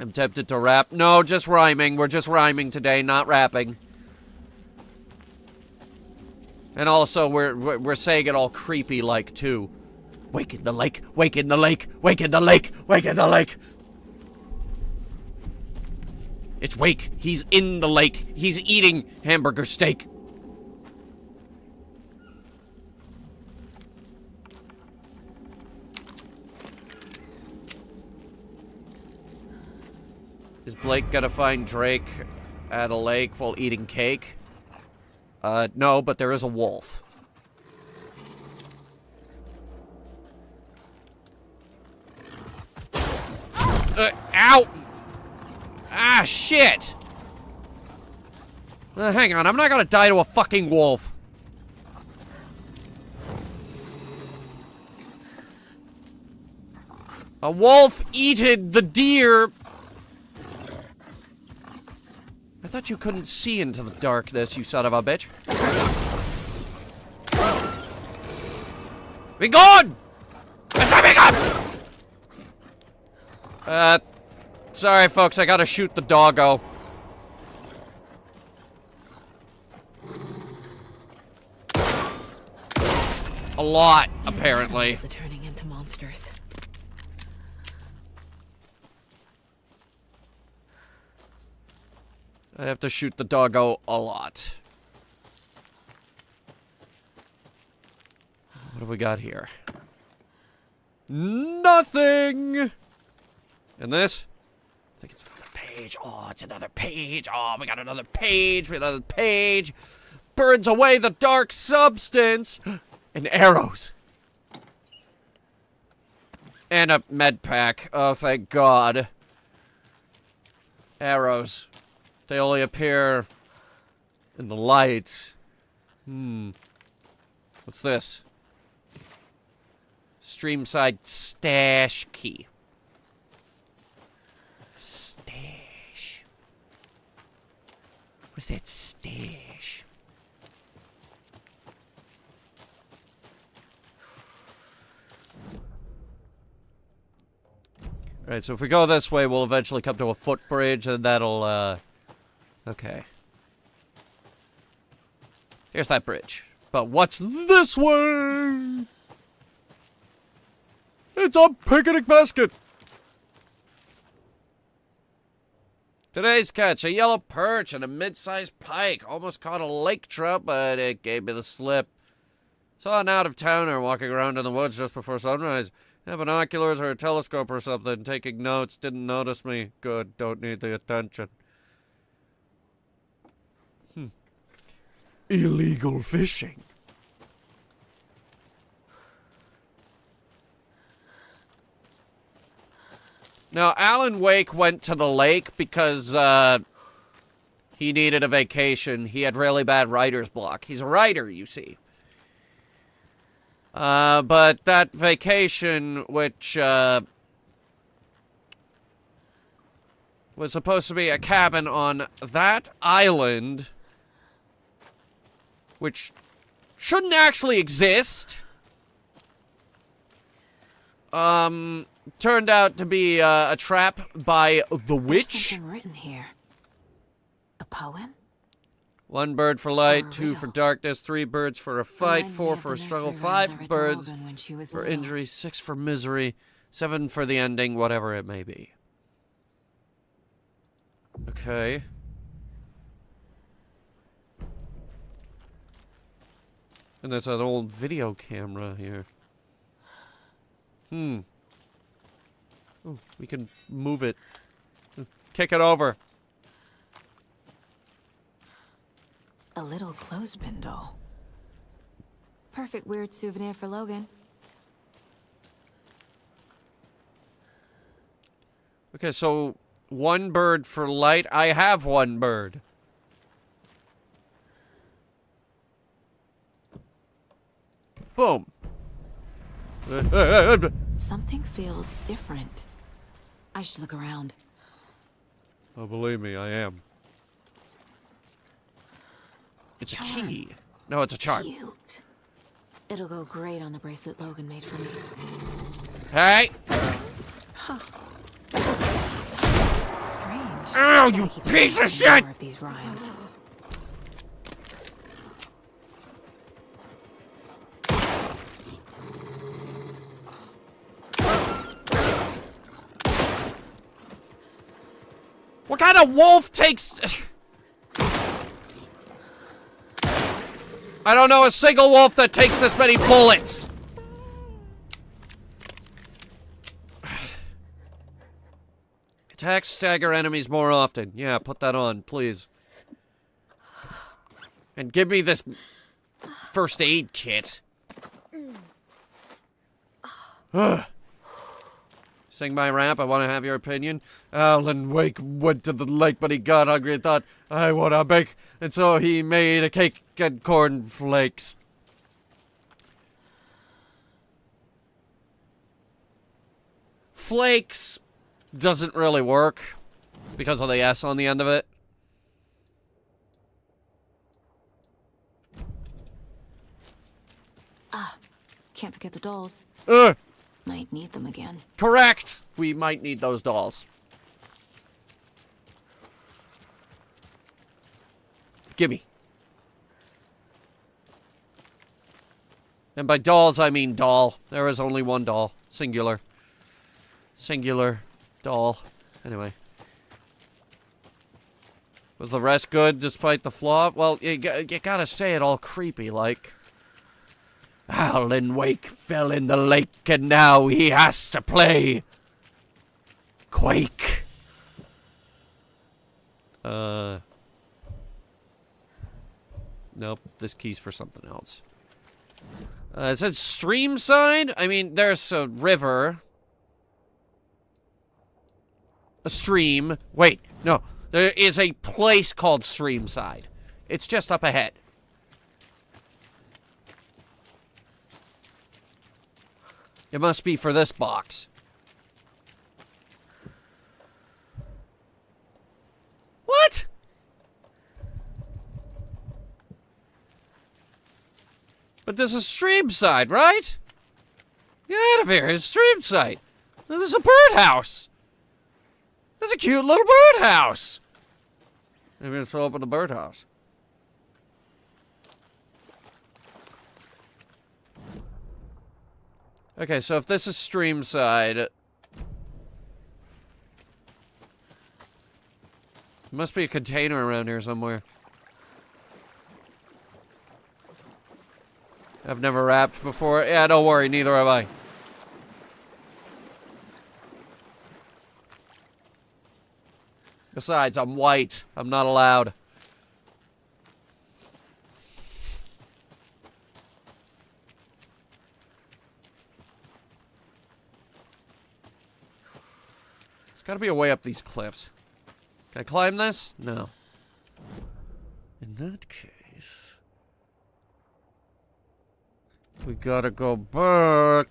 I'm tempted to rap. No, just rhyming. We're just rhyming today, not rapping. And also, we're saying it all creepy like too. Wake in the lake, wake in the lake, wake in the lake, wake in the lake. It's Wake. He's in the lake. He's eating hamburger steak. Is Blake gonna find Drake at a lake while eating cake? No, but there is a wolf. Ow! Ah, shit! Hang on, I'm not gonna die to a fucking wolf. A wolf eated the deer. I thought you couldn't see into the darkness, you son of a bitch. Be gone! Be gone! Sorry, folks, I gotta shoot the doggo. A lot, apparently. Animals are turning into monsters. I have to shoot the doggo a lot. What have we got here? Nothing! And this? I think it's another page. Oh, it's another page. Oh, we got another page. We got another page. Burns away the dark substance. And arrows. And a med pack. Oh, thank God. Arrows. They only appear in the lights. What's this? Streamside stash key. Stash. What's that stash? Alright, so if we go this way, we'll eventually come to a footbridge, and that'll, okay. Here's that bridge. But what's this way? It's a picnic basket! Today's catch, a yellow perch and a mid-sized pike. Almost caught a lake trout, but it gave me the slip. Saw an out-of-towner walking around in the woods just before sunrise. Had binoculars or a telescope or something, taking notes. Didn't notice me. Good, don't need the attention. Illegal fishing. Now, Alan Wake went to the lake because, he needed a vacation. He had really bad writer's block. He's a writer, you see. But that vacation, which, was supposed to be a cabin on that island, which shouldn't actually exist, turned out to be, a trap by the witch. There's something written here. A poem? 1 bird for light, 2 for darkness, 3 birds for a fight, 4 for a struggle, 5 birds for injury, 6 for misery, 7 for the ending, whatever it may be. Okay. And there's an old video camera here. Ooh, we can move it. Kick it over. A little clothespin doll. Perfect weird souvenir for Logan. Okay, so 1 bird for light. I have 1 bird. Boom. Something feels different. I should look around. Oh, believe me, I am. It's a key. No, it's a charm. Cute. It'll go great on the bracelet Logan made for me. Hey! Huh. Strange. Ow, you piece of shit! More of these rhymes. What kind of wolf takes... I don't know a single wolf that takes this many bullets. Attack stagger enemies more often. Yeah, put that on, please. And give me this first aid kit. Sing my rap, I want to have your opinion. Alan Wake went to the lake, but he got hungry and thought, I want to bake. And so he made a cake and cornflakes. Flakes doesn't really work because of the S on the end of it. Ah, can't forget the dolls. Might need them again. Correct! We might need those dolls. Gimme. And by dolls, I mean doll. There is only 1 doll. Singular. Singular doll. Anyway. Was the rest good despite the flaw? Well, you gotta say it all creepy, like. Alan Wake fell in the lake and now he has to play. Quake. Nope, this key's for something else. It says stream side? I mean, there's a river. A stream. Wait, no. There is a place called Streamside. It's just up ahead. It must be for this box. What? But this is Streamside, right? Get out of here. It's Streamside. There's a birdhouse. There's a cute little birdhouse. Maybe let's open the birdhouse. Okay, so if this is Streamside, must be a container around here somewhere. I've never rapped before. Yeah, don't worry, neither have I. Besides, I'm white. I'm not allowed. There's gotta be a way up these cliffs. Can I climb this? No. In that case, we gotta go back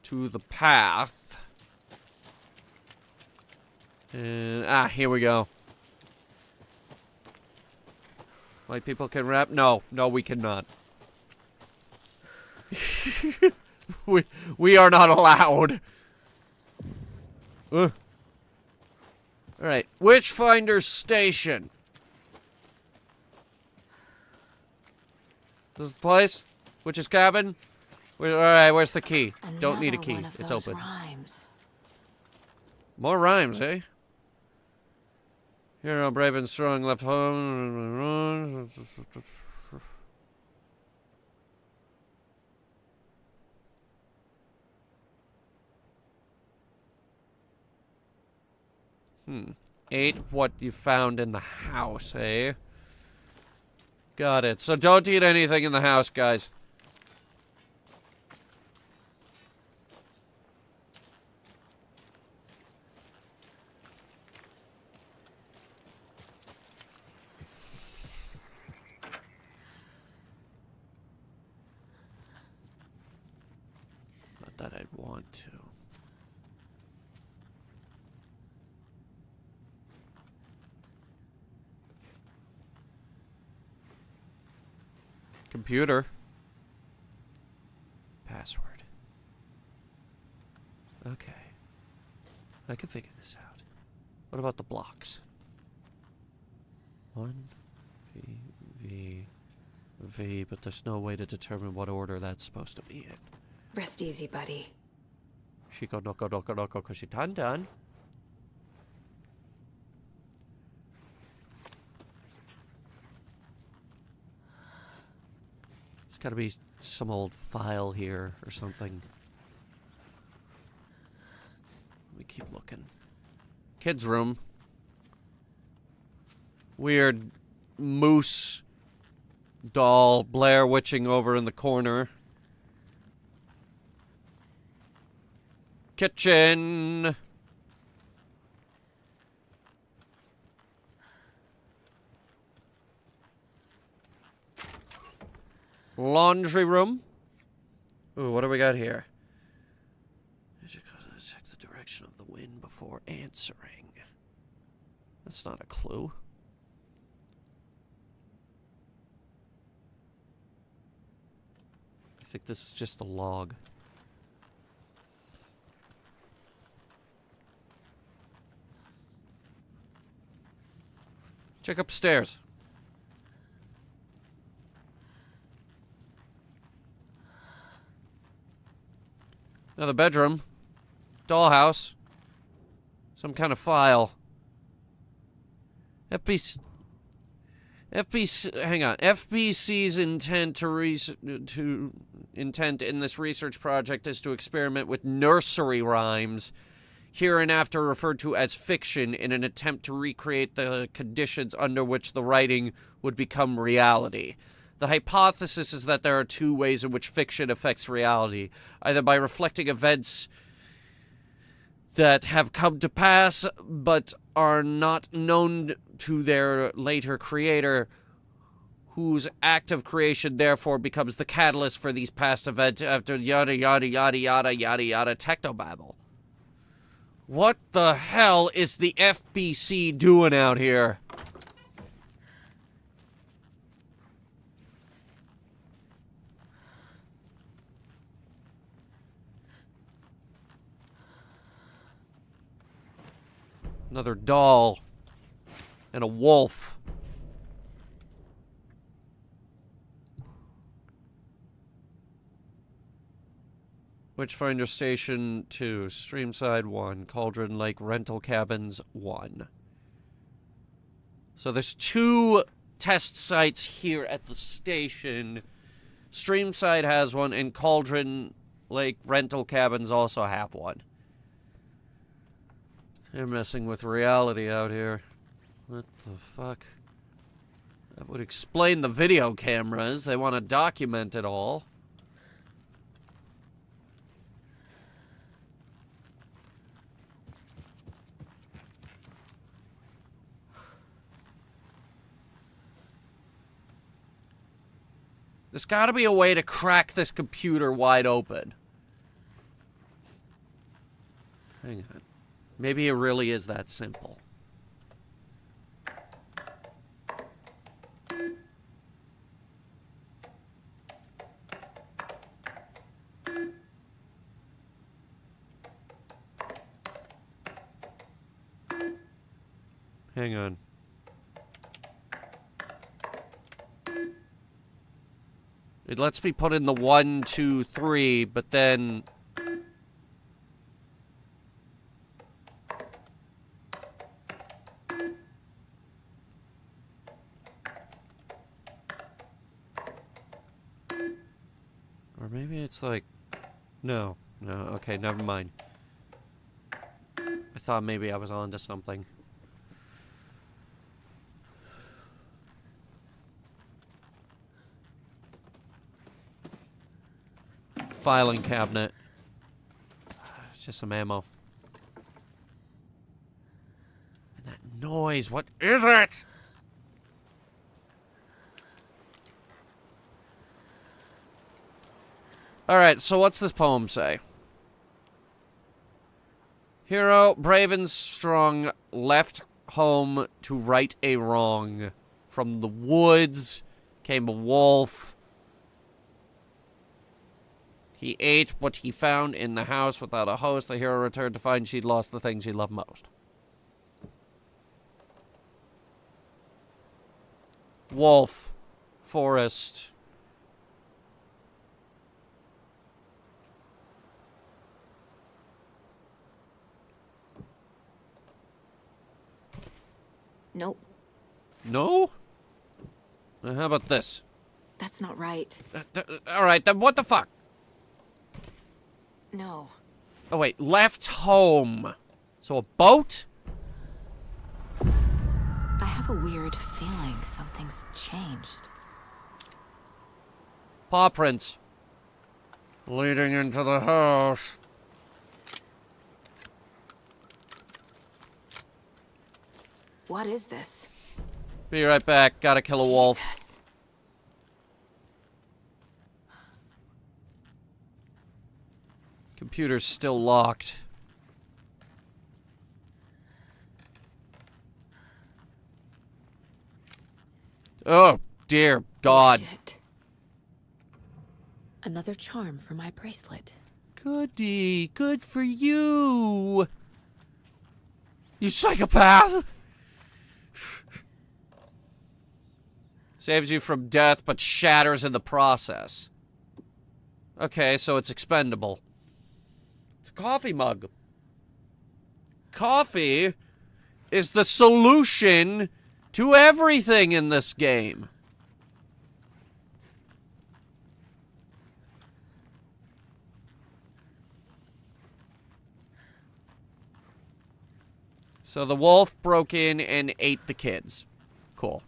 to the path. And, here we go. White people can rap? No, we cannot. we are not allowed. Alright, Witchfinder Station. This is the place? Witch's cabin? Alright, where's the key? Don't need a key. It's open. Rhymes. More rhymes, eh? Hero, brave and strong, left home. Ate what you found in the house, eh? Got it. So don't eat anything in the house, guys. Not that I'd want to. Computer. Password. Okay. I can figure this out. What about the blocks? 1, V, but there's no way to determine what order that's supposed to be in. Rest easy, buddy. Shiko noko noko noko koshitandan. There's gotta be some old file here or something. Let me keep looking. Kids' room. Weird moose doll Blair witching over in the corner. Kitchen. Laundry room. Ooh, what do we got here? Check the direction of the wind before answering. That's not a clue. I think this is just a log. Check upstairs. Another bedroom. Dollhouse. Some kind of file. Hang on. FBC's intent in this research project is to experiment with nursery rhymes, hereinafter referred to as fiction, in an attempt to recreate the conditions under which the writing would become reality. The hypothesis is that there are two ways in which fiction affects reality, either by reflecting events that have come to pass but are not known to their later creator, whose act of creation therefore becomes the catalyst for these past events after yada yada yada yada yada yada technobabble. What the hell is the FBC doing out here? Another doll. And a wolf. Witchfinder Station 2, Streamside 1, Cauldron Lake Rental Cabins 1. So there's 2 test sites here at the station. Streamside has one, and Cauldron Lake Rental Cabins also have one. They're messing with reality out here. What the fuck? That would explain the video cameras. They want to document it all. There's got to be a way to crack this computer wide open. Hang on. Maybe it really is that simple. Hang on. It lets me put in the 1, 2, 3, but then... Or maybe it's like... No. No, okay, never mind. I thought maybe I was onto something. Filing cabinet. It's just some ammo. And that noise, what is it? Alright, so what's this poem say? Hero, brave and strong, left home to right a wrong. From the woods came a wolf. He ate what he found in the house without a host. The hero returned to find she'd lost the thing she loved most. Wolf. Forest. Nope. No? How about this? That's not right. Alright, then what the fuck? No. Oh, wait. Left home. So a boat? I have a weird feeling something's changed. Paw prints. Leading into the house. What is this? Be right back. Gotta kill a wolf. Jesus. Computer's still locked. Oh, dear God. Shit. Another charm for my bracelet. Goody. Good for you. You psychopath. Saves you from death, but shatters in the process. Okay, so it's expendable. It's a coffee mug. Coffee is the solution to everything in this game. So the wolf broke in and ate the kids. Cool.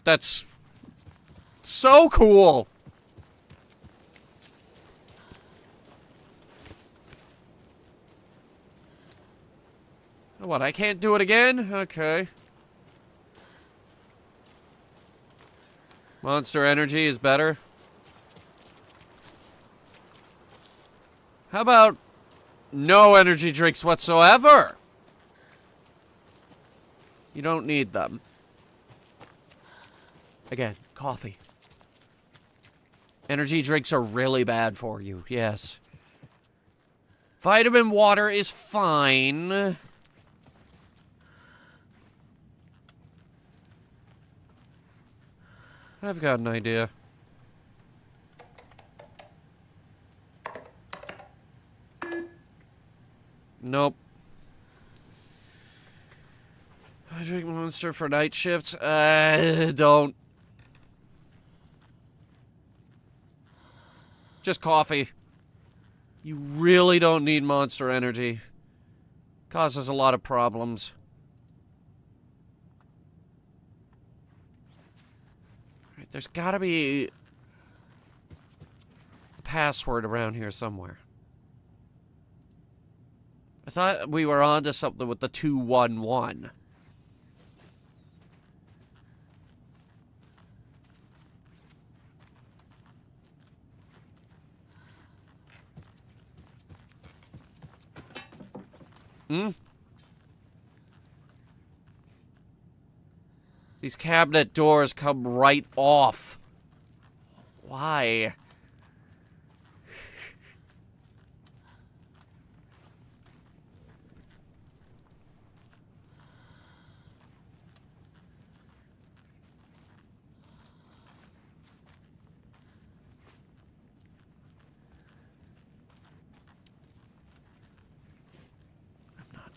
That's so cool. What, I can't do it again? Okay. Monster Energy is better. How about no energy drinks whatsoever? You don't need them. Again, coffee. Energy drinks are really bad for you, yes. Vitamin water is fine. I've got an idea. Nope. I drink Monster for night shifts. Don't. Just coffee. You really don't need Monster Energy. Causes a lot of problems. Right, there's gotta be a password around here somewhere. I thought we were onto something with the 211. These cabinet doors come right off. Why?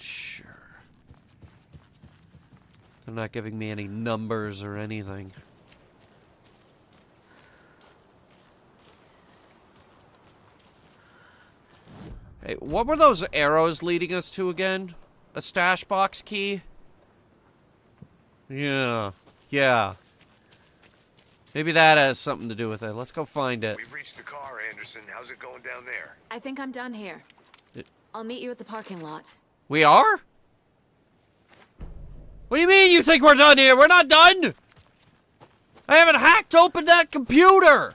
Sure. They're not giving me any numbers or anything. Hey, what were those arrows leading us to again? A stash box key? Yeah. Yeah. Maybe that has something to do with it. Let's go find it. We've reached the car, Anderson. How's it going down there? I think I'm done here. I'll meet you at the parking lot. We are? What do you mean you think we're done here? We're not done! I haven't hacked open that computer!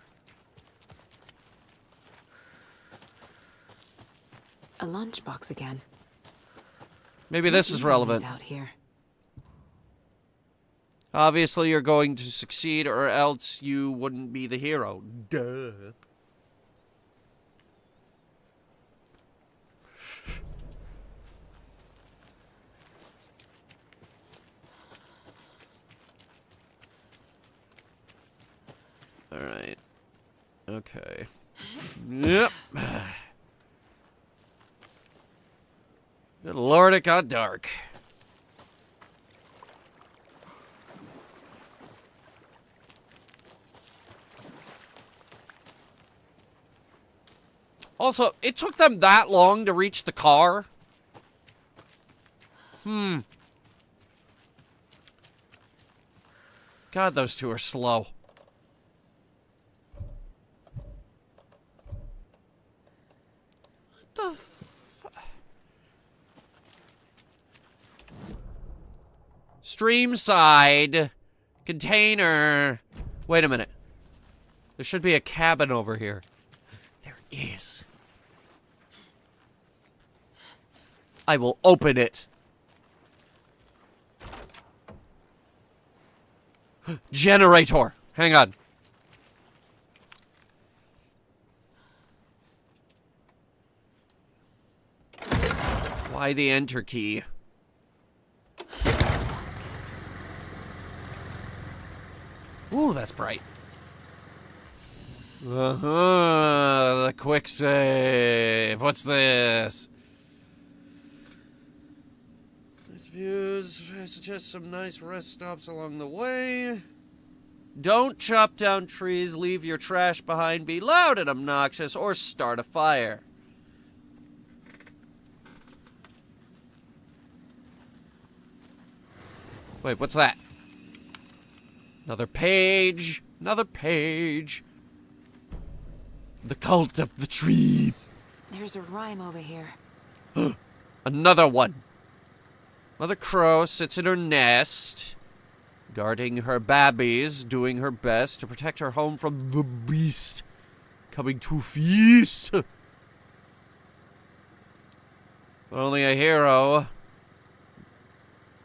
A lunchbox again. Maybe this is relevant. Out here. Obviously you're going to succeed or else you wouldn't be the hero. Duh. Alright. Okay. Yep. Good Lord, it got dark. Also, it took them that long to reach the car? God, those two are slow. What the Stream side. Container. Wait a minute. There should be a cabin over here. There is. I will open it. Generator. Hang on. Why the enter key? Ooh, that's bright. The quick save. What's this? It's views. I suggest some nice rest stops along the way. Don't chop down trees, leave your trash behind, be loud and obnoxious, or start a fire. Wait, what's that? Another page. Another page. The cult of the tree. There's a rhyme over here. Another one. Mother Crow sits in her nest, guarding her babbies, doing her best to protect her home from the beast coming to feast. But only a hero,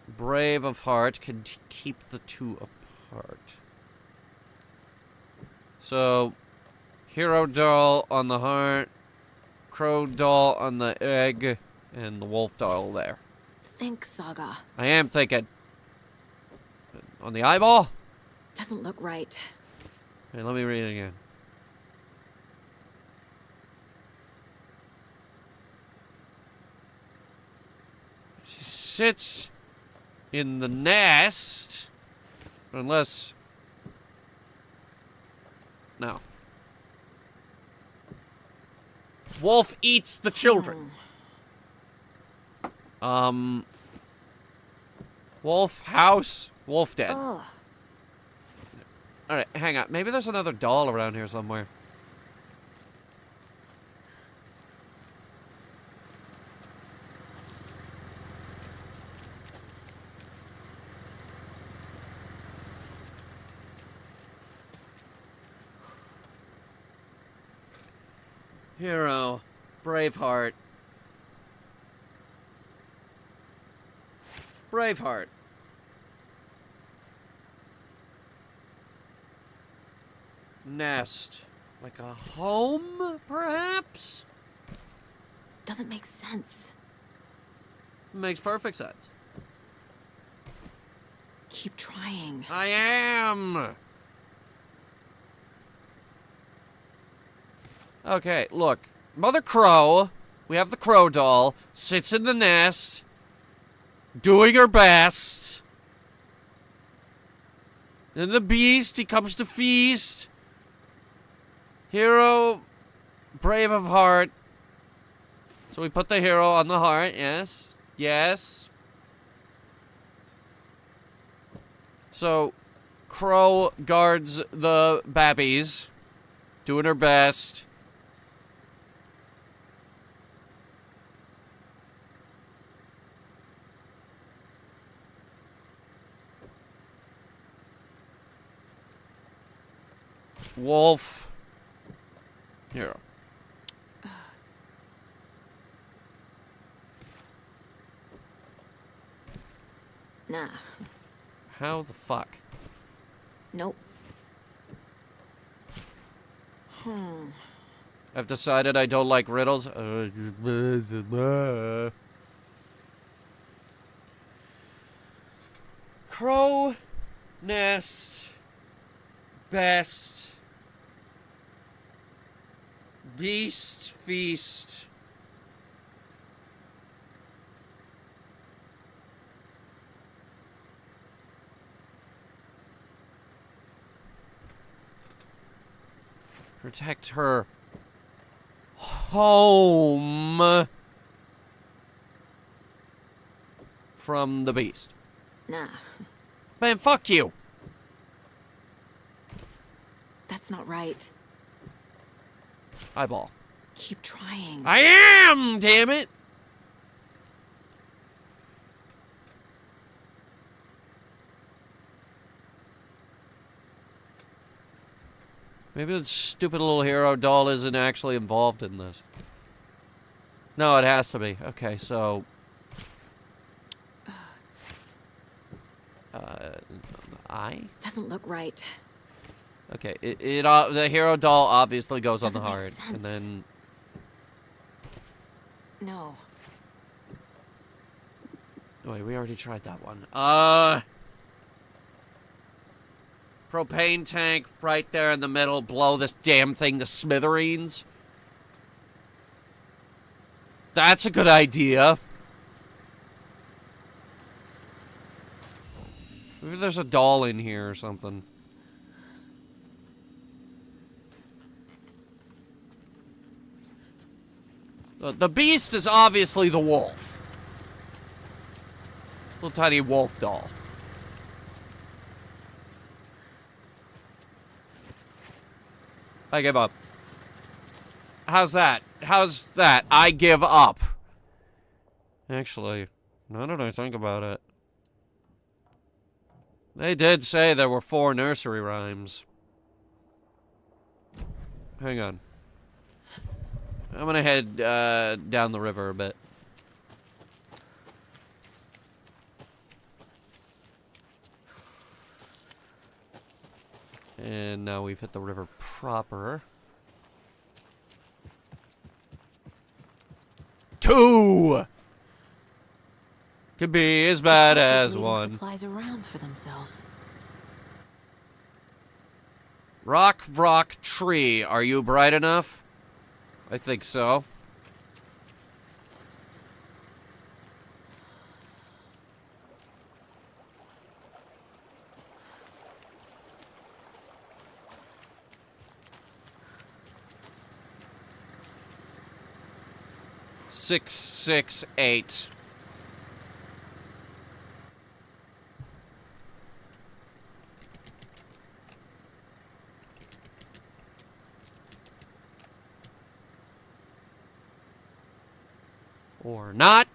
brave of heart, can keep the two apart. So, hero doll on the heart, crow doll on the egg, and the wolf doll there. Think, Saga. I am thinking. On the eyeball? Doesn't look right. Okay, let me read it again. She sits in the nest. Unless... No. Wolf eats the children. Wolf house. Wolf dead. Ugh. Alright, hang on. Maybe there's another doll around here somewhere. Hero. Braveheart. Braveheart. Nest. Like a home, perhaps? Doesn't make sense. Makes perfect sense. Keep trying. I am! Okay, look. Mother Crow, we have the crow doll, sits in the nest, doing her best. Then the beast, he comes to feast. Hero, brave of heart. So we put the hero on the heart, yes. Yes. So, Crow guards the babbies, doing her best. Wolf. Hero. Nah. How the fuck? Nope. I've decided I don't like riddles. Crow, nest, best, beast, feast. Protect her home from the beast. Nah. Man, fuck you. That's not right. Eyeball. Keep trying. I am, damn it. Maybe the stupid little hero doll isn't actually involved in this. No, it has to be. Okay, so... eye? Doesn't look right. Okay, the hero doll obviously goes on the Doesn't make heart. sense. And then... No. Wait, we already tried that one. Propane tank right there in the middle. Blow this damn thing to smithereens. That's a good idea. Maybe there's a doll in here or something. The beast is obviously the wolf. Little tiny wolf doll. I give up. How's that? How's that? I give up. Actually, now that I think about it, they did say there were 4 nursery rhymes. Hang on. I'm gonna head down the river a bit. And now we've hit the river proper. 2! Could be as bad as 1. Supplies around for themselves. Rock, rock, tree. Are you bright enough? I think so. Six, 6, 8. Or not.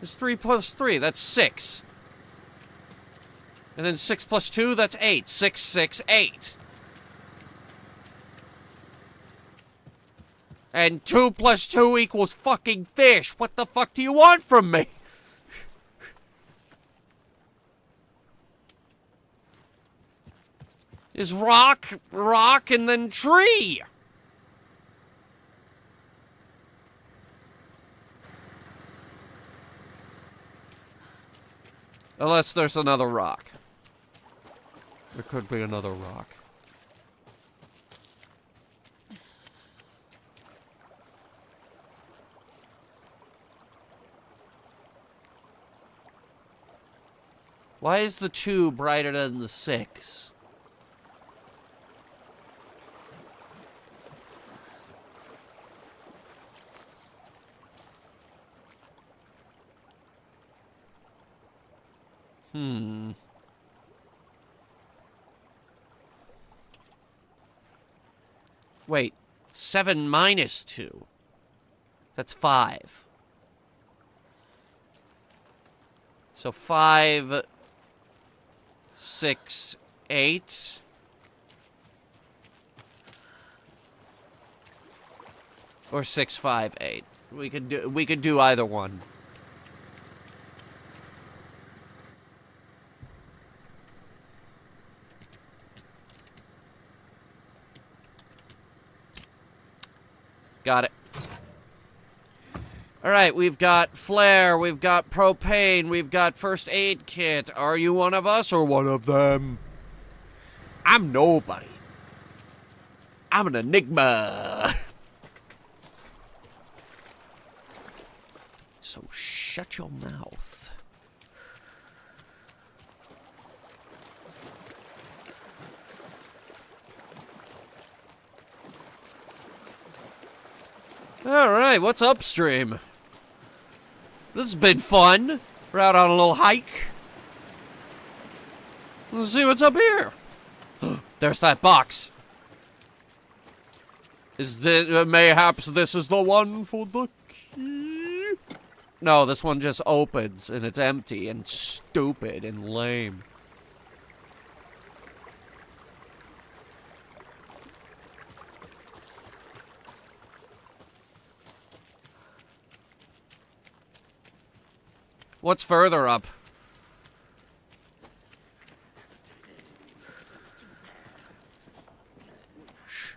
It's 3 plus 3. That's 6. And then 6 plus 2, that's 8. 6, 6, 8. And 2 plus 2 equals fucking fish. What the fuck do you want from me? Is rock, rock, and then tree. Unless there's another rock. There could be another rock. Why is the 2 brighter than the 6? Wait, 7 minus 2. That's 5. So 5, 6, 8. Or 6, 5, 8. We could do either one. Got it. Alright, we've got flare, we've got propane, we've got first aid kit. Are you one of us or one of them? I'm nobody. I'm an enigma. So shut your mouth. Alright, what's upstream? This has been fun. We're out on a little hike. Let's see what's up here. There's that box. Is this, mayhaps this is the one for the key? No, this one just opens and it's empty and stupid and lame. What's further up? Shh.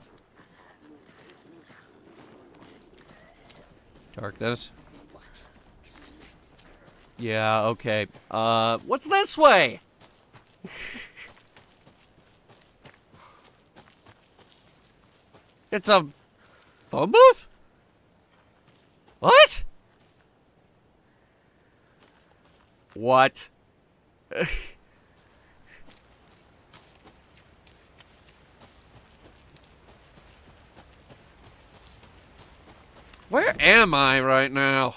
Darkness. Yeah, okay. What's this way? It's a phone booth? What? What? Where am I right now?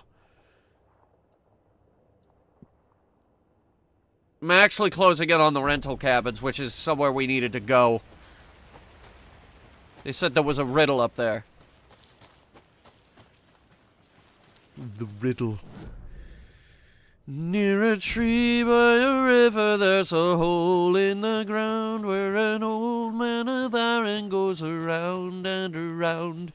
I'm actually closing in on the rental cabins, which is somewhere we needed to go. They said there was a riddle up there. The riddle. Near a tree by a river, there's a hole in the ground where an old man of iron goes around and around.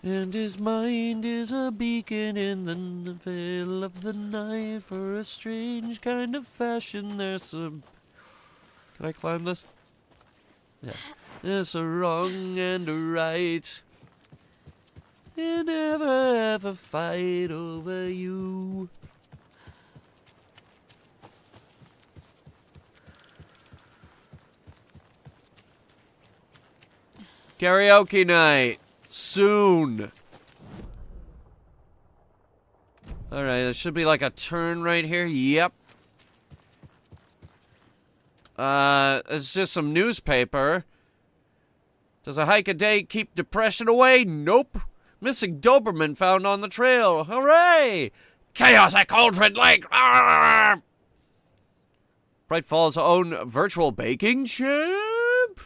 And his mind is a beacon in the veil of the night. For a strange kind of fashion, there's a... Can I climb this? Yes. There's a wrong and a right. You never ever fight over you. Karaoke night. Soon. Alright, there should be like a turn right here. Yep. It's just some newspaper. Does a hike a day keep depression away? Nope. Missing Doberman found on the trail. Hooray! Chaos at Cauldron Lake! Arrgh! Bright Falls' own virtual baking champ?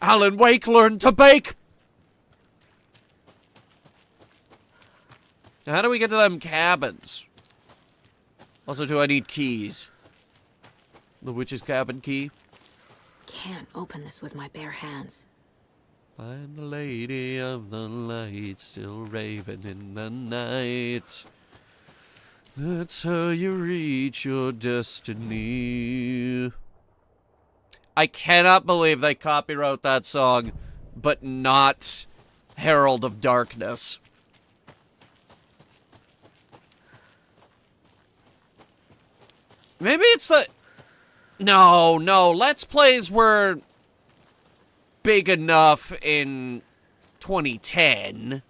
Alan Wake learned to bake! Now, how do we get to them cabins? Also, do I need keys? The witch's cabin key? Can't open this with my bare hands. Find the lady of the light still raving in the night. That's how you reach your destiny. I cannot believe they copywrote that song, but not Herald of Darkness. Maybe it's the... No, Let's Plays were big enough in 2010.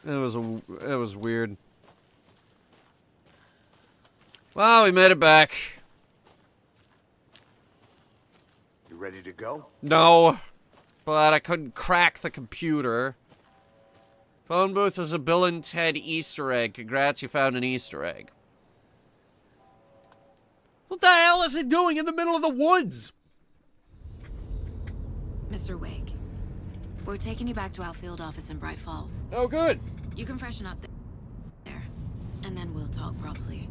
It was weird. Well, we made it back. You ready to go? No, but I couldn't crack the computer. Phone booth is a Bill and Ted Easter egg. Congrats, you found an Easter egg. What the hell is it doing in the middle of the woods? Mr. Wake, we're taking you back to our field office in Bright Falls. Oh, good. You can freshen up there, and then we'll talk properly.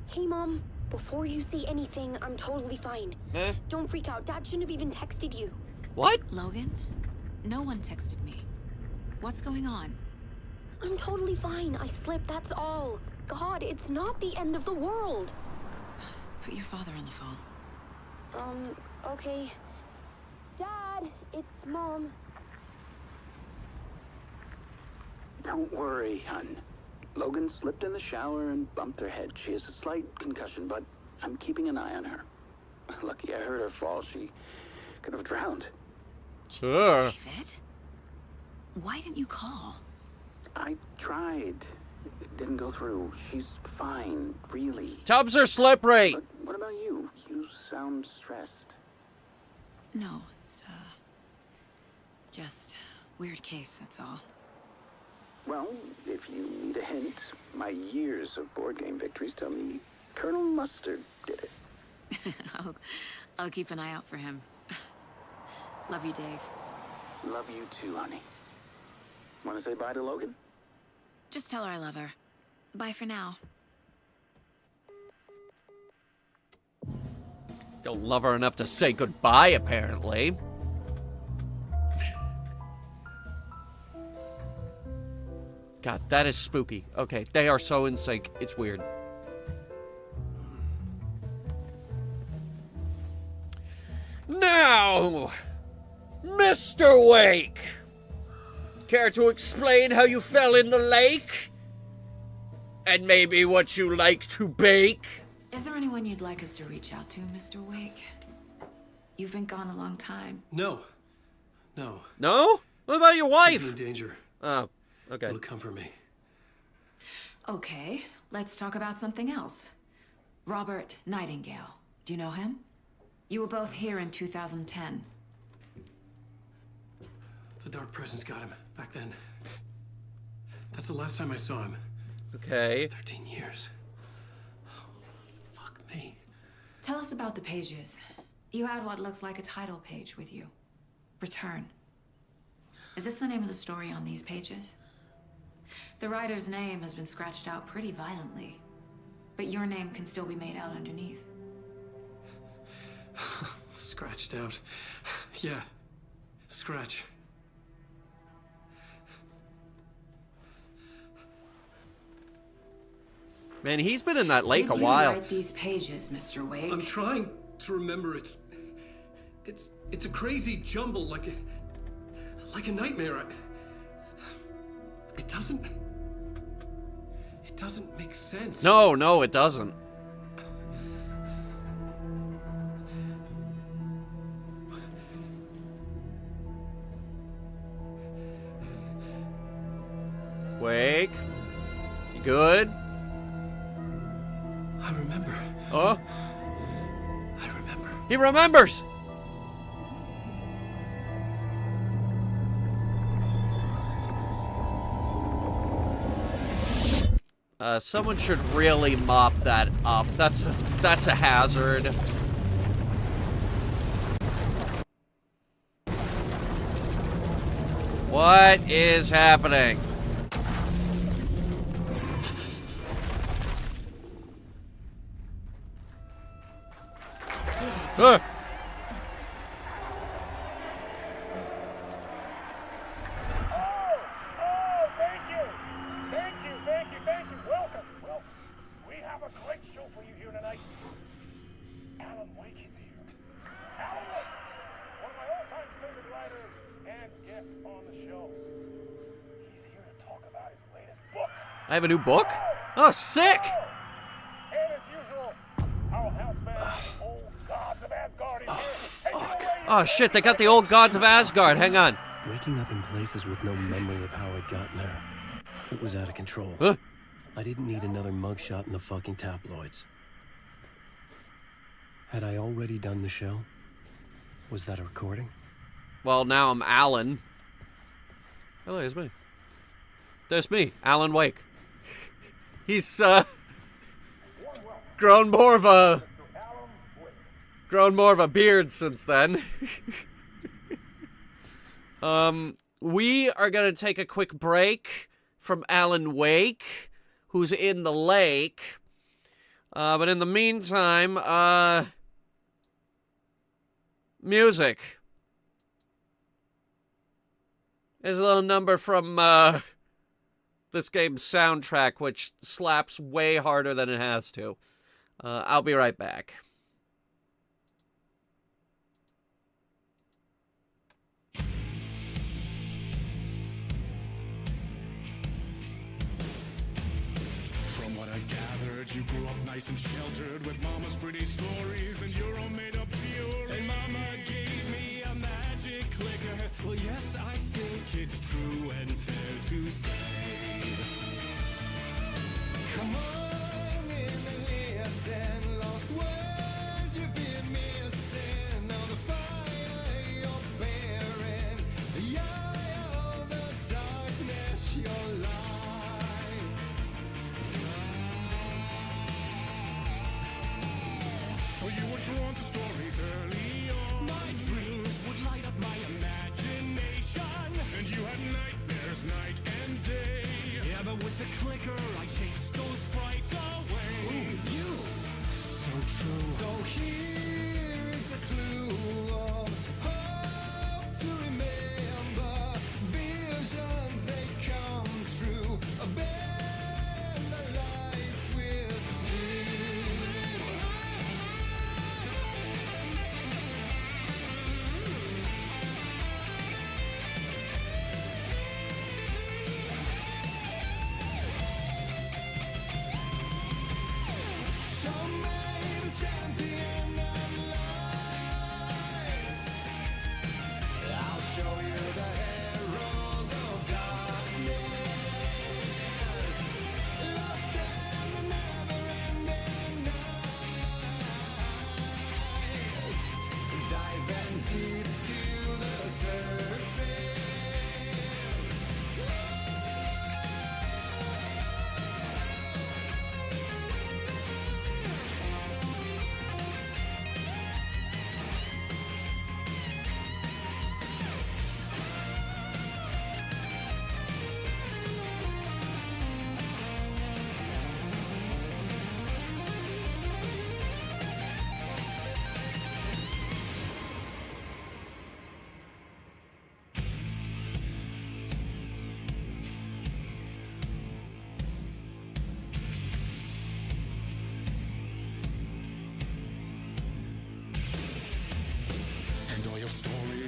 Hey, Mom. Before you say anything, I'm totally fine. Don't freak out. Dad shouldn't have even texted you. What? Logan? No one texted me. What's going on? I'm totally fine. I slipped, that's all. God, it's not the end of the world. Put your father on the phone. Okay. Dad, it's Mom. Don't worry, hon. Logan slipped in the shower and bumped her head. She has a slight concussion, but I'm keeping an eye on her. Lucky I heard her fall. She could have drowned. Sure. David? Why didn't you call? I tried. It didn't go through. She's fine, really. Tubs are slippery. But what about you? You sound stressed. No, it's, just weird case, that's all. Well, if you need a hint, my years of board game victories tell me Colonel Mustard did it. I'll keep an eye out for him. Love you, Dave. Love you too, honey. Want to say bye to Logan? Just tell her I love her. Bye for now. Don't love her enough to say goodbye, apparently. God, that is spooky. Okay, they are so in sync. It's weird. Now, Mr. Wake, care to explain how you fell in the lake? And maybe what you like to bake? Is there anyone you'd like us to reach out to, Mr. Wake? You've been gone a long time. No. No. No? What about your wife? She's in danger. Oh, okay. It'll come for me. Okay, let's talk about something else. Robert Nightingale. Do you know him? You were both here in 2010. The Dark Presence got him back then. That's the last time I saw him. Okay. 13 years. Fuck me. Tell us about the pages. You had what looks like a title page with you. Return. Is this the name of the story on these pages? The writer's name has been scratched out pretty violently, but your name can still be made out underneath. Scratched out. Yeah. Scratch. Man, he's been in that lake a Did you while. write these pages, Mr. Wake? I'm trying to remember. It's a crazy jumble, like a nightmare. It doesn't make sense. No, it doesn't. Wake. You good? I remember. Oh? I remember. He remembers! Someone should really mop that up. That's a hazard. What is happening? Ah! I have a new book? Oh, sick! Oh shit, they got the old gods of Asgard. Hang on. Waking up in places with no memory of how I'd gotten there. It was out of control. Huh? I didn't need another mugshot in the fucking tabloids. Had I already done the show? Was that a recording? Well, now I'm Alan. Hello, it's me. There's me, Alan Wake. He's, grown more of a beard since then. We are gonna take a quick break from Alan Wake, who's in the lake. But in the meantime, music. There's a little number from, this game's soundtrack, which slaps way harder than it has to. I'll be right back. From what I've gathered, you grew up nice and sheltered with mama's pretty stories and your own made-up theory. And mama gave me a magic clicker. Well, yes, I think it's true and fair to say. Come on in and listen, lost words you've been missing. On the fire you're bearing, the eye of the darkness, your light. So you were drawn to stories early on. My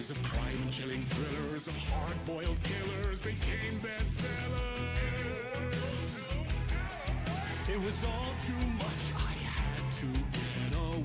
Stories of crime and chilling thrillers of hard-boiled killers became bestsellers. It was all too much. I had to get away.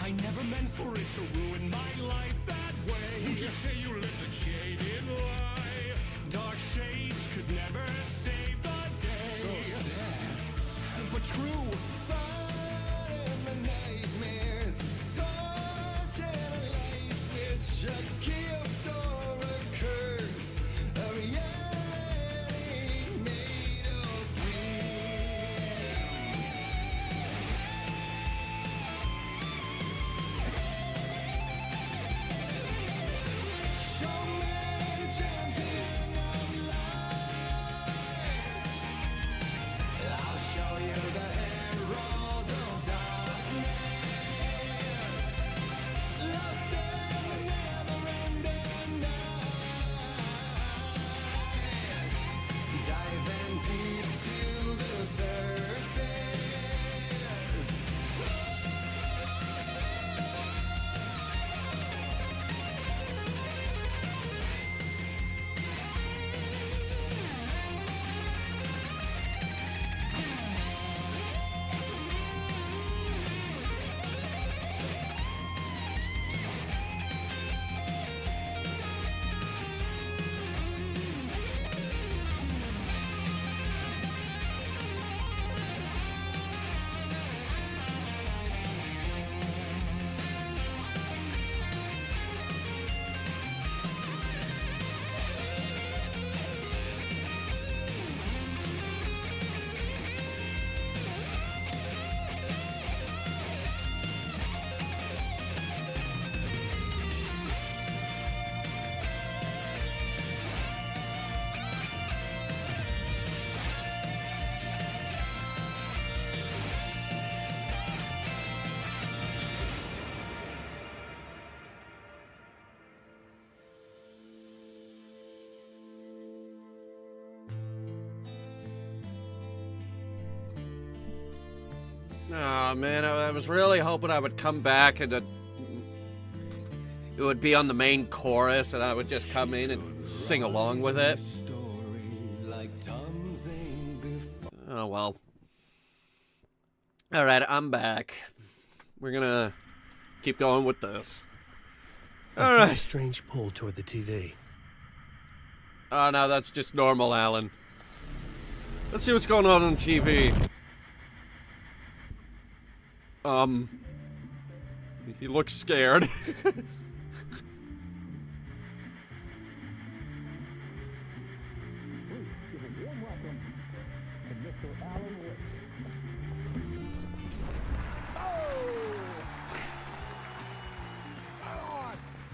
I never meant for it to ruin my life that way. Would you say you lived a jaded lie? Dark shades could never save the day. So sad, but true. Fighting the nightmares, torching a light switch, a gift or a curse, a reality made of dreams. Oh man, I was really hoping I would come back and it would be on the main chorus and I would just come in and sing along with it. Oh well. Alright, I'm back. We're gonna keep going with this. Alright. A strange pull toward the TV. Oh no, that's just normal, Alan. Let's see what's going on TV. He looks scared.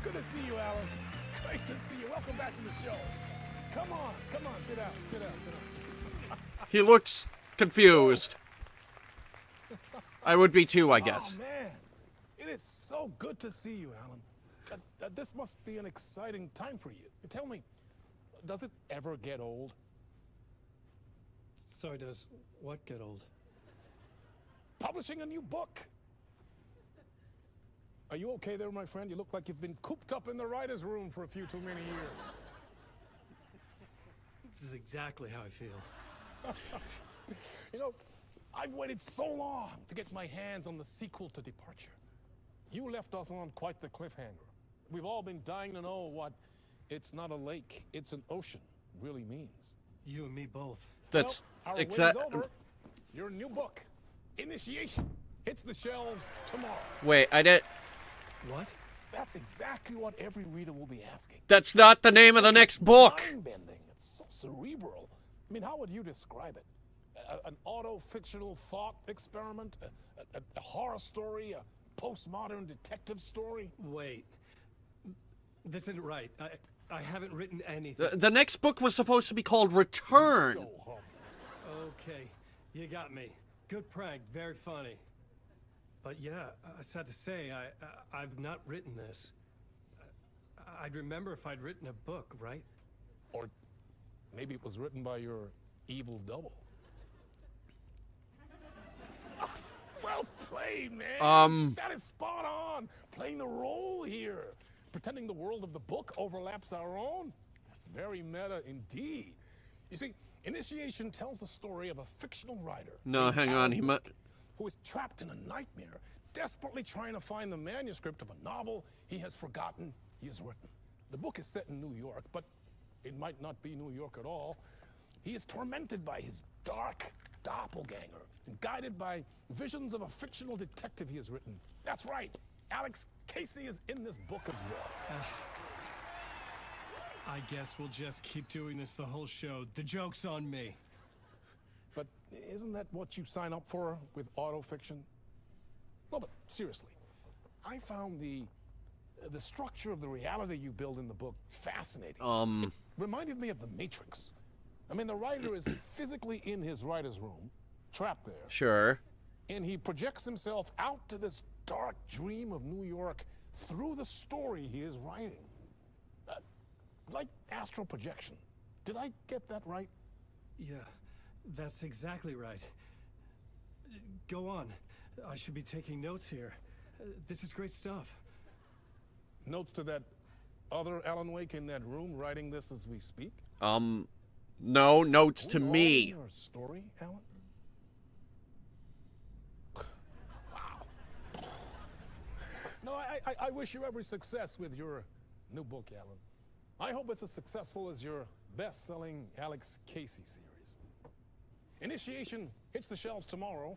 Good to see you, Alan. Great to see you. Welcome back to the show. Come on, sit down, sit down. He looks confused. I would be too, I guess. Oh, man. It is so good to see you, Alan. This must be an exciting time for you. Tell me, does it ever get old? Sorry, does what get old? Publishing a new book. Are you okay there, my friend? You look like you've been cooped up in the writer's room for a few too many years. This is exactly how I feel. You know, I've waited so long to get my hands on the sequel to Departure. You left us on quite the cliffhanger. We've all been dying to know what "it's not a lake, it's an ocean" really means. You and me both. That's well, our wait is over. Your new book, Initiation, hits the shelves tomorrow. Wait, I did. What? That's exactly what every reader will be asking. That's not the name of the next book. Mind-bending. It's so cerebral. I mean, how would you describe it? An auto-fictional thought experiment? A horror story? A postmodern detective story? Wait. This isn't right. I haven't written anything. The next book was supposed to be called Return. Okay, you got me. Good prank, very funny. But yeah, sad to say, I've not written this. I'd remember if I'd written a book, right? Or maybe it was written by your evil double. Well played, man. That is spot on. Playing the role here. Pretending the world of the book overlaps our own. That's very meta indeed. You see, Initiation tells the story of a fictional writer. No, hang on. Who is trapped in a nightmare, desperately trying to find the manuscript of a novel he has forgotten he has written. The book is set in New York, but it might not be New York at all. He is tormented by his dark doppelganger and guided by visions of a fictional detective he has written. That's right. Alex Casey is in this book as well. I guess we'll just keep doing this the whole show. The joke's on me. But isn't that what you sign up for with autofiction? No, but seriously, I found the structure of the reality you build in the book fascinating. It reminded me of The Matrix. I mean, the writer is physically in his writer's room, trapped there. Sure. And he projects himself out to this dark dream of New York through the story he is writing. Like astral projection. Did I get that right? Yeah, that's exactly right. Go on. I should be taking notes here. This is great stuff. Notes to that other Alan Wake in that room writing this as we speak? No, notes to me. Your story, Alan? Wow. No, I wish you every success with your new book, Alan. I hope it's as successful as your best-selling Alex Casey series. Initiation hits the shelves tomorrow.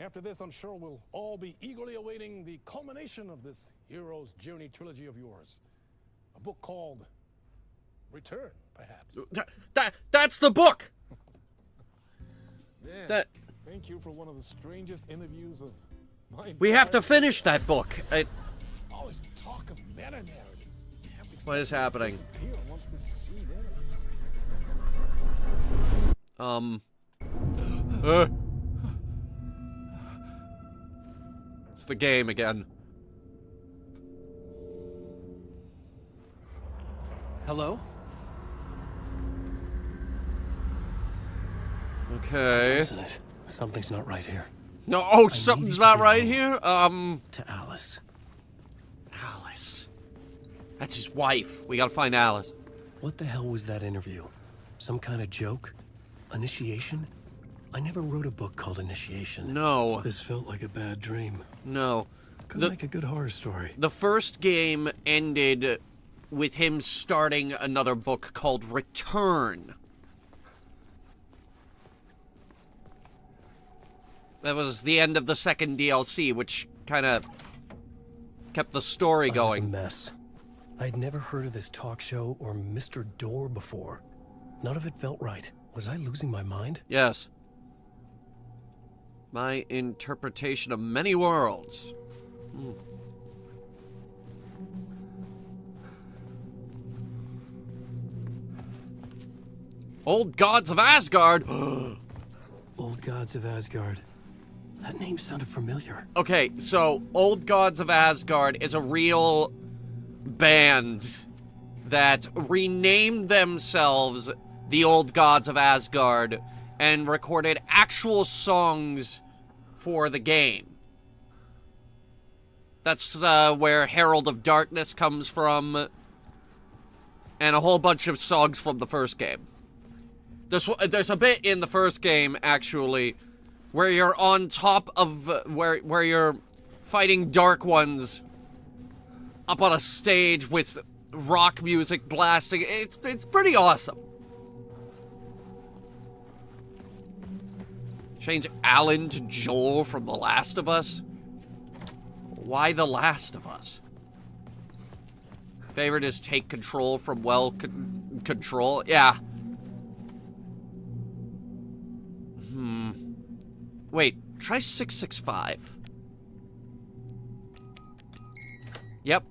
After this, I'm sure we'll all be eagerly awaiting the culmination of this hero's journey trilogy of yours. A book called Return, perhaps. That's the book! Man, thank you for one of the strangest interviews of my We have to finish that book. All this talk of meta-narratives. What is happening? It's the game again. Hello? Okay. Isn't it? Something's not right here. No, something's not right here? To Alice. Alice. That's his wife. We gotta find Alice. What the hell was that interview? Some kind of joke? Initiation? I never wrote a book called Initiation. No. This felt like a bad dream. No. Could make a good horror story. The first game ended with him starting another book called Return. That was the end of the second DLC, which kind of kept the story going. It was a mess. I'd never heard of this talk show or Mr. Door before. None of it felt right. Was I losing my mind? Yes. My interpretation of many worlds. Old Gods of Asgard! Old Gods of Asgard. That name sounded familiar. Okay, so Old Gods of Asgard is a real band that renamed themselves the Old Gods of Asgard and recorded actual songs for the game. That's where Herald of Darkness comes from, and a whole bunch of songs from the first game. There's a bit in the first game, actually, where you're on top of, where you're fighting Dark Ones up on a stage with rock music blasting. It's pretty awesome. Change Alan to Joel from The Last of Us? Why The Last of Us? Favorite is Take Control from Control? Yeah. Wait, try 665. Yep.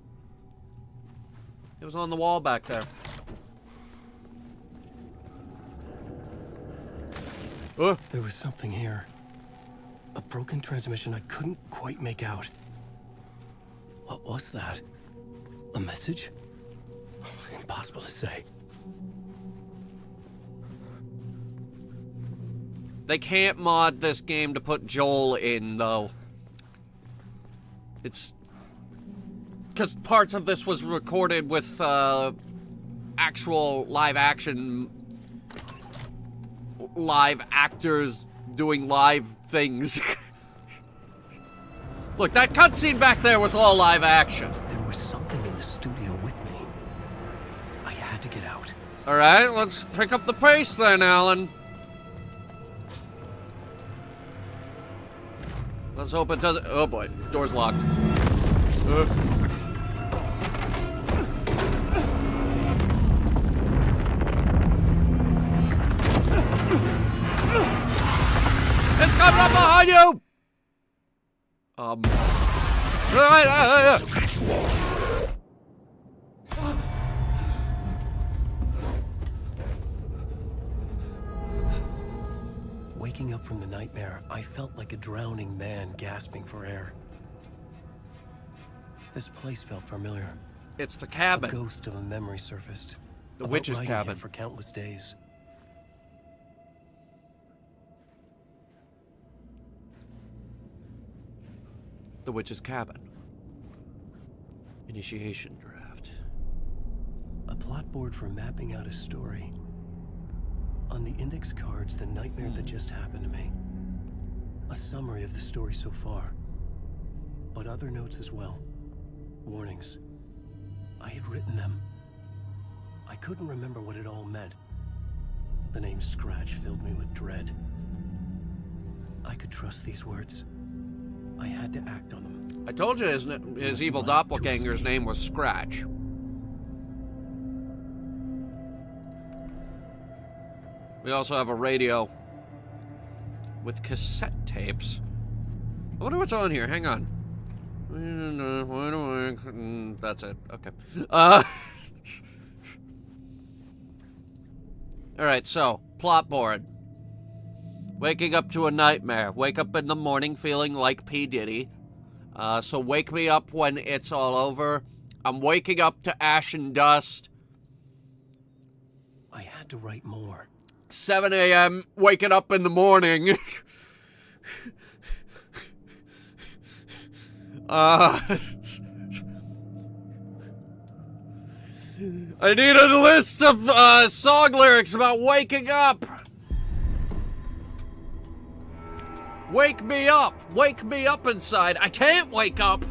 It was on the wall back there. There was something here. A broken transmission I couldn't quite make out. What was that? A message? Impossible to say. They can't mod this game to put Joel in, though. It's... because parts of this was recorded with, actual live action... live actors doing live things. Look, that cutscene back there was all live action. There was something in the studio with me. I had to get out. Alright, let's pick up the pace then, Alan. Let's hope it doesn't... oh boy, door's locked. It's coming up behind you! Waking up from the nightmare, I felt like a drowning man gasping for air. This place felt familiar. It's the cabin. A ghost of a memory surfaced. The witch's writing cabin. it for countless days. The witch's cabin. Initiation draft. A plot board for mapping out a story. On the index cards, the nightmare that just happened to me. A summary of the story so far. But other notes as well. Warnings. I had written them. I couldn't remember what it all meant. The name Scratch filled me with dread. I could trust these words. I had to act on them. I told you his evil doppelganger's name was Scratch. We also have a radio with cassette tapes. I wonder what's on here. Hang on. That's it. Okay. Alright, so, plot board. Waking up to a nightmare. Wake up in the morning feeling like P. Diddy. So wake me up when it's all over. I'm waking up to ash and dust. I had to write more. 7 a.m. waking up in the morning. I need a list of song lyrics about waking up. Wake me up. Wake me up inside. I can't wake up.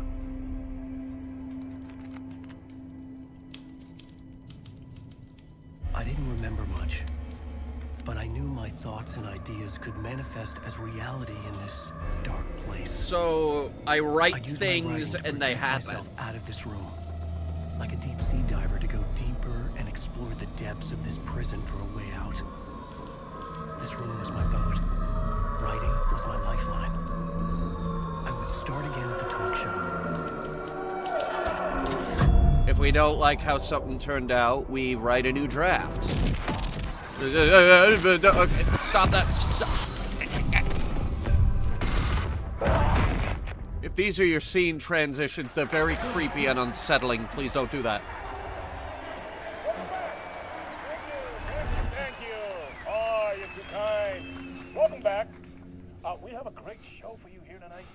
I didn't remember much, but I knew my thoughts and ideas could manifest as reality in this dark place. So I write things and they happen. Myself out of this room, like a deep sea diver to go deeper and explore the depths of this prison for a way out. This room was my boat. Writing was my lifeline. I would start again at the talk show. If we don't like how something turned out, we write a new draft. Stop that. If these are your scene transitions, they're very creepy and unsettling. Please don't do that. Thank you. Oh, you're too kind. Welcome back. We have a great show for you here tonight.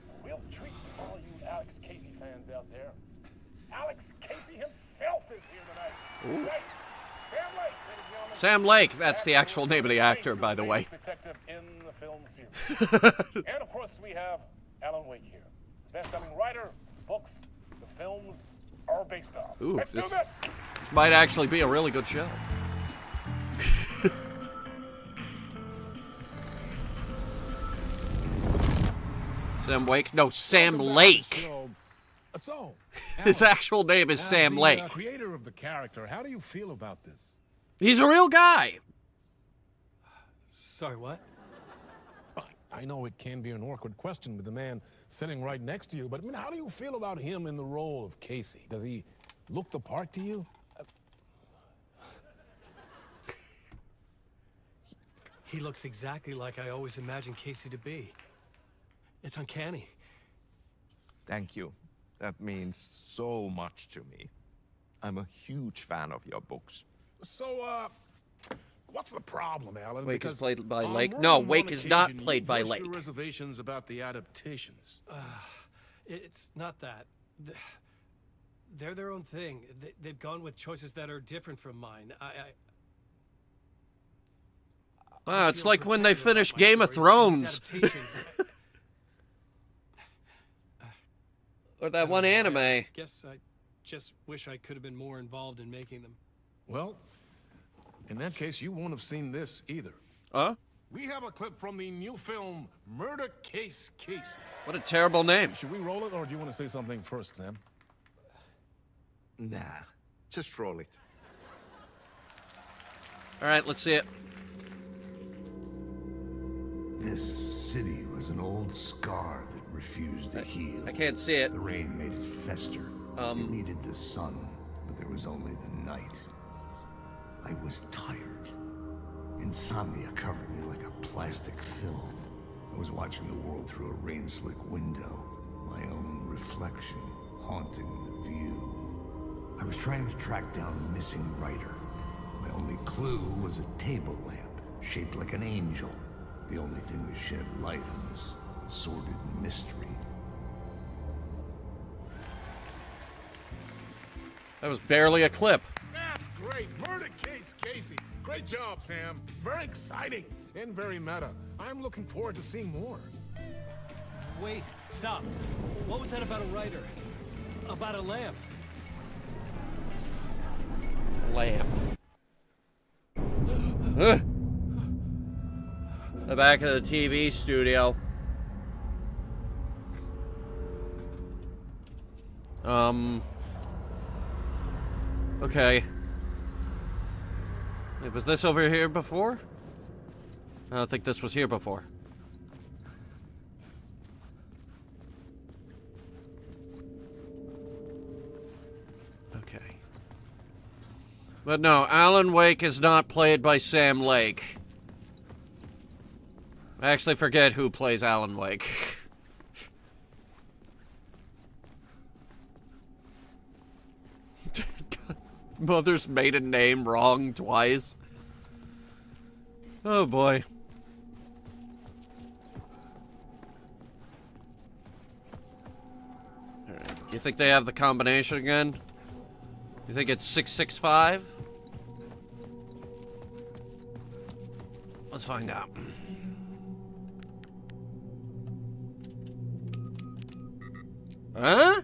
A real treat for all you Alex Casey fans out there. Alex Casey himself is here tonight. Ooh. Right. Sam Lake, ladies and gentlemen. Sam Lake, that's the actual name of the actor, by the way. Detective in the film series. And of course, we have Alan Wake here. Best-selling writer, books, the films are based on. Ooh, Let's do this this. might actually be a really good show. Sam Wake? No, Sam Lake. So, His actual name is Sam Lake. Creator of the character, how do you feel about this? He's a real guy. Sorry, what? I know it can be an awkward question with the man sitting right next to you, but I mean, how do you feel about him in the role of Casey? Does he look the part to you? He looks exactly like I always imagined Casey to be. It's uncanny. Thank you. That means so much to me. I'm a huge fan of your books. So, what's the problem, Alan? Wake is Because played by on Lake. more No, than Wake one is not occasion, played by you voiced Lake. your reservations about the adaptations. It's not that. They're their own thing. They've gone with choices that are different from mine. Wow, it's like when they finished Game of Thrones. Or that one anime. I guess I just wish I could have been more involved in making them. Well, in that case, you won't have seen this either. Huh? We have a clip from the new film, Murder Case Casey. What a terrible name. Should we roll it, or do you want to say something first, Sam? Nah, just roll it. All right, let's see it. This city was an old scar that refused to heal. I can't see it. The rain made it fester. It needed the sun, but there was only the night. I was tired. Insomnia covered me like a plastic film. I was watching the world through a rain-slick window, my own reflection haunting the view. I was trying to track down a missing writer. My only clue was a table lamp, shaped like an angel. The only thing to shed light on this sordid mystery. That was barely a clip. That's great. Murder Case Casey. Great job, Sam. Very exciting and very meta. I'm looking forward to seeing more. Wait, stop. What was that about a writer? About a lamp? Lamp. The back of the TV studio. Okay. Wait, was this over here before? I don't think this was here before. Okay. But no, Alan Wake is not played by Sam Lake. I actually forget who plays Alan Wake. Mother's maiden name wrong twice. Oh boy. Alright. You think they have the combination again? You think it's 665? Let's find out. Huh?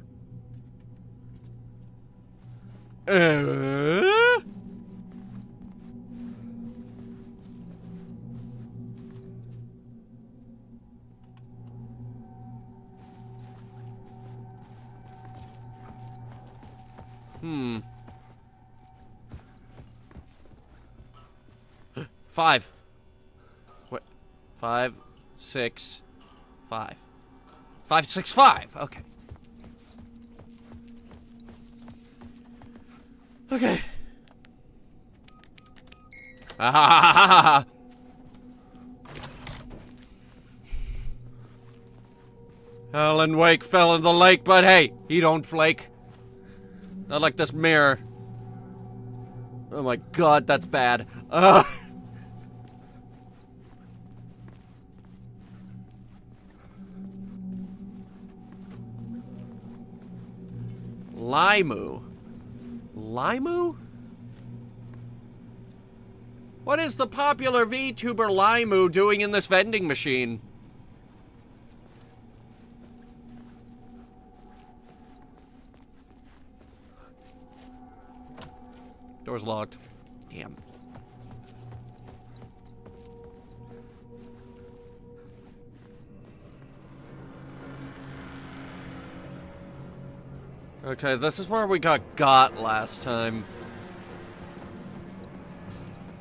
Hmm. 5. What? 5, 6, 5. 5, 6, 5. Okay. Okay. Ah! Alan Wake fell in the lake, but hey, he don't flake. Not like this mirror. Oh my god, that's bad. Limu? Limu? What is the popular VTuber Limu doing in this vending machine? Door's locked. Damn. Okay, this is where we got last time.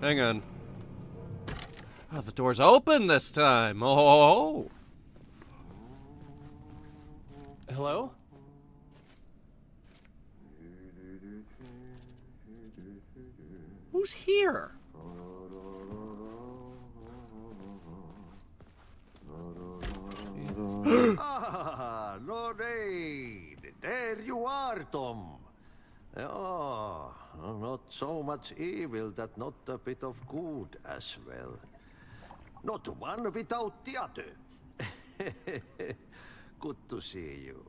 Hang on. Oh, the door's open this time. Oh. Hello? Who's here? Ah, Lorraine! There you are, Tom. Oh, not so much evil that not a bit of good as well. Not one without the other. Good to see you.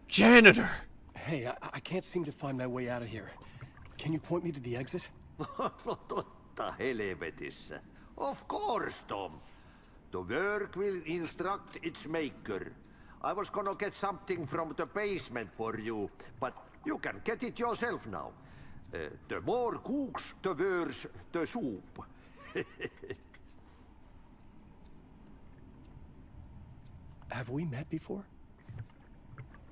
Janitor! Hey, I can't seem to find my way out of here. Can you point me to the exit? Totta helvetissä. Of course, Tom. The work will instruct its maker. I was gonna get something from the basement for you, but you can get it yourself now. The more cooks, the worse the soup. Have we met before?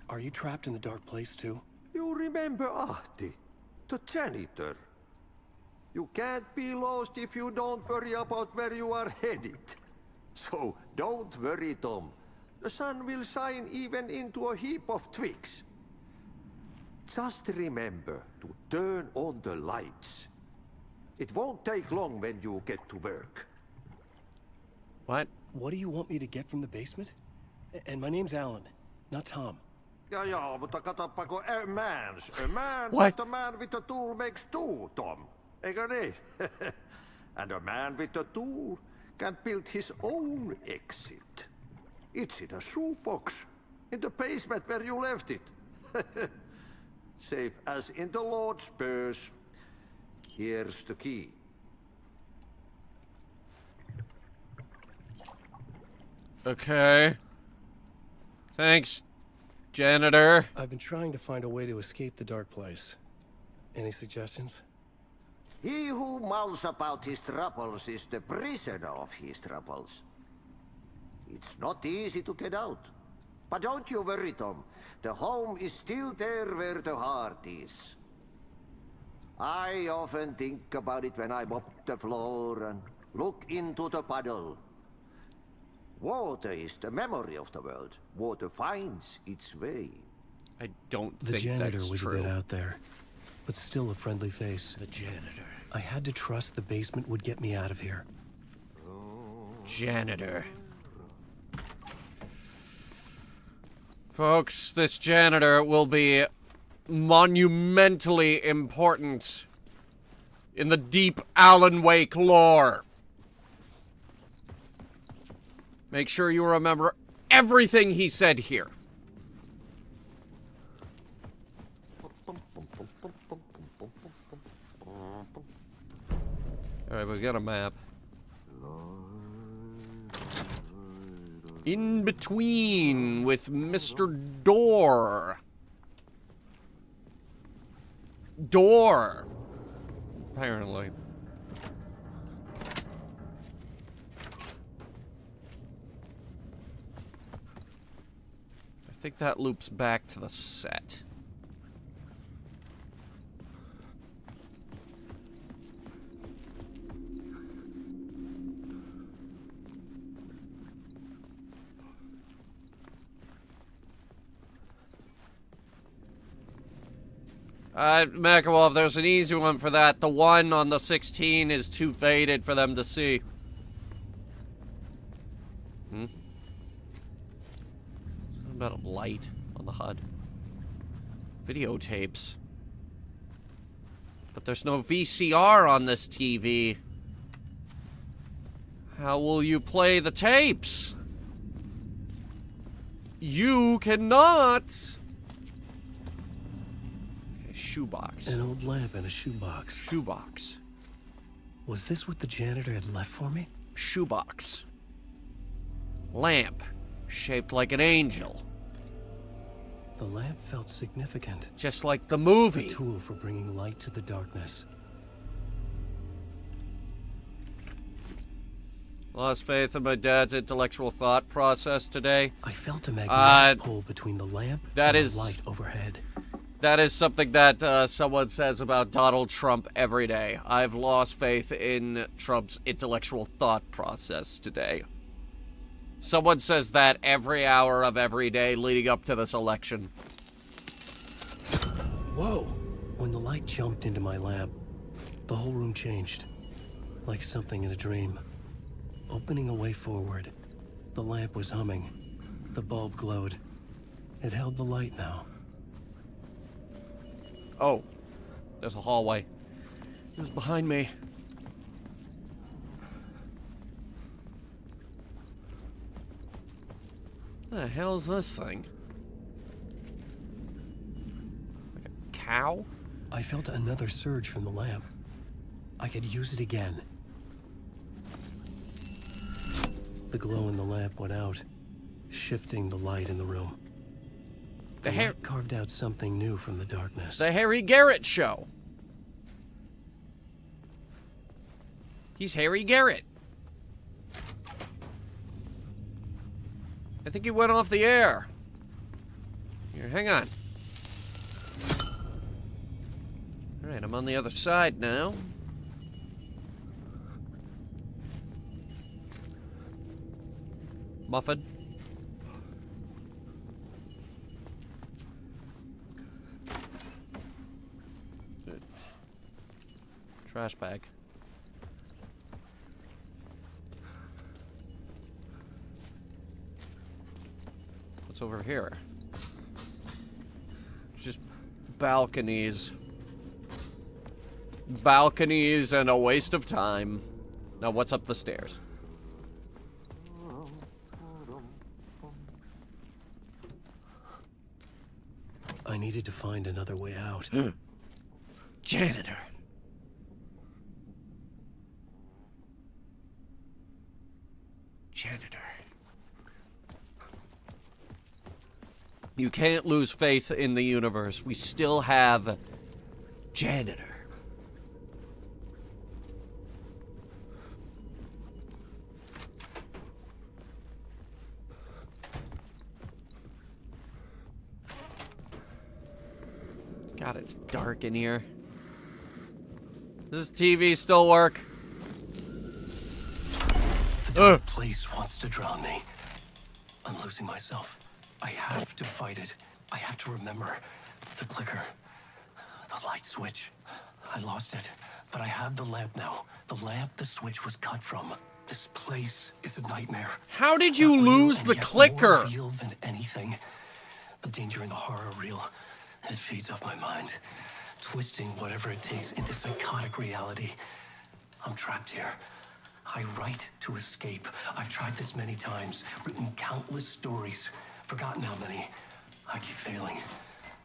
Are you trapped in the dark place too? You remember Ahti, the janitor. You can't be lost if you don't worry about where you are headed. So don't worry, Tom. The sun will shine even into a heap of twigs. Just remember to turn on the lights. It won't take long when you get to work. What? What do you want me to get from the basement? And my name's Alan, not Tom. Ja, mutta katoppa kun a man What? but a man with a tool makes two, Tom. Eikö niin? And a man with a tool can build his own exit. It's in a shoebox, in the basement where you left it. Safe as in the Lord's purse. Here's the key. Okay. Thanks, janitor. I've been trying to find a way to escape the dark place. Any suggestions? He who mouths about his troubles is the prisoner of his troubles. It's not easy to get out. But don't you worry, Tom. The home is still there where the heart is. I often think about it when I mop the floor and look into the puddle. Water is the memory of the world. Water finds its way. I don't The think janitor that's was true. a bit out there, but still a friendly face. The janitor. I had to trust the basement would get me out of here. Janitor. Folks, this janitor will be monumentally important in the deep Alan Wake lore. Make sure you remember everything he said here. Alright, we got a map. In between with Mr. Door. Door. Apparently. I think that loops back to the set. Macawolf, there's an easy one for that. The one on the 16 is too faded for them to see. Something about a light on the HUD. Videotapes. But there's no VCR on this TV. How will you play the tapes? You cannot. Shoebox. An old lamp and a shoebox. Shoebox. Was this what the janitor had left for me? Shoebox. Lamp. Shaped like an angel. The lamp felt significant. Just like the movie. A tool for bringing light to the darkness. Lost faith in my dad's intellectual thought process today. I felt a magnetic pull between the lamp and is the light overhead. That is something that someone says about Donald Trump every day. I've lost faith in Trump's intellectual thought process today. Someone says that every hour of every day leading up to this election. Whoa! When the light jumped into my lamp, the whole room changed. Like something in a dream. Opening a way forward. The lamp was humming. The bulb glowed. It held the light now. Oh, there's a hallway. It was behind me. The hell's this thing? Like a cow? I felt another surge from the lamp. I could use it again. The glow in the lamp went out, shifting the light in the room. The light carved out something new from the darkness. The Harry Garrett Show. He's Harry Garrett. I think he went off the air. Here, hang on. Alright, I'm on the other side now. Muffin. Trash bag. What's over here? Just balconies. Balconies and a waste of time. Now what's up the stairs? I needed to find another way out. Janitor. Janitor. You can't lose faith in the universe. We still have Janitor. God, it's dark in here. Does this TV still work? The dark place wants to drown me. I'm losing myself. I have to fight it. I have to remember the clicker, the light switch. I lost it, but I have the lamp now. The lamp the switch was cut from. This place is a nightmare. How did you lose the clicker? More real than anything. The danger and the horror real. It feeds off my mind, twisting whatever it takes into psychotic reality. I'm trapped here. I write to escape. I've tried this many times, written countless stories, forgotten how many. I keep failing,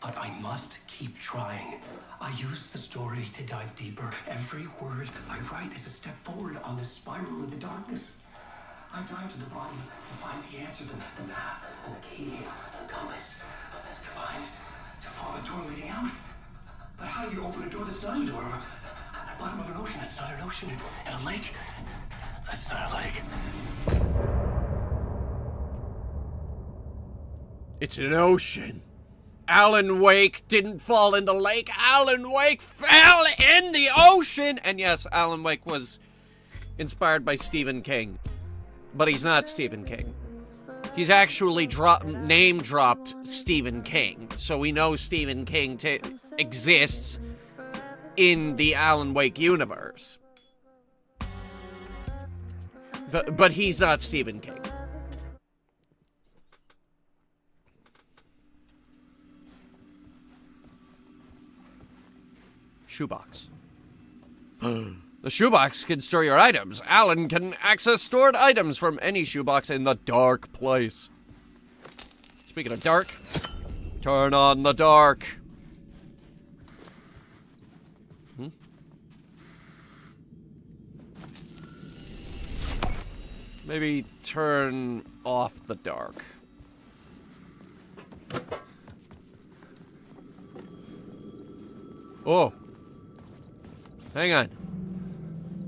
but I must keep trying. I use the story to dive deeper. Every word I write is a step forward on this spiral in the darkness. I dive to the bottom to find the answer, the map, and the key, the compass. It's combined to form a door leading out. But how do you open a door that's not a door? At the bottom of an ocean that's not an ocean. And a lake that's not a lake. It's an ocean. Alan Wake didn't fall in the lake. Alan Wake fell in the ocean. And yes, Alan Wake was inspired by Stephen King. But he's not Stephen King. He's actually name-dropped Stephen King. So we know Stephen King exists in the Alan Wake universe. But he's not Stephen King. Shoebox. The shoebox can store your items. Alan can access stored items from any shoebox in the dark place. Speaking of dark, turn on the dark. Maybe turn off the dark. Oh. Hang on.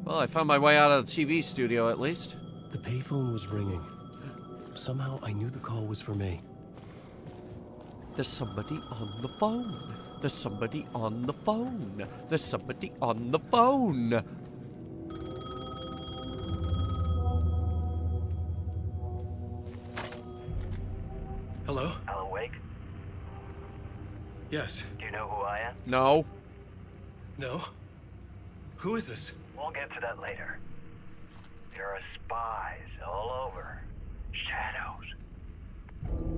Well, I found my way out of the TV studio, at least. The payphone was ringing. Somehow I knew the call was for me. There's somebody on the phone. There's somebody on the phone. There's somebody on the phone. Hello? Alan Wake? Yes. Do you know who I am? No. No? Who is this? We'll get to that later. There are spies all over. Shadows.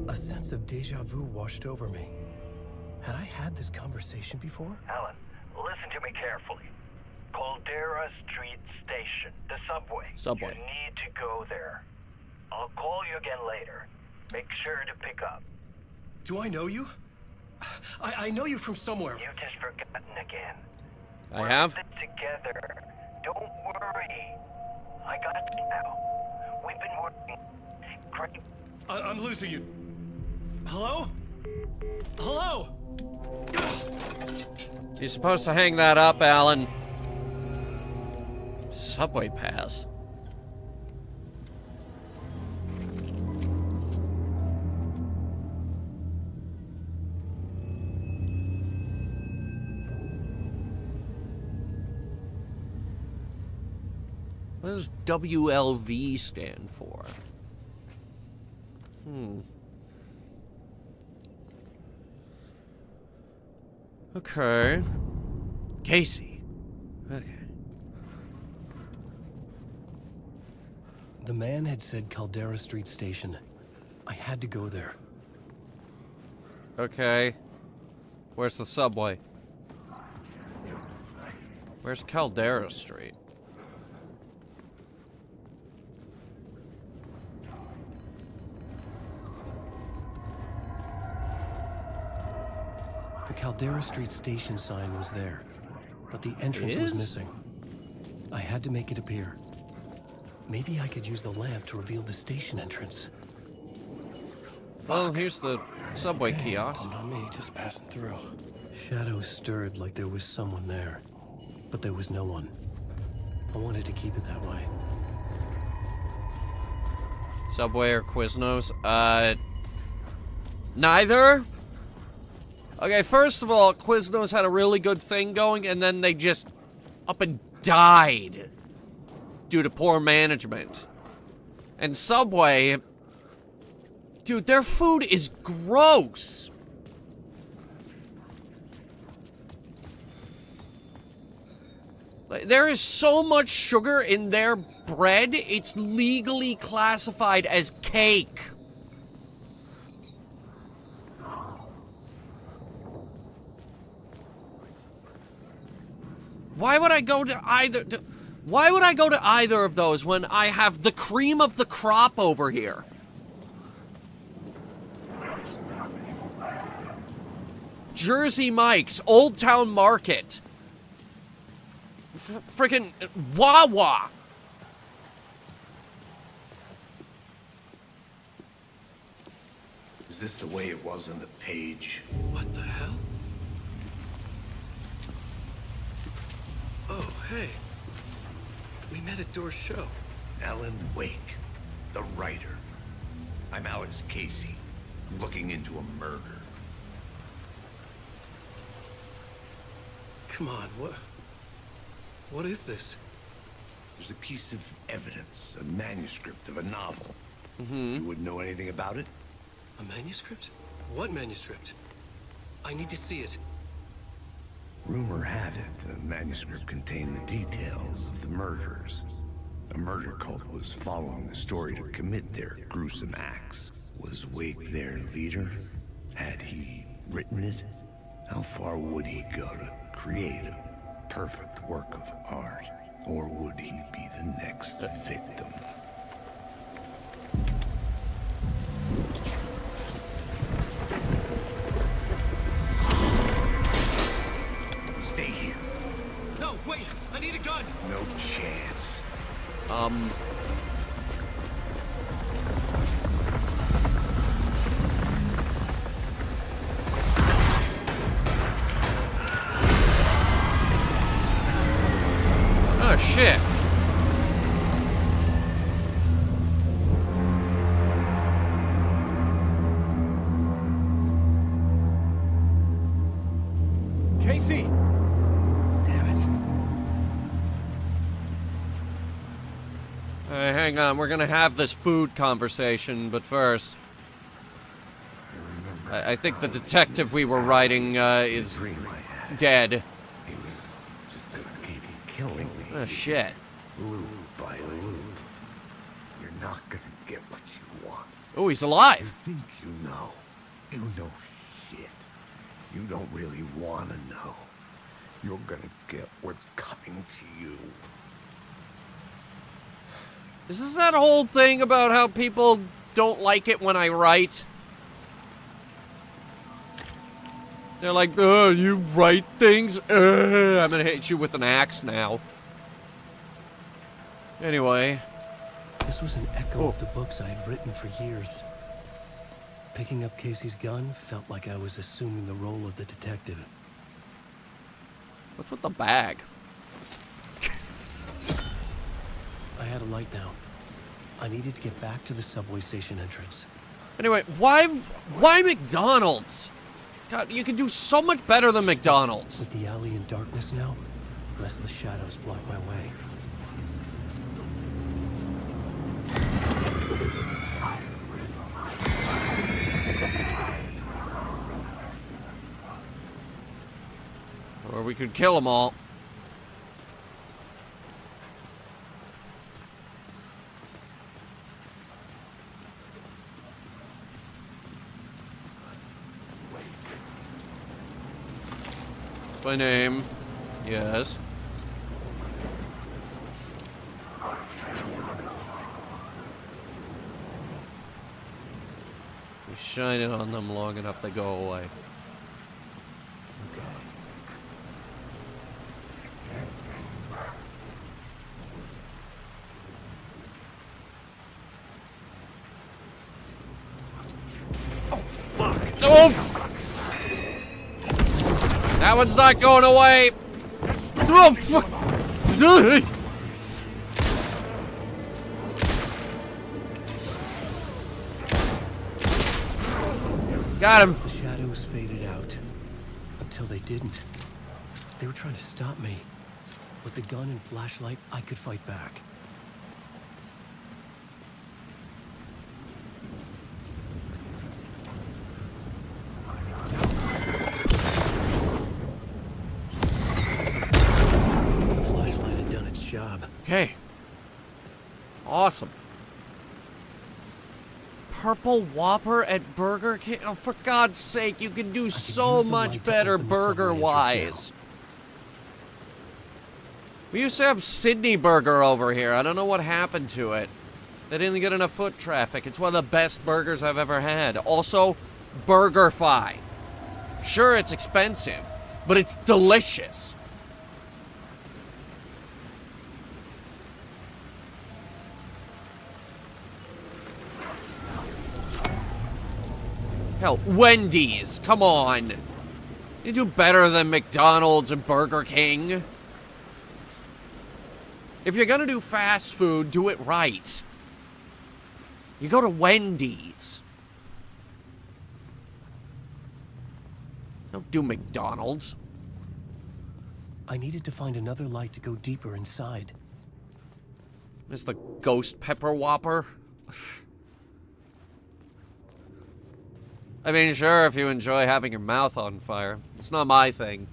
A sense of deja vu washed over me. Had I had this conversation before? Alan, listen to me carefully. Caldera Street Station, the subway. Subway. You need to go there. I'll call you again later. Make sure to pick up. Do I know you? I know you from somewhere. You've just forgotten again. I have? We're in this together. Don't worry. I got you now. We've been working great. I'm losing you. Hello? Hello? You're supposed to hang that up, Alan. Subway pass. What does WLV stand for? Okay. Casey. Okay. The man had said Caldera Street Station. I had to go there. Okay. Where's the subway? Where's Caldera Street? The Caldera Street Station sign was there, but the entrance was missing. I had to make it appear. Maybe I could use the lamp to reveal the station entrance. Well, here's the subway kiosk. Not me, just passing through. Shadows stirred like there was someone there, but there was no one. I wanted to keep it that way. Subway or Quiznos? Neither. Okay, first of all, Quiznos had a really good thing going, and then they just up and died due to poor management. And Subway, dude, their food is gross. Like, there is so much sugar in their bread, it's legally classified as cake. Why would I go to either? Why would I go to either of those when I have the cream of the crop over here? Jersey Mike's, Old Town Market, frickin' Wawa. Is this the way it was on the page? What the hell? Oh, hey. We met at Door's show. Alan Wake, the writer. I'm Alex Casey. I'm looking into a murder. Come on, what is this? There's a piece of evidence, a manuscript of a novel. You wouldn't know anything about it? A manuscript? What manuscript? I need to see it. Rumor had it the manuscript contained the details of the murders. A murder cult was following the story to commit their gruesome acts. Was Wake their leader? Had he written it? How far would he go to create a perfect work of art? Or would he be the next victim? Stay here. No, wait! I need a gun! No chance. Oh, shit. hang on. We're gonna have this food conversation, but first... I think the detective we were writing, is dead. He was just gonna keep killing me. Oh, shit. Loop by loop. You're not gonna get what you want. Oh, he's alive. You think you know. You know shit. You don't really want to know. You're gonna get what's coming to you. Is this that whole thing about how people don't like it when I write? They're like, you write things? I'm gonna hit you with an axe now. Anyway. This was an echo of the books I had written for years. Picking up Casey's gun felt like I was assuming the role of the detective. What's with the bag? I had a light now. I needed to get back to the subway station entrance. Anyway, why McDonald's? God, you can do so much better than McDonald's. With the alley in darkness now, lest the shadows block my way. Or we could kill them all. My name. Yes. We shine it on them long enough, they go away. Okay. Oh, fuck! Oh! That one's not going away! Oh, fuck! Got him! The shadows faded out. Until they didn't. They were trying to stop me. With the gun and flashlight, I could fight back. Okay. Awesome. Purple Whopper at Burger King? Oh, for God's sake, you can do so much better burger-wise. We used to have Sydney Burger over here. I don't know what happened to it. They didn't get enough foot traffic. It's one of the best burgers I've ever had. Also, BurgerFi. Sure, it's expensive, but it's delicious. Hell, Wendy's, come on. You do better than McDonald's and Burger King. If you're gonna do fast food, do it right. You go to Wendy's. Don't do McDonald's. I needed to find another light to go deeper inside. There's the Ghost Pepper Whopper. I mean, sure, if you enjoy having your mouth on fire. It's not my thing.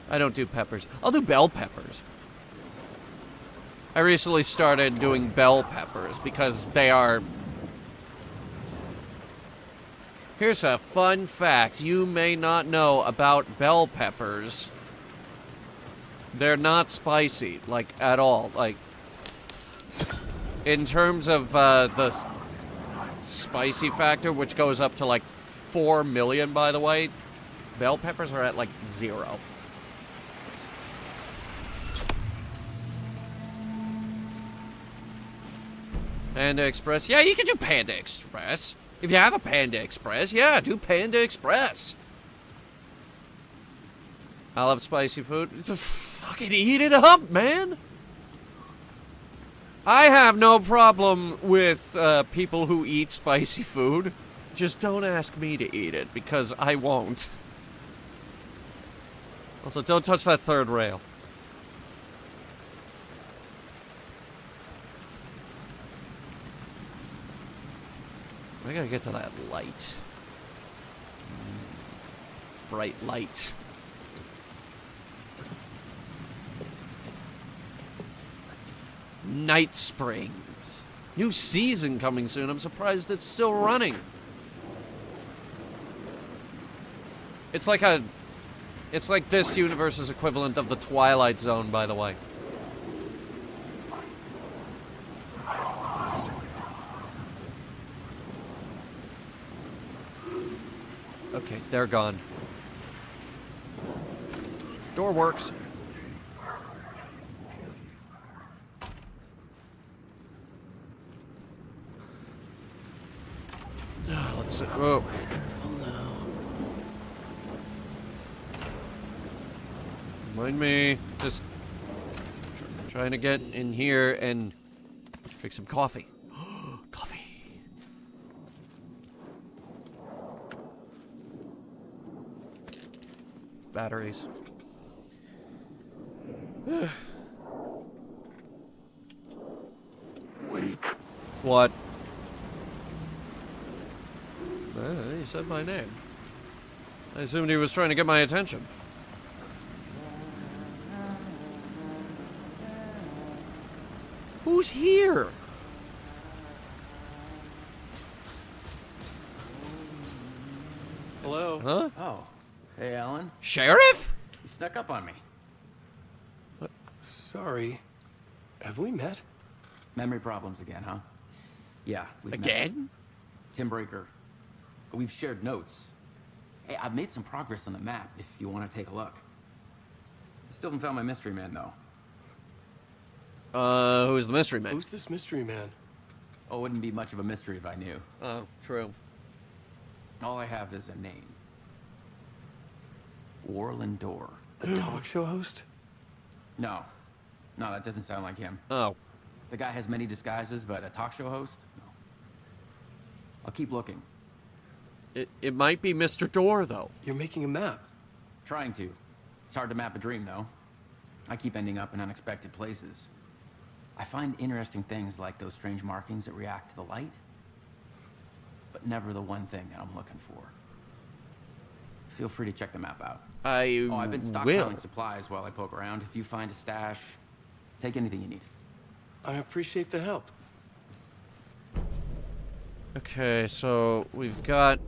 I don't do peppers. I'll do bell peppers. I recently started doing bell peppers because they are... Here's a fun fact you may not know about bell peppers. They're not spicy, like, at all. Like... In terms of the spicy factor, which goes up to like 4 million, by the way, bell peppers are at like 0. Panda Express? Yeah, you can do Panda Express. If you have a Panda Express, yeah, do Panda Express. I love spicy food. Fucking eat it up, man. I have no problem with people who eat spicy food. Just don't ask me to eat it, because I won't. Also, don't touch that third rail. I gotta get to that light. Bright light. Night Springs. New season coming soon. I'm surprised it's still running. It's like this universe's equivalent of the Twilight Zone, by the way. Okay, they're gone. Door works. Let's see. Oh. Mind me. Just trying to get in here and drink some coffee. Coffee. Batteries. What? He said my name. I assumed he was trying to get my attention. Who's here? Hello? Huh? Oh. Hey, Alan. Sheriff? You snuck up on me. What? Sorry. Have we met? Memory problems again, huh? Yeah. Again? Tim Breaker. We've shared notes. Hey, I've made some progress on the map if you want to take a look. I still haven't found my mystery man, though. Who's the mystery man? Who's this mystery man? Oh, it wouldn't be much of a mystery if I knew. Oh, true. All I have is a name. Warland Dorr. The talk show host? No. No, that doesn't sound like him. Oh. The guy has many disguises, but a talk show host? No. I'll keep looking. It might be Mr. Dorr, though. You're making a map. Trying to. It's hard to map a dream, though. I keep ending up in unexpected places. I find interesting things like those strange markings that react to the light, but never the one thing that I'm looking for. Feel free to check the map out. I've been stockpiling supplies while I poke around. If you find a stash, take anything you need. I appreciate the help. Okay, so we've got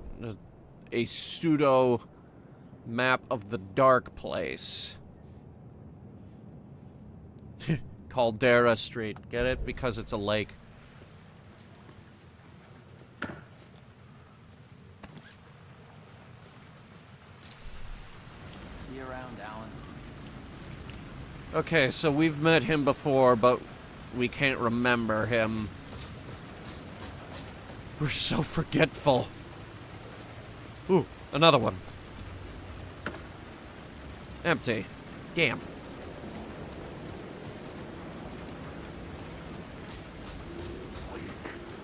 a pseudo map of the dark place. Caldera Street. Get it? Because it's a lake. See you around, Alan. Okay, so we've met him before, but we can't remember him. We're so forgetful. Ooh, another one. Empty. Damn.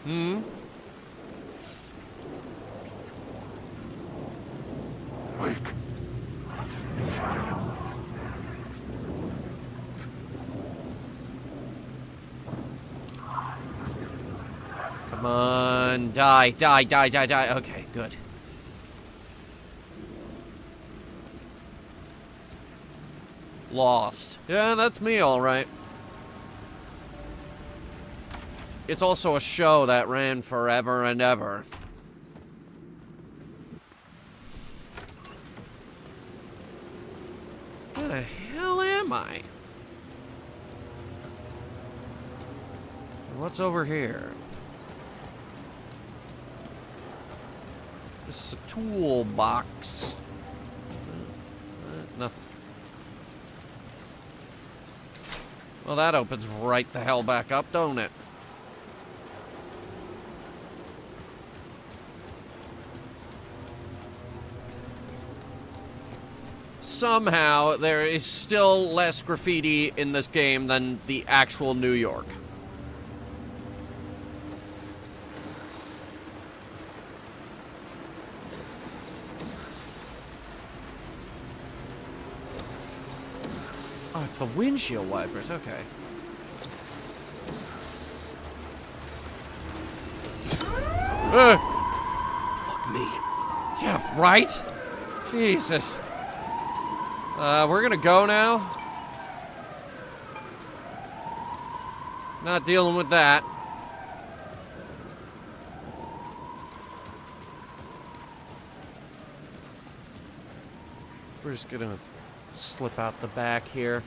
Hmm? Come on, die, die, die, die, die. Okay, good. Lost. Yeah, that's me, all right. It's also a show that ran forever and ever. Where the hell am I? What's over here? This is a toolbox. Nothing. Well, that opens right the hell back up, don't it? Somehow, there is still less graffiti in this game than the actual New York. Oh, it's the windshield wipers, okay. me. Yeah, right? Jesus. We're gonna go now. Not dealing with that. We're just gonna slip out the back here.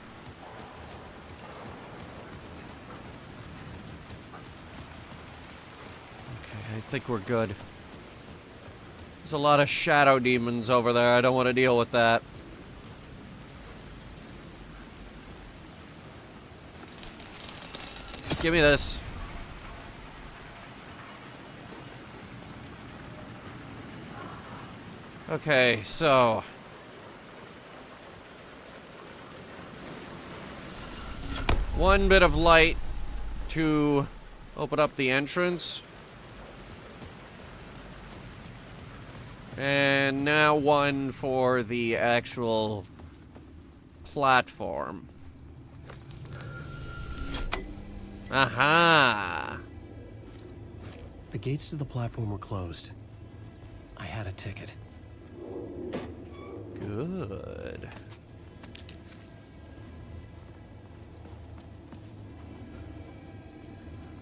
Okay, I think we're good. There's a lot of shadow demons over there. I don't want to deal with that. Give me this. Okay, so one bit of light to open up the entrance. And now one for the actual platform. Aha! The gates to the platform were closed. I had a ticket. Good.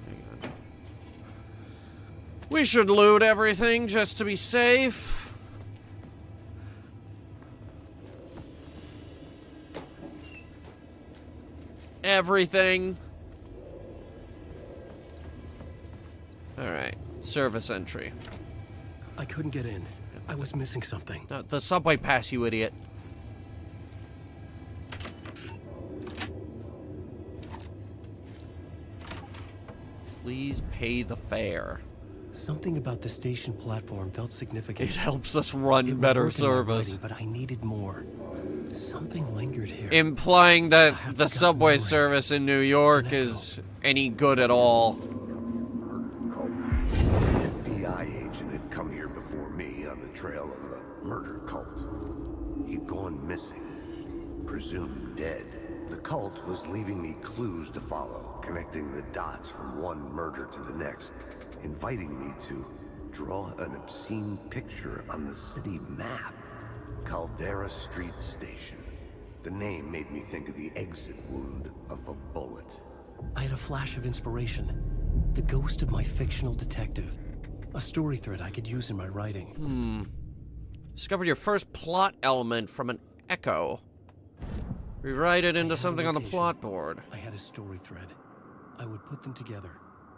Hang on. We should loot everything just to be safe. Everything. Alright, service entry. I couldn't get in. I was missing something. No, the subway pass, you idiot. Please pay the fare. Something about the station platform felt significant. It helps us run better service. But I needed more. Something lingered here. Implying that the subway service in New York is any good at all. Agent had come here before me on the trail of a murder cult. He'd gone missing, presumed dead. The cult was leaving me clues to follow, connecting the dots from one murder to the next, inviting me to draw an obscene picture on the city map. Caldera Street Station. The name made me think of the exit wound of a bullet. I had a flash of inspiration. The ghost of my fictional detective. A story thread I could use in my writing. Discovered your first plot element from an echo. Rewrite it into something on the plot board. I had a story thread. I would put them together,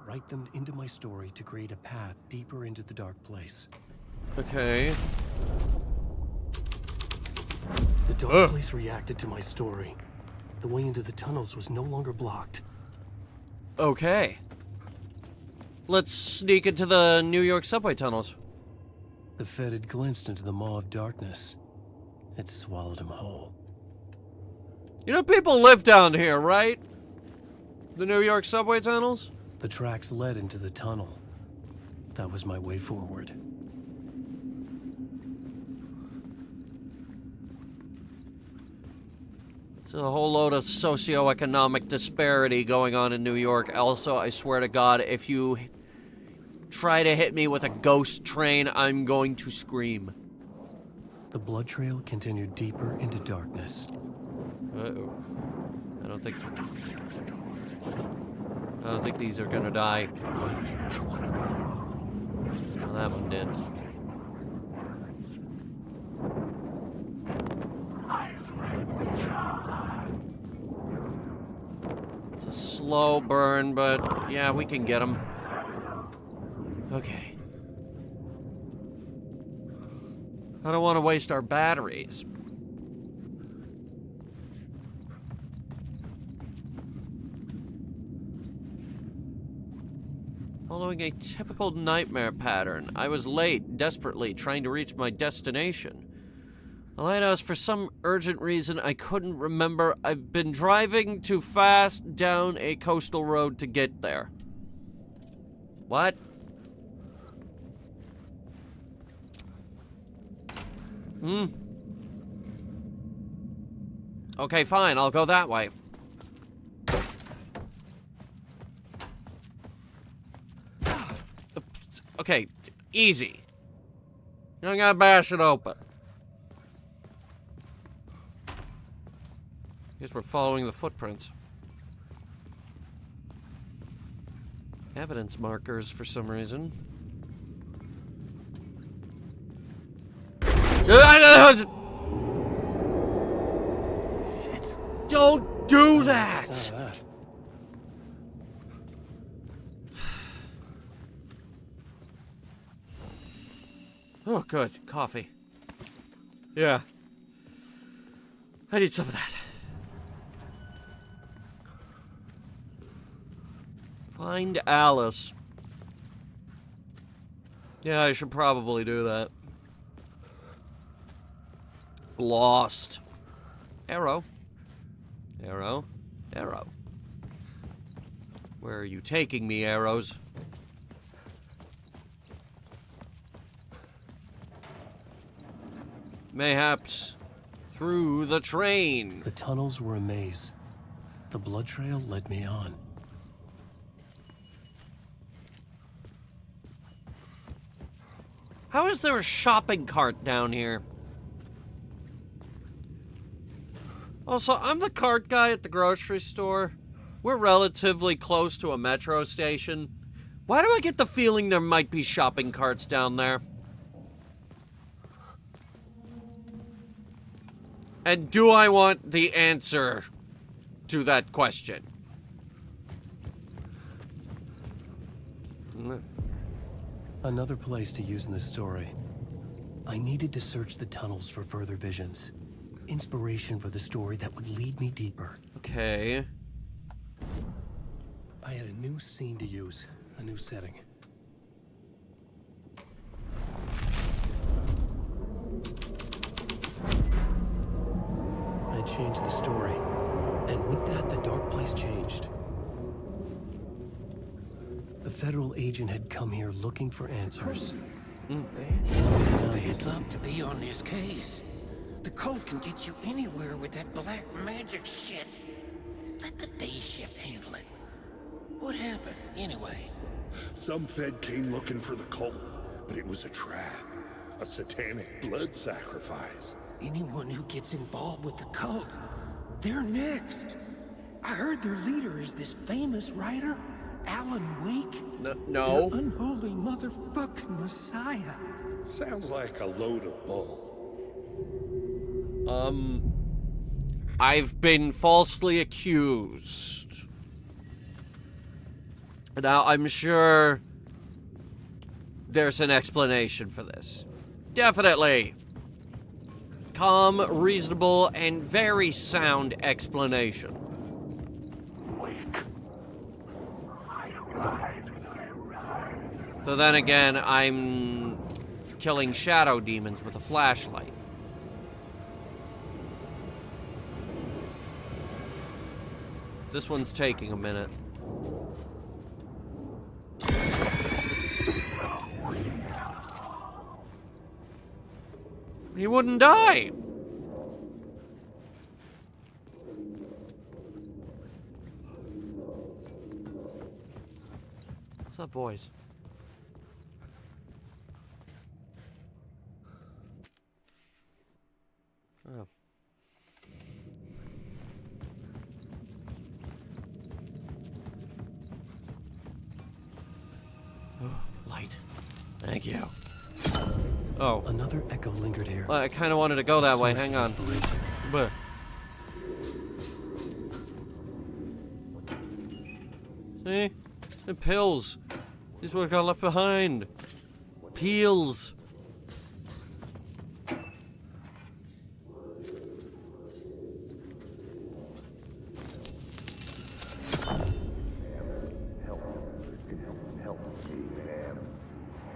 write them into my story to create a path deeper into the dark place. Okay. The dark place reacted to my story. The way into the tunnels was no longer blocked. Okay. Let's sneak into the New York subway tunnels. The Fed had glimpsed into the maw of darkness. It swallowed him whole. You know, people live down here, right? The New York subway tunnels? The tracks led into the tunnel. That was my way forward. It's a whole load of socioeconomic disparity going on in New York. Also, I swear to God, if you try to hit me with a ghost train, I'm going to scream. The blood trail continued deeper into darkness. Uh-oh. I don't think these are gonna die. Well, that one did. It's a slow burn, but yeah, we can get them. Okay. I don't want to waste our batteries. Following a typical nightmare pattern, I was late, desperately trying to reach my destination. The lighthouse, for some urgent reason I couldn't remember, I've been driving too fast down a coastal road to get there. What? Okay, fine, I'll go that way. Okay, easy. You don't gotta bash it open. Guess we're following the footprints. Evidence markers for some reason. Shit. Don't do that! Oh, good. Coffee. Yeah. I need some of that. Find Alice. Yeah, I should probably do that. Lost. Arrow. Arrow. Arrow. Where are you taking me, arrows? Mayhaps through the train. The tunnels were a maze. The blood trail led me on. How is there a shopping cart down here? Also, I'm the cart guy at the grocery store. We're relatively close to a metro station. Why do I get the feeling there might be shopping carts down there? And do I want the answer to that question? Another place to use in this story. I needed to search the tunnels for further visions. Inspiration for the story that would lead me deeper. Okay. I had a new scene to use, a new setting. I changed the story, and with that, the dark place changed. The federal agent had come here looking for answers. Bad luck to be on this case. The code can get you anywhere with that black magic shit. Let the day shift handle it. What happened, anyway? Some Fed came looking for the cult, but it was a trap. A satanic blood sacrifice. Anyone who gets involved with the cult, they're next. I heard their leader is this famous writer, Alan Wake. No. Their unholy motherfucking messiah. Sounds like a load of bull. I've been falsely accused. Now, I'm sure there's an explanation for this. Definitely. Calm, reasonable, and very sound explanation. So then again, I'm killing shadow demons with a flashlight. This one's taking a minute. He wouldn't die. What's that voice? Oh. Light. Thank you. Oh. Another echo lingered here. Well, I kind of wanted to go that way. Hang on. But. See? The pills. These what got left behind. Peels.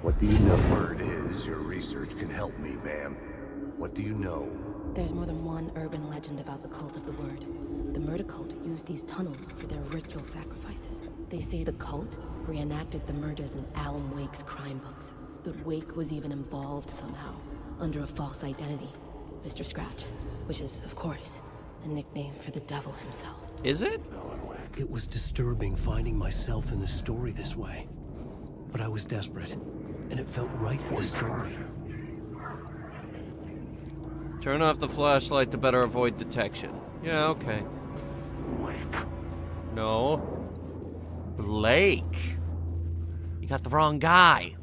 What do you know? Word is your research can help me, ma'am. What do you know? There's more than one urban legend about the Cult of the Word. The murder cult used these tunnels for their ritual sacrifices. They say the cult reenacted the murders in Alan Wake's crime books. That Wake was even involved somehow, under a false identity. Mr. Scratch, which is, of course, a nickname for the devil himself. Is it? It was disturbing finding myself in the story this way. But I was desperate, and it felt right for the story. Turn off the flashlight to better avoid detection. Yeah, okay. No. Blake. You got the wrong guy.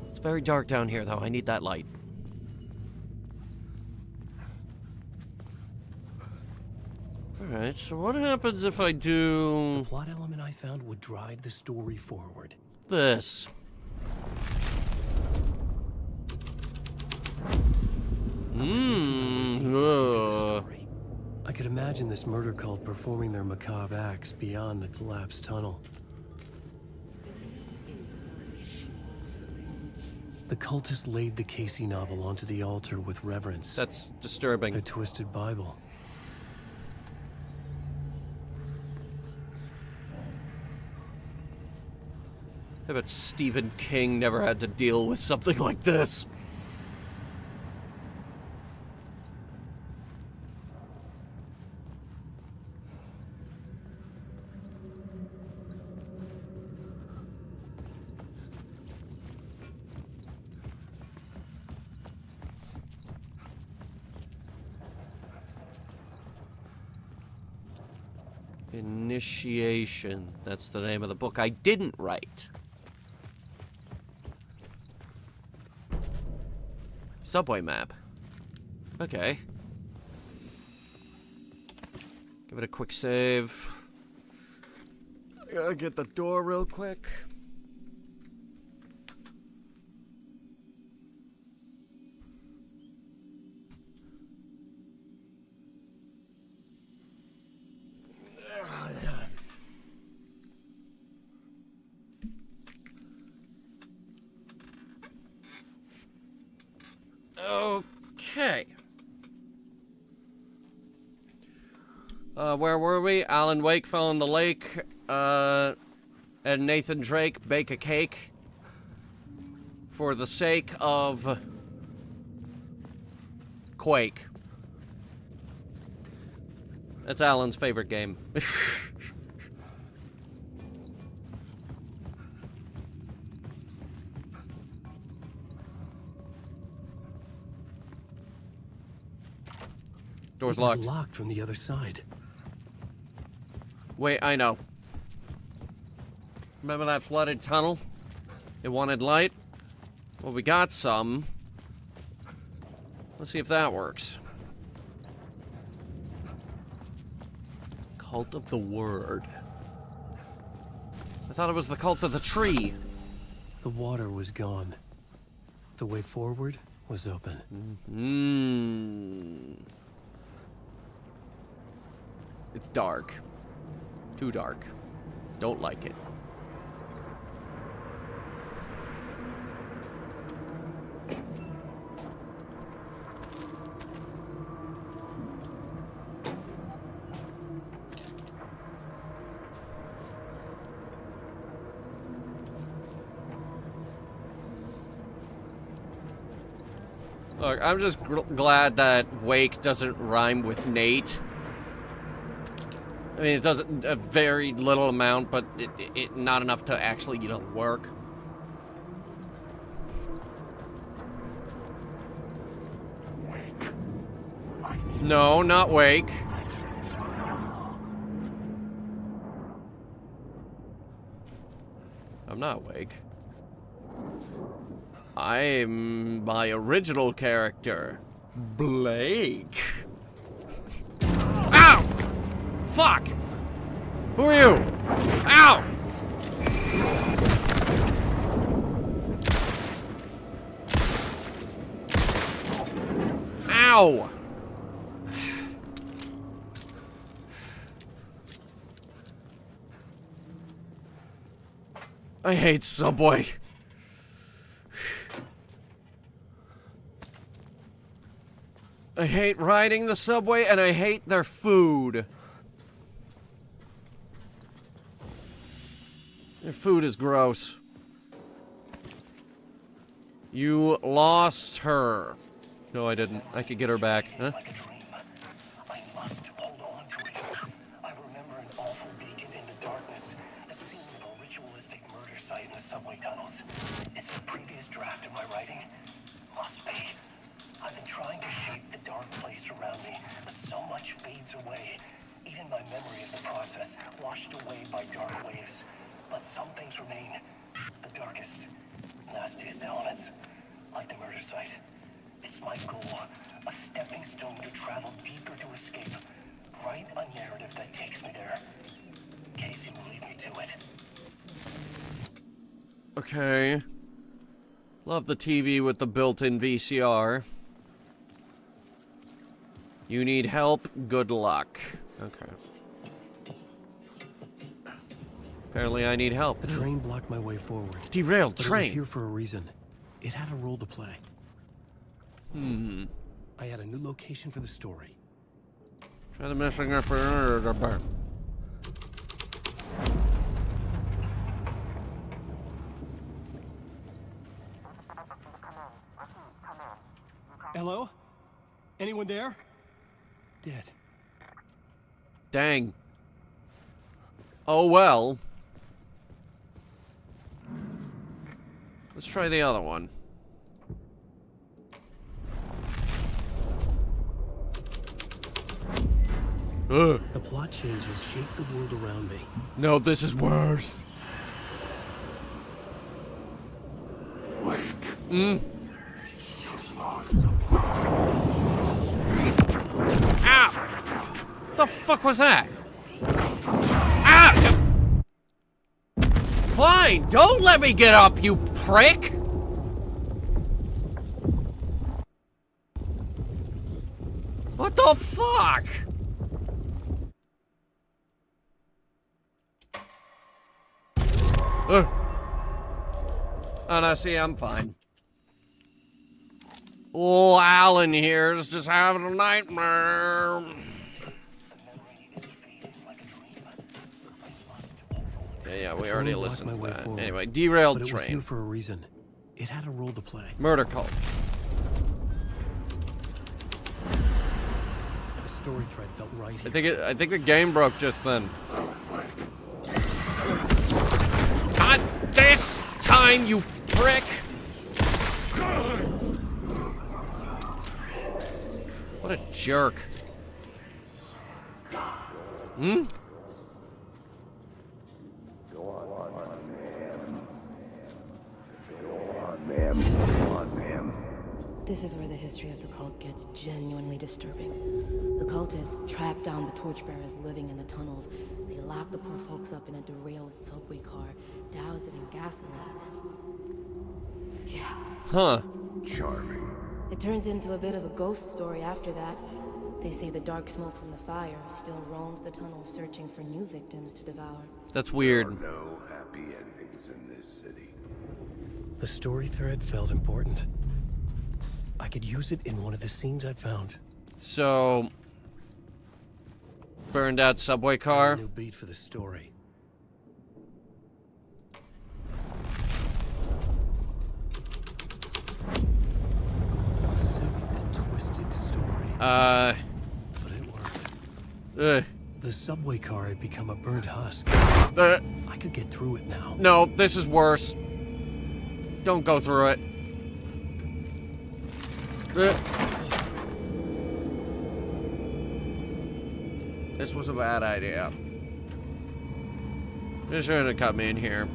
It's very dark down here, though. I need that light. Alright, so what happens if I do... The plot element I found would drive the story forward. This. I could imagine this murder cult performing their macabre acts beyond the collapsed tunnel. The cultists laid the Casey novel onto the altar with reverence. That's disturbing. A twisted Bible. I bet Stephen King never had to deal with something like this. Initiation. That's the name of the book I didn't write. Subway map. Okay. Give it a quick save. I gotta get the door real quick. Okay. Where were we? Alan Wake fell in the lake, and Nathan Drake bake a cake for the sake of Quake. That's Alan's favorite game. Door's locked. It's locked from the other side. Wait, I know. Remember that flooded tunnel? It wanted light? Well, we got some. Let's see if that works. Cult of the Word. I thought it was the cult of the tree. The water was gone. The way forward was open. It's dark. Too dark. Don't like it. Look, I'm just glad that Wake doesn't rhyme with Nate. I mean, it doesn't a very little amount, but it not enough to actually, you know, work. No, not Wake. I'm not Wake. I'm my original character, Blake. Ow! Fuck! Who are you? Ow! Ow! I hate Subway. I hate riding the subway, and I hate their food. Their food is gross. You lost her. No, I didn't. I could get her back. Huh? I must hold on to it. I remember an awful beacon in the darkness, a scene of a ritualistic murder site in the subway tunnels. Is it a previous draft of my writing? Must be. washed away by dark waves, but some things remain. The darkest, nastiest elements, like the murder site. It's my goal, a stepping stone to travel deeper to escape. Write a narrative that takes me there. Casey will lead me to it. Okay. Love the TV with the built-in VCR. You need help? Good luck. Okay. Apparently I need help. The train blocked my way forward. Derailed but train. It was here for a reason. It had a role to play. I had a new location for the story. Try the missing upper. Hello? Anyone there? Dead. Dang. Oh well. Let's try the other one. Ugh. The plot changes shaped the world around me. No, this is worse. Ow! The fuck was that? Ah! Fine, don't let me get up, you prick! What the fuck? Oh, no, see, I'm fine. Oh, Alan here is just having a nightmare. Yeah, we already listened to that. Anyway, derailed but it was train. here for a reason. It had a role to play. Murder cult. The story thread felt right here. I think the game broke just then. Not this time, you prick! What a jerk. Hmm? Go on, ma'am. This is where the history of the cult gets genuinely disturbing. The cultists tracked down the torchbearers living in the tunnels. They locked the poor folks up in a derailed subway car, doused it in gasoline. Yeah. Huh. Charming. It turns into a bit of a ghost story after that. They say the dark smoke from the fire still roams the tunnels searching for new victims to devour. That's weird. There are no happy endings in this city. The story thread felt important. I could use it in one of the scenes I'd found. So, burned out subway car. A new beat for the story. A sick and twisted story. But it worked. The subway car had become a burnt husk. I could get through it now. No, this is worse. Don't go through it. This was a bad idea. They shouldn't have cut me in here.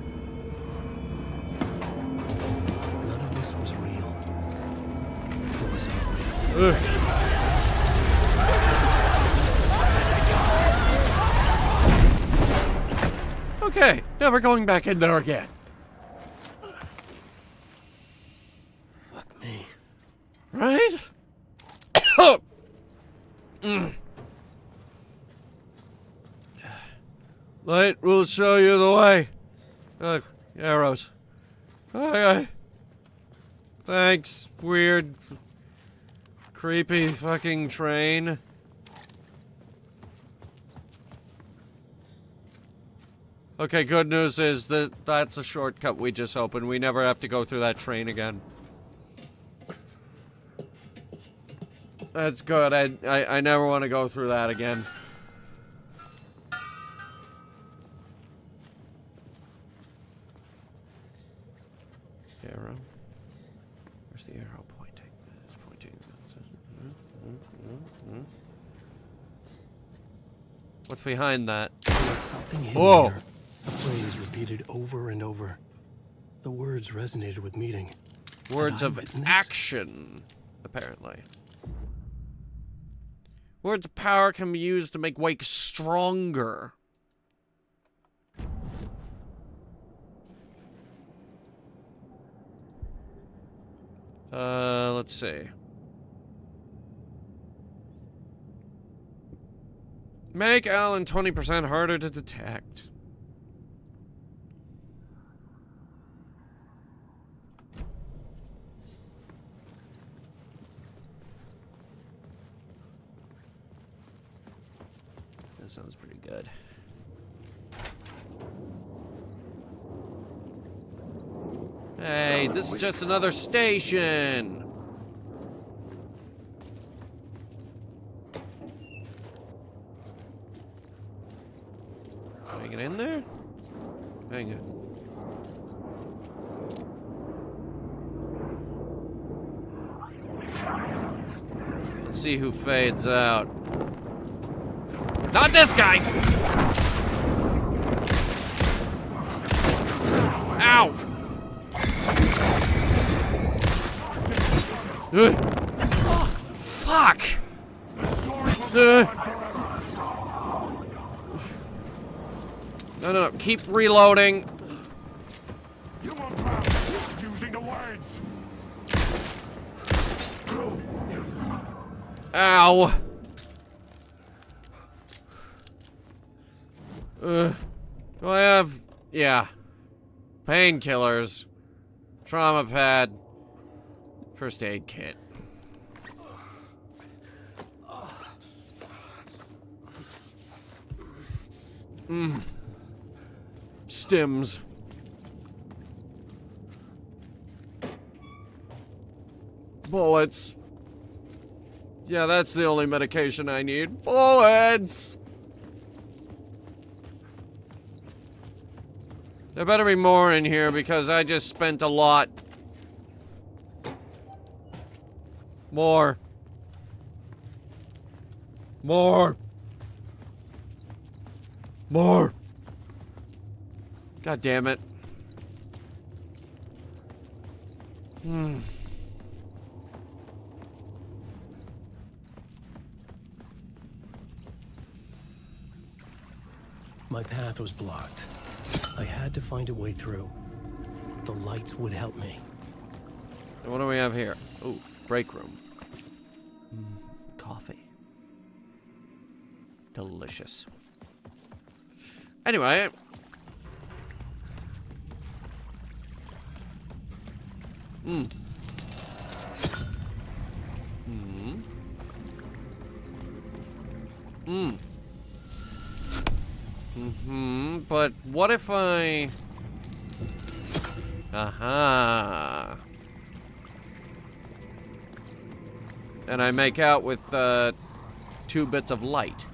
None of this was real. It was all real. Okay, never going back in there again. Fuck me. Right? Light will show you the way. Look, arrows. Okay. Thanks, weird, creepy fucking train. Okay, good news is that that's a shortcut we just opened. We never have to go through that train again. That's good. I never want to go through that again. Arrow. Where's the arrow pointing? It's pointing. What's behind that? Something hidden Whoa! here. A phrase repeated over and over. The words resonated with meaning. Words of action, apparently. Words of power can be used to make Wake stronger. Let's see. Make Alan 20% harder to detect. That sounds pretty good. Hey, this is just another station. Can I get in there? Hang on. Let's see who fades out. Not this guy! Ow! Fuck! No. Keep reloading. You won't drown using the words. Ow! Do I have... Yeah. Painkillers. Trauma pad. First aid kit. Stims. Bullets. Yeah, that's the only medication I need. Bullets! There better be more in here because I just spent a lot. More. More. More. God damn it. My path was blocked. I had to find a way through. The lights would help me. And what do we have here? Ooh, break room. Coffee. Delicious. Anyway. But what if I... Aha. And I make out with 2 bits of light.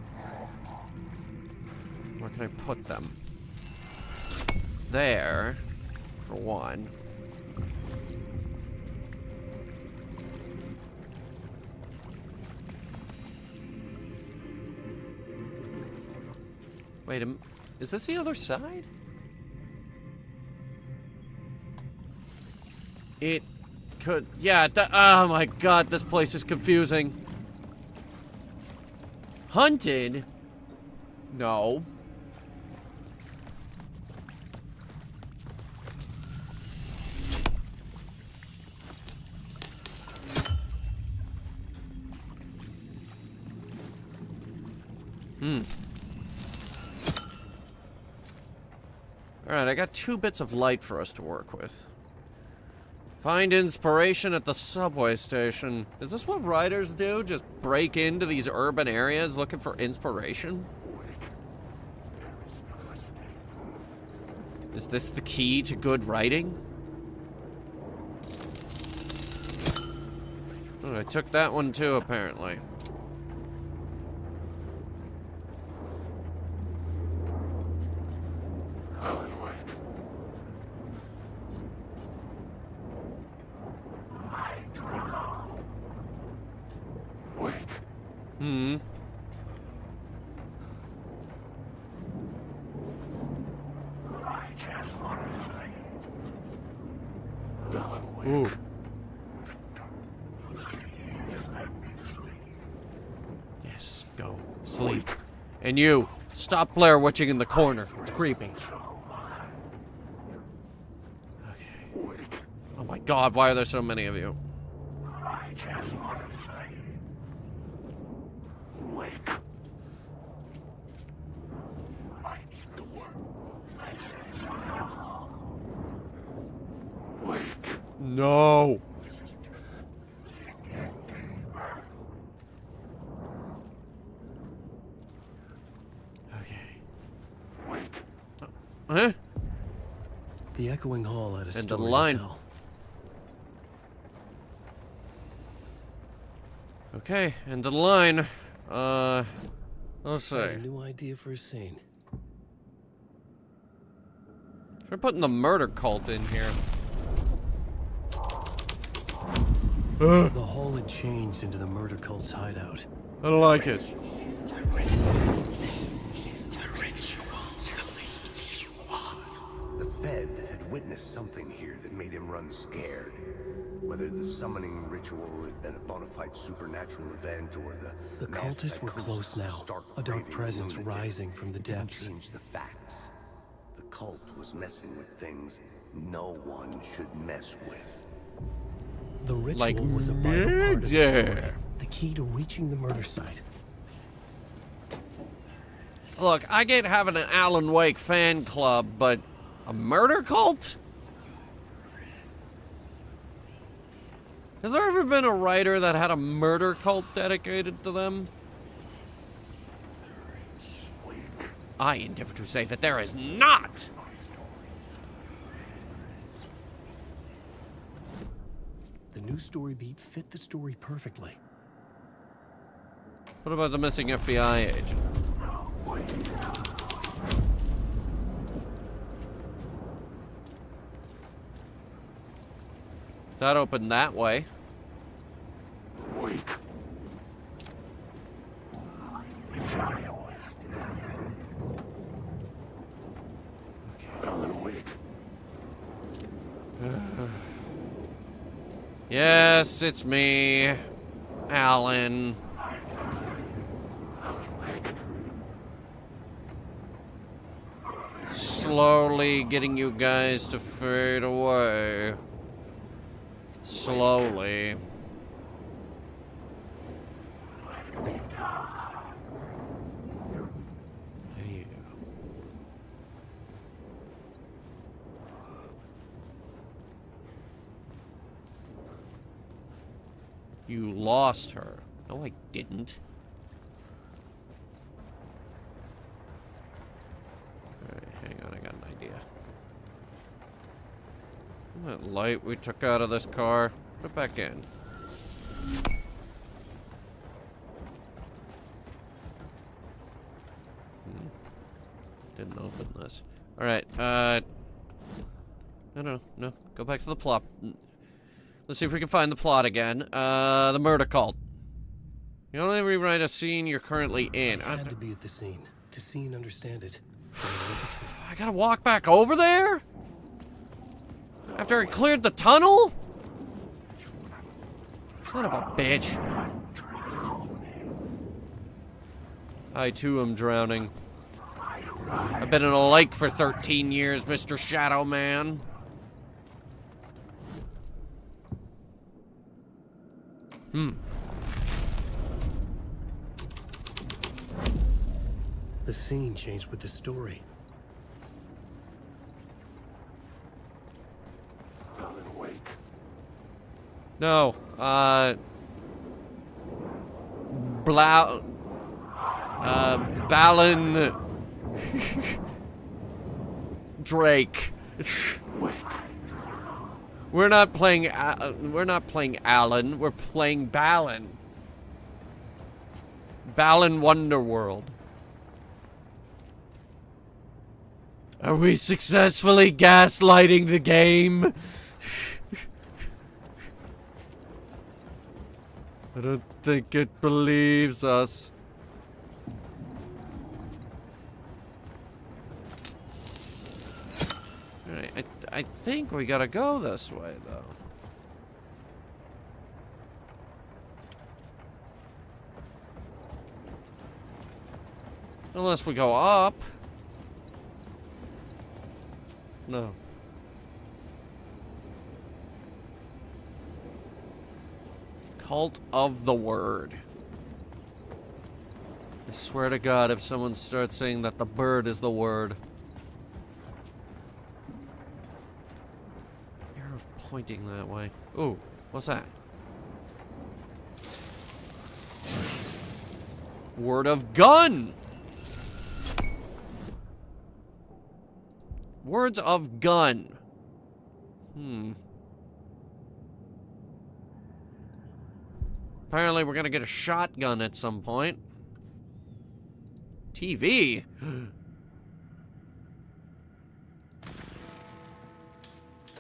Where can I put them? There, for one. Wait a minute. Is this the other side? It could... Yeah, oh my god, this place is confusing. Hunted? No. Alright, I got 2 bits of light for us to work with. Find inspiration at the subway station. Is this what writers do? Just break into these urban areas looking for inspiration? Is this the key to good writing? Oh, I took that one too, apparently. Ooh. Yes, go. Sleep. And you, stop Blair witching in the corner. It's creepy. Okay. Oh my god, why are there so many of you? I just want to say, wake. I need the word. Wake. No. Huh? The echoing hall had a End of the story line. to tell. Okay, end of the line. Let's see. A new idea for a scene. We're putting the murder cult in here. The hall had changed into the murder cult's hideout. I don't like it. The Fed had witnessed something here that made him run scared. Whether the summoning ritual had been a bona fide supernatural event or The cultists were close now, a dark presence rising from the depths. Change the facts. The cult was messing with things no one should mess with. The ritual Like was a vital part of the story, murder. the key to reaching the murder site. Look, I get having an Alan Wake fan club, but a murder cult? Has there ever been a writer that had a murder cult dedicated to them? I endeavor to say that there is not! The new story beat fit the story perfectly. What about the missing FBI agent? That opened that way. Yes, it's me, Alan. Slowly getting you guys to fade away. Slowly. There you go. You lost her. No, I didn't. Alright, hang on, I got an idea. That light we took out of this car, put it back in. Didn't open this. Alright, no, go back to the plot. Let's see if we can find the plot again. The murder cult. You only rewrite a scene you're currently in. I had to be at the scene to see and understand it. I gotta walk back over there? After I cleared the tunnel? Son of a bitch. I too am drowning. I've been in a lake for 13 years, Mr. Shadow Man. The scene changed with the story. No, Balin Drake. We're not playing Alan, we're playing Balin. Balin Wonderworld. Are we successfully gaslighting the game? I don't think it believes us. Alright, I think we gotta go this way, though. Unless we go up. No. Cult of the Word. I swear to God, if someone starts saying that the bird is the word. Arrow's pointing that way. Ooh, what's that? Word of gun! Words of gun. Apparently we're gonna get a shotgun at some point. TV? The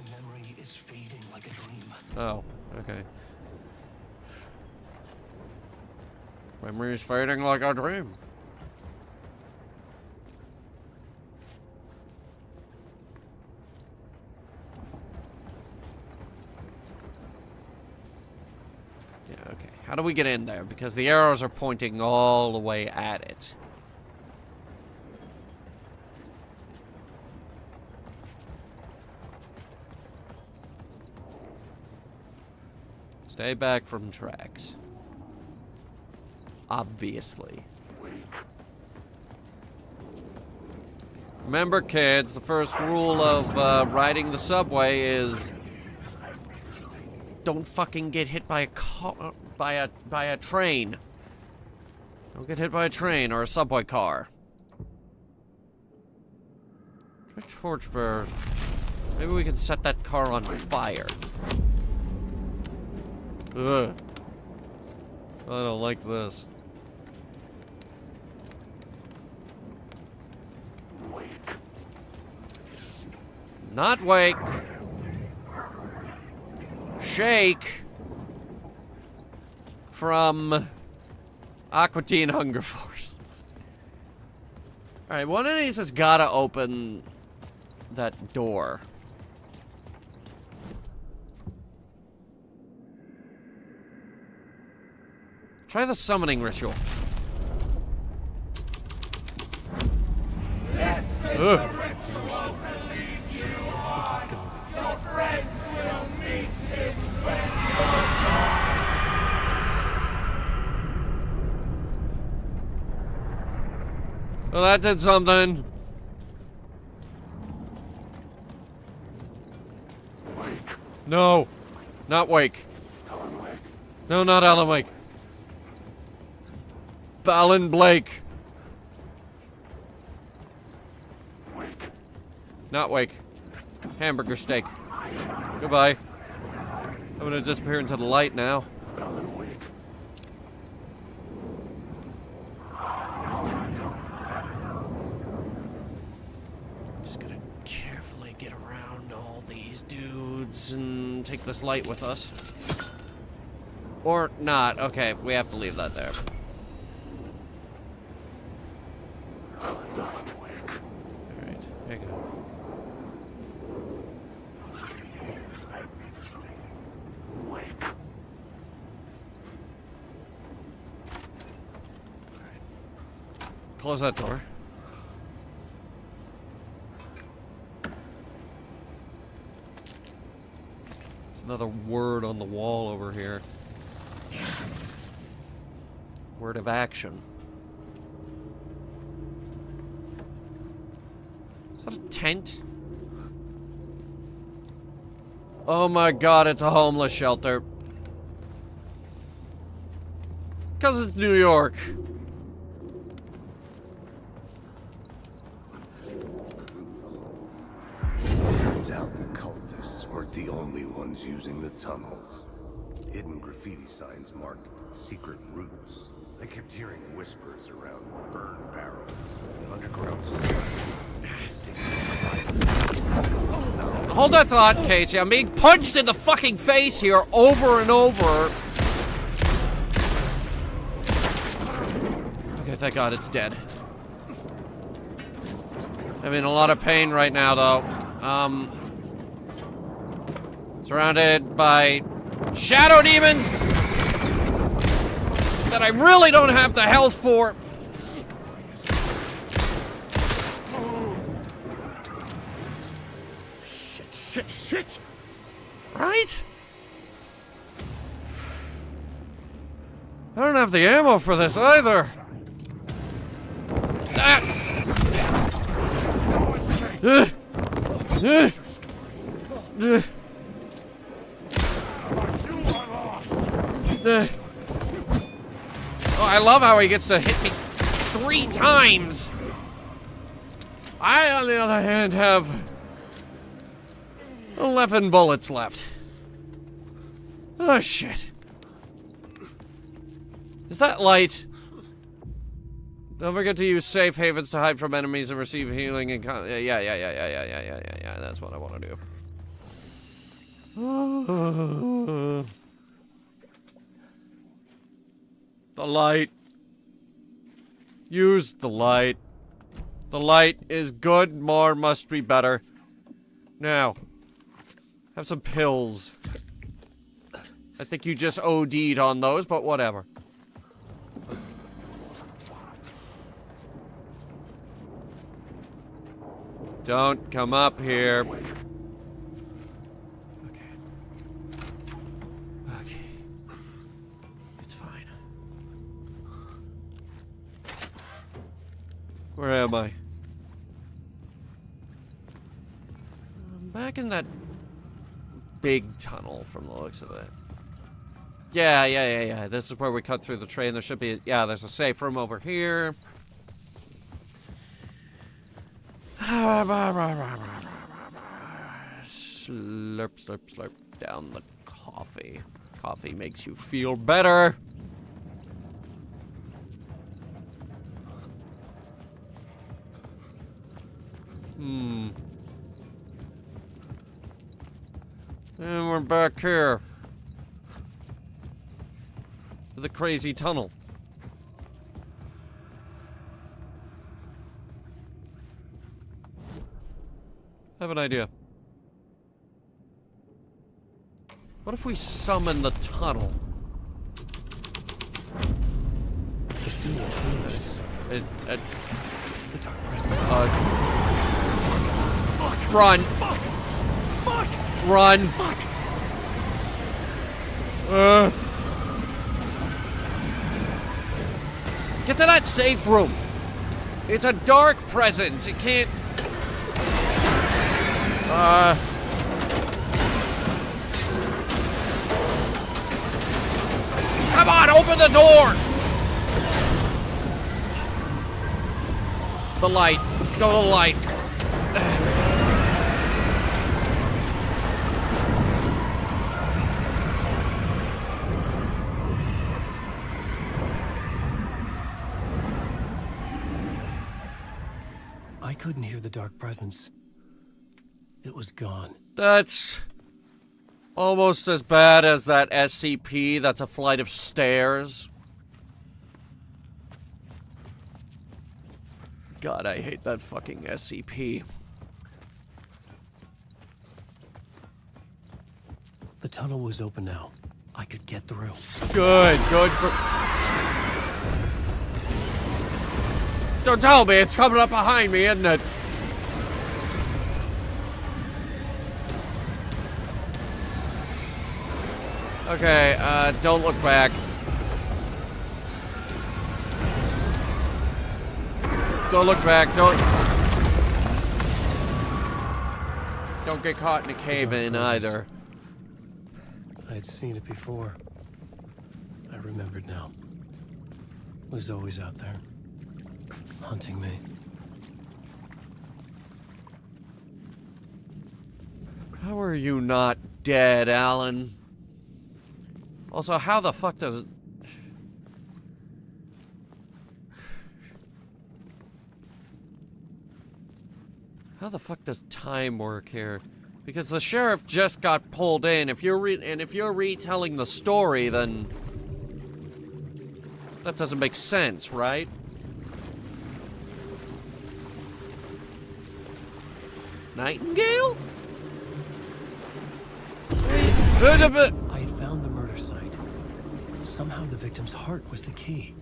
memory is fading like a dream. Oh, okay. Memory's fading like a dream. Yeah, okay. How do we get in there? Because the arrows are pointing all the way at it. Stay back from tracks. Obviously. Remember, kids, the first rule of riding the subway is don't fucking get hit by a car, by a train. Don't get hit by a train or a subway car. Torchbearers. Maybe we can set that car on fire. Ugh. I don't like this. Not wake. Shake. From Aqua Teen Hunger Force. Alright, one of these has gotta open that door. Try the summoning ritual. Ugh. Well, that did something. No. Not Wake. No, not Alan Wake. Alan Blake. Not Wake. Hamburger Steak. Goodbye. I'm gonna disappear into the light now. Just gonna carefully get around all these dudes and take this light with us. Or not. Okay, we have to leave that there. Alright, here you go. Close that door. There's another word on the wall over here. Word of action. Is that a tent? Oh my god, it's a homeless shelter. 'Cause it's New York. Turns out the cultists weren't the only ones using the tunnels. Hidden graffiti signs marked secret routes. I kept hearing whispers around burn barrels and underground society. Hold that thought, Casey. I'm being punched in the fucking face here over and over. Okay, thank God it's dead. I'm in a lot of pain right now, though. Surrounded by shadow demons that I really don't have the health for. Shit! Right? I don't have the ammo for this either. Ah! Oh, I love how he gets to hit me 3 times. I, on the other hand, have 11 bullets left. Oh, shit. Is that light? Don't forget to use safe havens to hide from enemies and receive healing and yeah, that's what I want to do. The light. Use the light. The light is good, more must be better. Now, have some pills. I think you just OD'd on those, but whatever. Don't come up here. Okay. It's fine. Where am I? I'm back in that big tunnel from the looks of it. Yeah. This is where we cut through the train. There should be, yeah, there's a safe room over here. Slurp down the coffee. Coffee makes you feel better. And we're back here. To the crazy tunnel. I have an idea. What if we summon the tunnel? The scene will change. The dark presence. Run! Fuck! Run! Fuck! Get to that safe room! It's a dark presence, it can't... Come on, open the door! The light. Go to the light. I couldn't hear the dark presence. It was gone. That's almost as bad as that SCP. That's a flight of stairs. God, I hate that fucking SCP. The tunnel was open now. I could get through. Good for... Don't tell me, it's coming up behind me, isn't it? Okay, don't look back. Don't look back, don't get caught in a cave-in either. I had seen it before. I remembered now. It was always out there, hunting me. How are you not dead, Alan? Also, how the fuck does it... How the fuck does time work here? Because the sheriff just got pulled in. If you're retelling the story, then that doesn't make sense, right? Nightingale? I had found the murder site. Somehow the victim's heart was the key.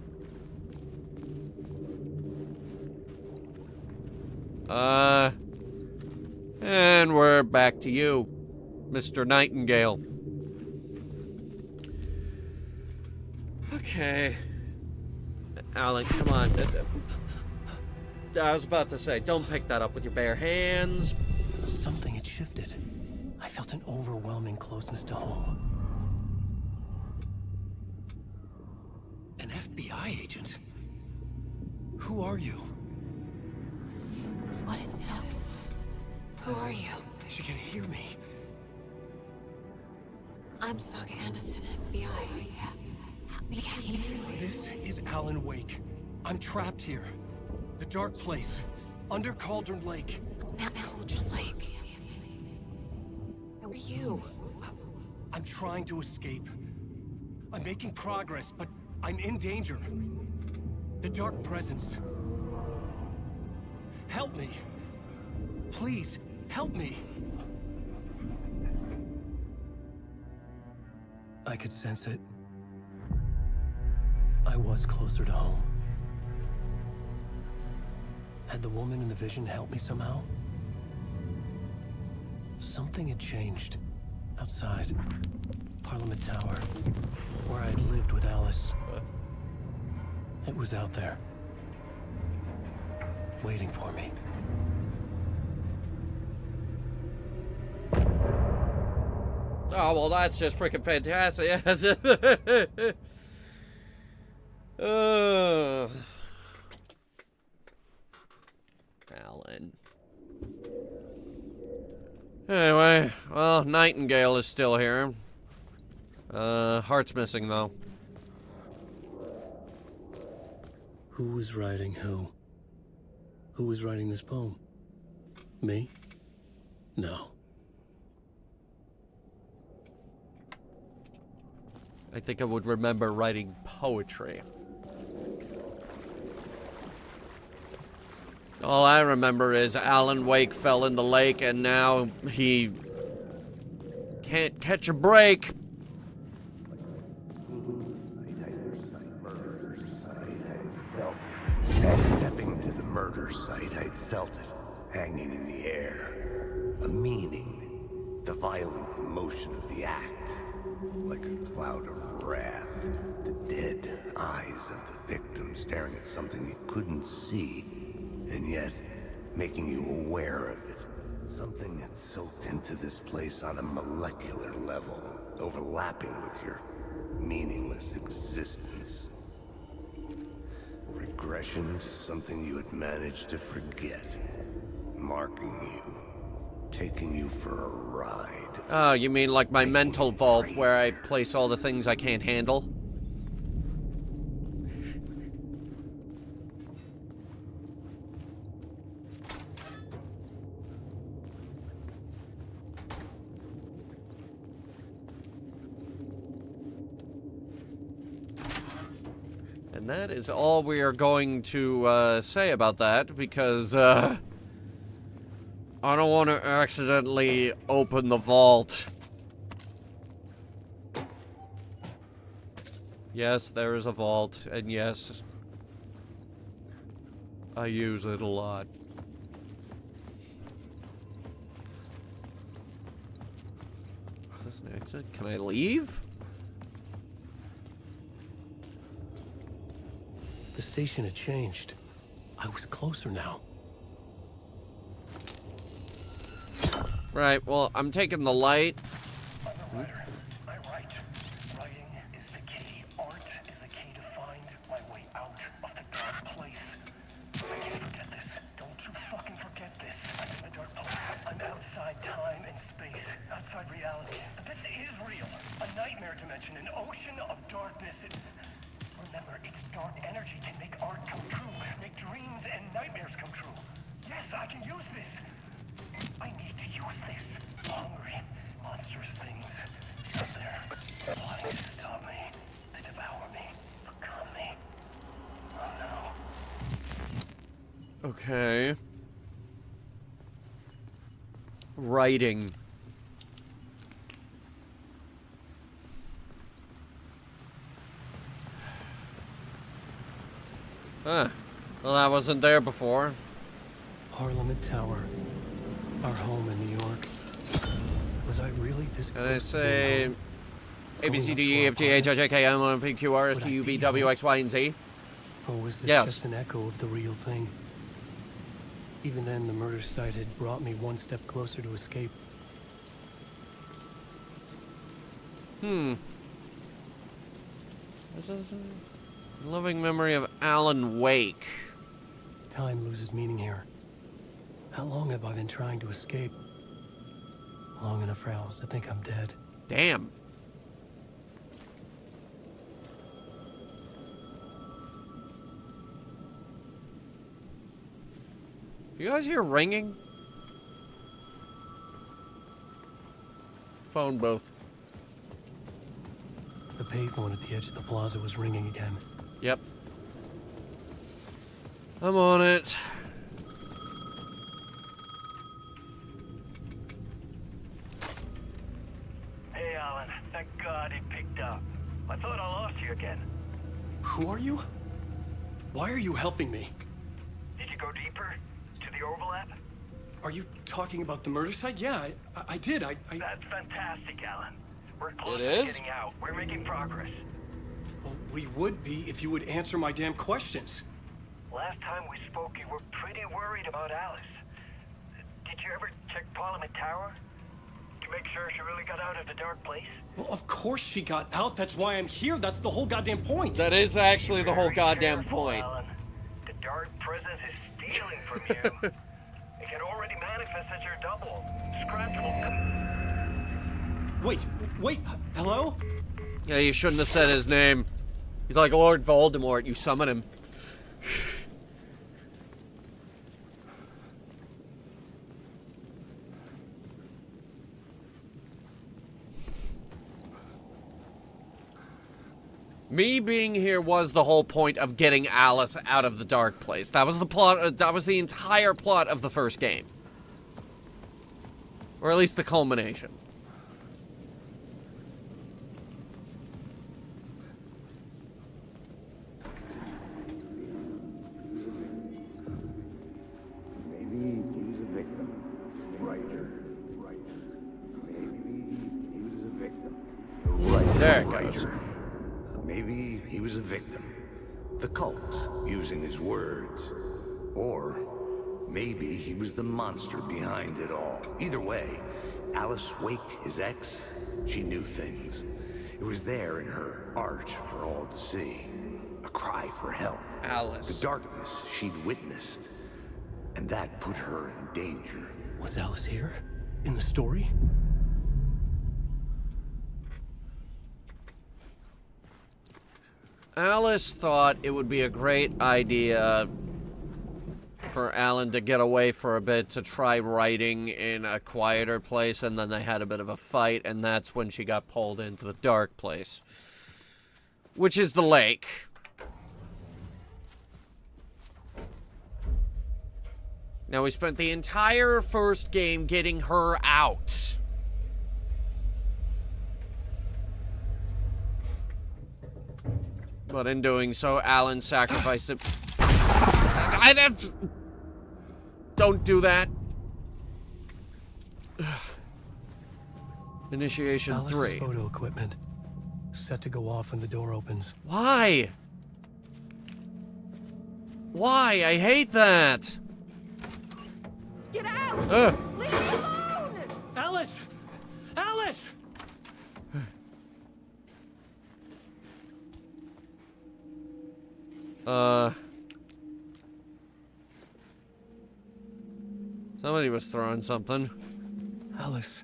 And we're back to you, Mr. Nightingale. Okay. Alan, come on. I was about to say, don't pick that up with your bare hands. Something had shifted. I felt an overwhelming closeness to home. An FBI agent? Who are you? What is this? Who are you? She can hear me. I'm Saga Anderson, FBI. Help me get you. This is Alan Wake. I'm trapped here. The dark place. Under Cauldron Lake. Not Cauldron Lake. Who are you? I'm trying to escape. I'm making progress, but I'm in danger. The dark presence. Help me. Please, help me. I could sense it. I was closer to home. Had the woman in the vision helped me somehow? Something had changed. Outside. Parliament Tower. Where I'd lived with Alice. It was out there. Waiting for me. Oh, well, that's just freaking fantastic. Alan. Anyway, well, Nightingale is still here. Heart's missing, though. Who was writing who? Who was writing this poem? Me? No. I think I would remember writing poetry. All I remember is Alan Wake fell in the lake and now he can't catch a break. Stepping to the murder site, I'd felt it, hanging in the air. A meaning, the violent emotion of the act, like a cloud of wrath. The dead eyes of the victim staring at something you couldn't see, and yet making you aware of it. Something had soaked into this place on a molecular level, overlapping with your meaningless existence. Regression to something you had managed to forget. Marking you. Taking you for a ride. Oh, you mean like my mental vault where I place all the things I can't handle? And that is all we are going to say about that, because I don't want to accidentally open the vault. Yes, there is a vault, and yes, I use it a lot. Is this an exit? Can I leave? The station had changed. I was closer now. Right, well, I'm taking the light. I'm a writer. I write. Writing is the key. Art is the key to find my way out of the dark place. I can't forget this. Don't you fucking forget this. I'm in the dark place. I'm outside time and space. Outside reality. This is real. A nightmare dimension. An ocean of darkness. Remember, its dark energy can make art come true. Make dreams and nightmares come true. Yes, I can use this. I need to use this. Hungry, monstrous things out there, plotting to stop me, to devour me, become me. Oh no. Okay. Writing. Huh. Well, that wasn't there before. Parliament Tower. Our home in New York. Was I really this close? And I say A B C D E F G H I J K L M N P Q R S T U V W X Y and Z. Or was this Yes. just an echo of the real thing? Even then, the murder site had brought me one step closer to escape. This is a loving memory of Alan Wake. Time loses meaning here. How long have I been trying to escape? Long enough for Alice to think I'm dead. Damn. You guys hear ringing? Phone booth. The payphone at the edge of the plaza was ringing again. Yep. I'm on it. Hey, Alan. Thank God it picked up. I thought I lost you again. Who are you? Why are you helping me? Did you go deeper? To the overlap? Are you talking about the murder site? Yeah, I did. That's fantastic, Alan. We're close It to is? getting out. We're making progress. Well, we would be if you would answer my damn questions. Last time we spoke, you were pretty worried about Alice. Did you ever check Parliament Tower? To make sure she really got out of the dark place? Well, of course she got out. That's why I'm here. That's the whole goddamn point. That is actually the whole goddamn point. Alan. The dark presence is stealing from you. It can already manifest as your double. Scratch will... Wait, hello? Yeah, you shouldn't have said his name. He's like Lord Voldemort. You summon him. Me being here was the whole point of getting Alice out of the dark place. That was the plot, that was the entire plot of the first game. Or at least the culmination. Maybe he was a victim. Writer. Maybe he was a victim. There it goes. Maybe he was a victim. The cult, using his words. Or maybe he was the monster behind it all. Either way, Alice Wake, his ex, she knew things. It was there in her art for all to see. A cry for help. Alice. The darkness she'd witnessed. And that put her in danger. Was Alice here? In the story? Alice thought it would be a great idea for Alan to get away for a bit to try writing in a quieter place, and then they had a bit of a fight, and that's when she got pulled into the dark place. Which is the lake. Now, we spent the entire first game getting her out. But in doing so, Alan sacrificed it. Don't do that. Initiation Alice's 3. photo equipment. Set to go off when the door opens. Why? Why? I hate that. Get out! Leave me alone! Alice! Alice! Somebody was throwing something. Alice.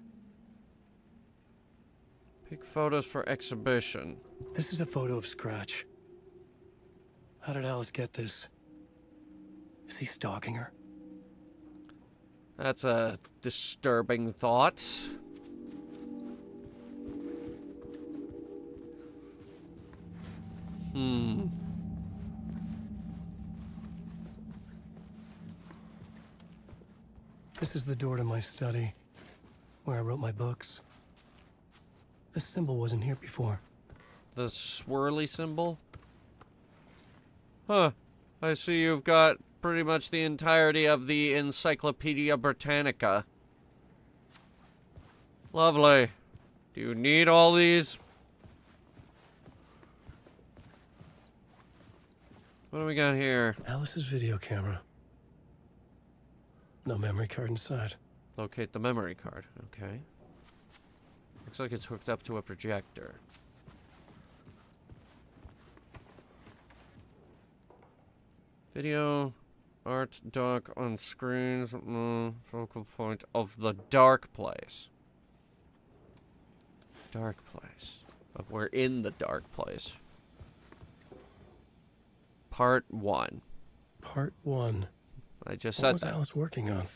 Pick photos for exhibition. This is a photo of Scratch. How did Alice get this? Is he stalking her? That's a disturbing thought. This is the door to my study, where I wrote my books. This symbol wasn't here before. The swirly symbol? Huh. I see you've got pretty much the entirety of the Encyclopedia Britannica. Lovely. Do you need all these? What do we got here? Alice's video camera. No memory card inside. Locate the memory card. Okay. Looks like it's hooked up to a projector. Video, art, dock on screens, focal point of the dark place. Dark place. But we're in the dark place. Part 1. Part 1. I just What said was that. Alice working on?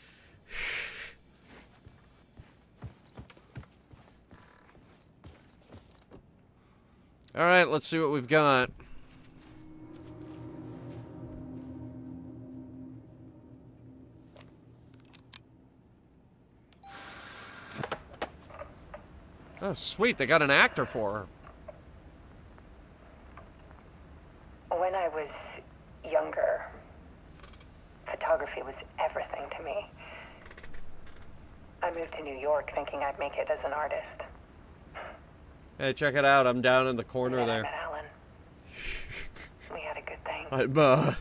Alright, let's see what we've got. Oh, sweet, they got an actor for her. When I was younger, photography was everything to me. I moved to New York thinking I'd make it as an artist. Hey, check it out, I'm down in the corner Then I there. met Alan. We had a good thing.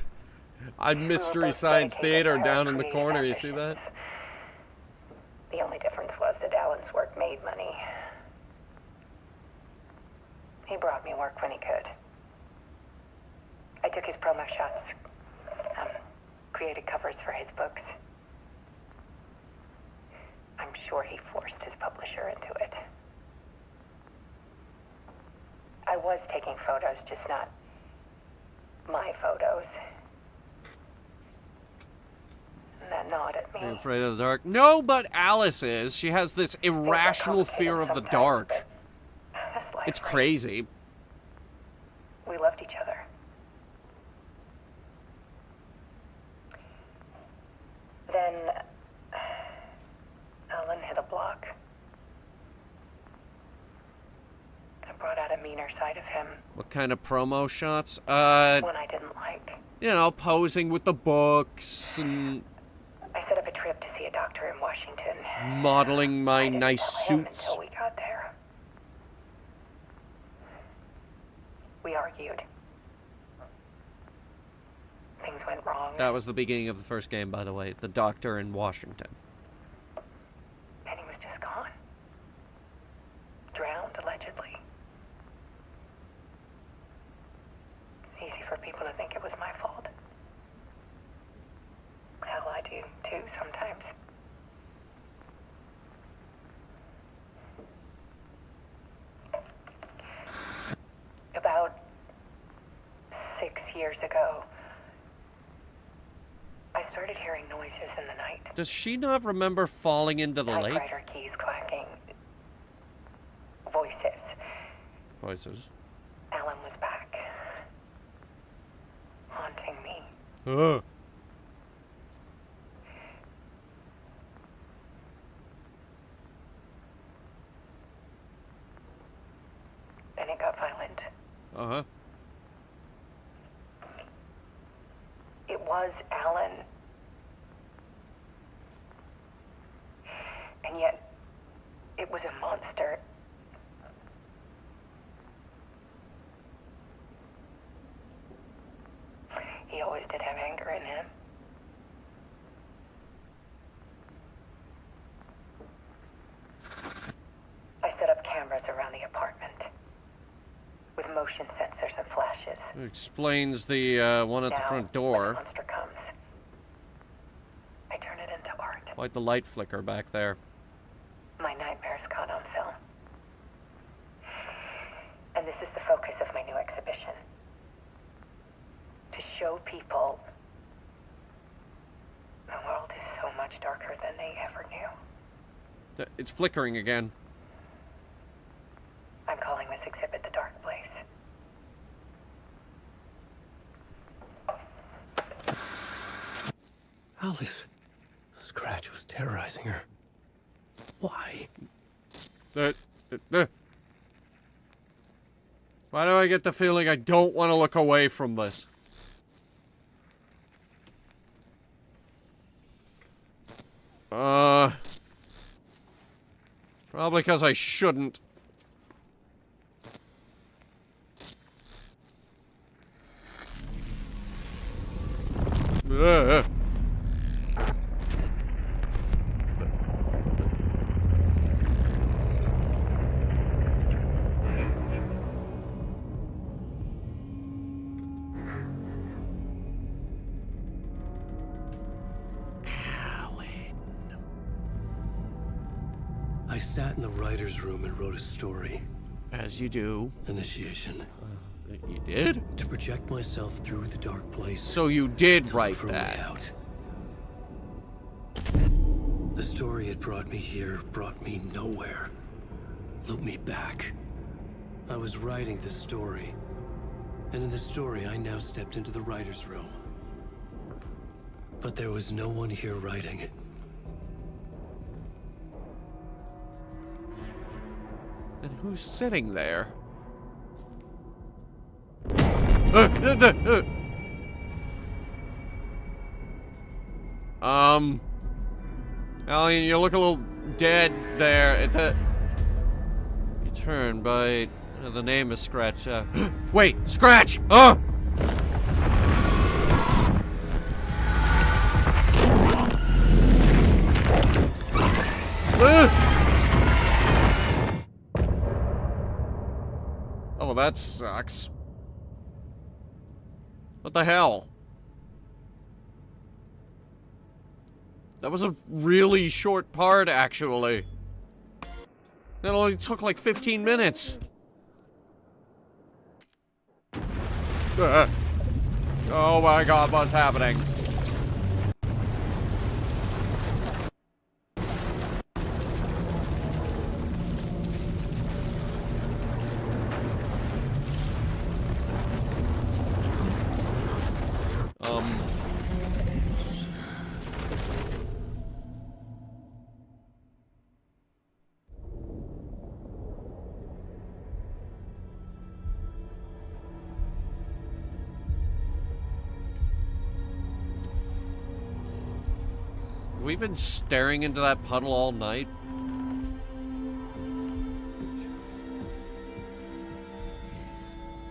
I'm Mystery Science Theater down in the corner, you see that? The only difference was that Alan's work made money. He brought me work when he could. I took his promo shots, created covers for his books. I'm sure he forced his publisher into it. I was taking photos, just not my photos. And that gnawed at Are you me. afraid of the dark? No, but Alice is. She has this irrational fear of the dark. It's crazy. We loved each other. Then Alan hit a block. I brought out a meaner side of him. What kind of promo shots? One I didn't like. You know, posing with the books and I set up a trip to see a doctor in Washington. modeling my nice Tell him suits. until we got there. We argued. Things went wrong. That was the beginning of the first game, by the way. The doctor in Washington. And he was just gone. Drowned, allegedly. It's easy for people to think it was my fault. Hell, I do too sometimes. About 6 years ago, I started hearing noises in the night. Does she not remember falling into the lake? Typewriter keys clacking. Voices. Voices. Alan was back. Haunting me. Ugh. Then it got violent. Uh-huh. It was Alan. And yet, it was a monster. He always did have anger in him. I set up cameras around the apartment with motion sensors and flashes. It explains the one at the Now, front when door. the monster comes, I turn it into art. Like the light flicker back there. My nightmares caught on film. And this is the focus of my new exhibition. To show people the world is so much darker than they ever knew. It's flickering again. I'm calling this exhibit The Dark Place. Alice. Scratch was terrorizing her. Why? Why do I get the feeling I don't want to look away from this? Probably because I shouldn't. I sat in the writer's room and wrote a story. As you do. Initiation. You did? To project myself through the dark place. So you did write that. Out. The story had brought me here, brought me nowhere. Looped me back. I was writing the story. And in the story, I now stepped into the writer's room. But there was no one here writing. And who's sitting there? Alien, you look a little dead there. You turn by the name is Scratch. Wait, Scratch! Oh! Oh, that sucks. What the hell? That was a really short part, actually. That only took like 15 minutes. Oh my god, what's happening? We've been staring into that puddle all night.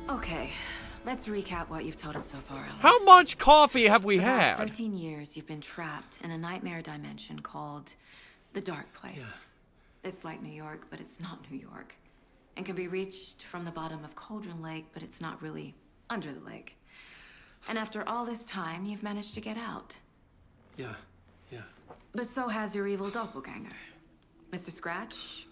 Okay, let's recap what you've told us so far, Ellen. How much coffee have we For the had? last 13 years, you've been trapped in a nightmare dimension called the Dark Place. It's like New York, but it's not New York. And can be reached from the bottom of Cauldron Lake, but it's not really under the lake. And after all this time, you've managed to get out. Yeah. But so has your evil doppelganger. Mr. Scratch?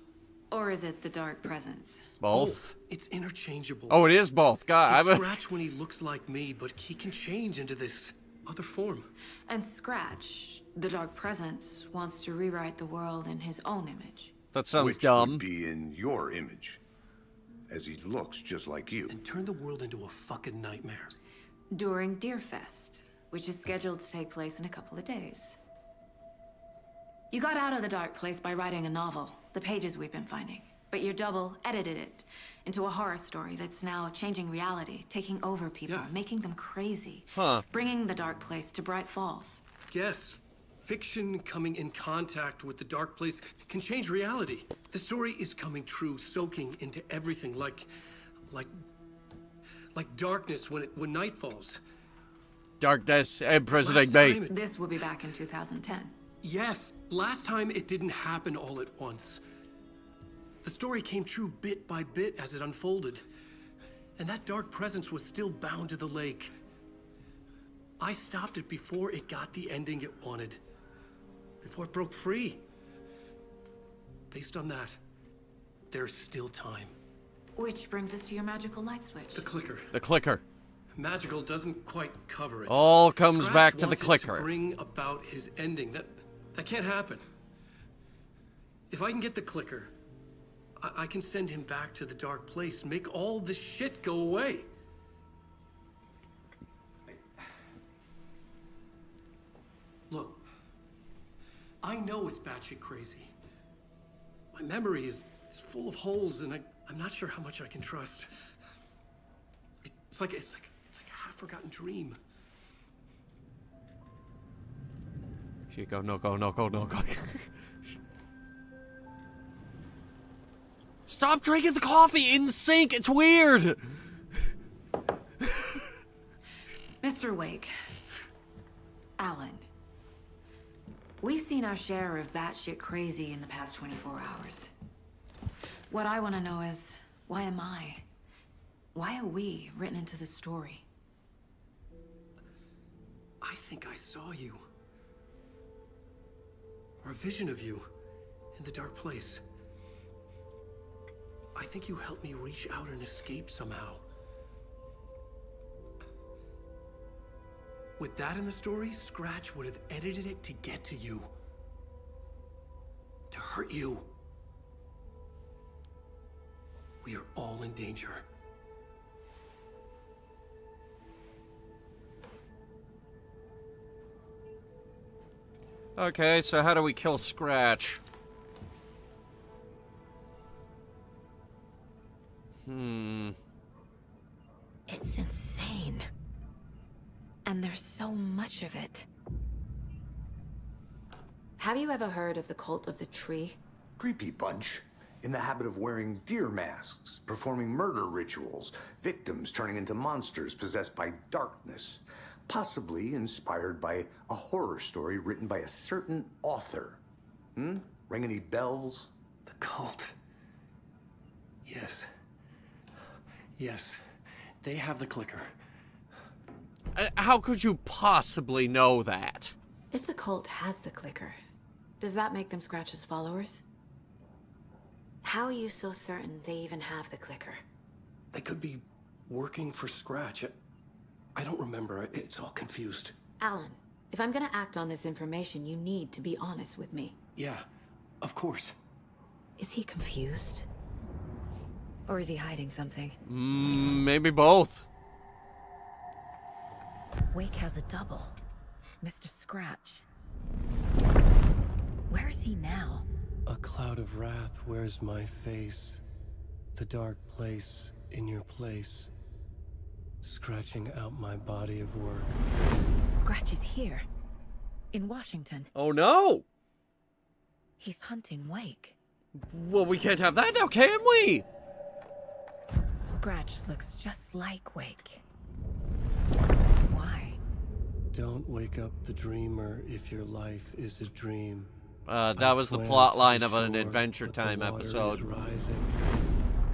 Or is it the Dark Presence? Both. Oh, it's interchangeable. Oh, it is both. God, It's Scratch when he looks like me, but he can change into this other form. And Scratch, the Dark Presence, wants to rewrite the world in his own image. That sounds Which dumb. would be in your image, as he looks just like you. And turn the world into a fucking nightmare. During Deerfest, which is scheduled to take place in a couple of days. You got out of the Dark Place by writing a novel, the pages we've been finding. But your double edited it into a horror story that's now changing reality, taking over people, making them crazy. Bringing the Dark Place to Bright Falls. Yes, fiction coming in contact with the Dark Place can change reality. The story is coming true, soaking into everything, like darkness when night falls. Darkness imprisoning me. This will be back in 2010. Yes, last time it didn't happen all at once. The story came true bit by bit as it unfolded. And that dark presence was still bound to the lake. I stopped it before it got the ending it wanted. Before it broke free. Based on that, there's still time. Which brings us to your magical light switch. The clicker. The clicker. Magical doesn't quite cover it. All comes Scratch back to the wants it clicker. To bring about his ending. That can't happen. If I can get the clicker, I can send him back to the Dark Place, make all this shit go away. Look, I know it's batshit crazy. My memory is full of holes, and I'm not sure how much I can trust. It's like a half-forgotten dream. She go, no, go, no, go, no, go. Stop drinking the coffee in the sink. It's weird. Mr. Wake. Alan. We've seen our share of batshit crazy in the past 24 hours. What I want to know is, why am I? Why are we written into the story? I think I saw you. Or a vision of you in the dark place. I think you helped me reach out and escape somehow. With that in the story, Scratch would have edited it to get to you. To hurt you. We are all in danger. Okay, so how do we kill Scratch? It's insane. And there's so much of it. Have you ever heard of the Cult of the Tree? Creepy bunch. In the habit of wearing deer masks, performing murder rituals, victims turning into monsters possessed by darkness, possibly inspired by a horror story written by a certain author. Ring any bells? The cult. Yes. Yes. They have the clicker. How could you possibly know that? If the cult has the clicker, does that make them Scratch's followers? How are you so certain they even have the clicker? They could be working for Scratch. I don't remember. It's all confused. Alan, if I'm gonna act on this information, you need to be honest with me. Yeah, of course. Is he confused? Or is he hiding something? Maybe both. Wake has a double. Mr. Scratch. Where is he now? A cloud of wrath wears my face. The dark place in your place. Scratching out my body of work. Scratch is here. In Washington. Oh no! He's hunting Wake. Well, we can't have that now, can we? Scratch looks just like Wake. Why? Don't wake up the dreamer if your life is a dream. That was the plot line of an Adventure Time episode.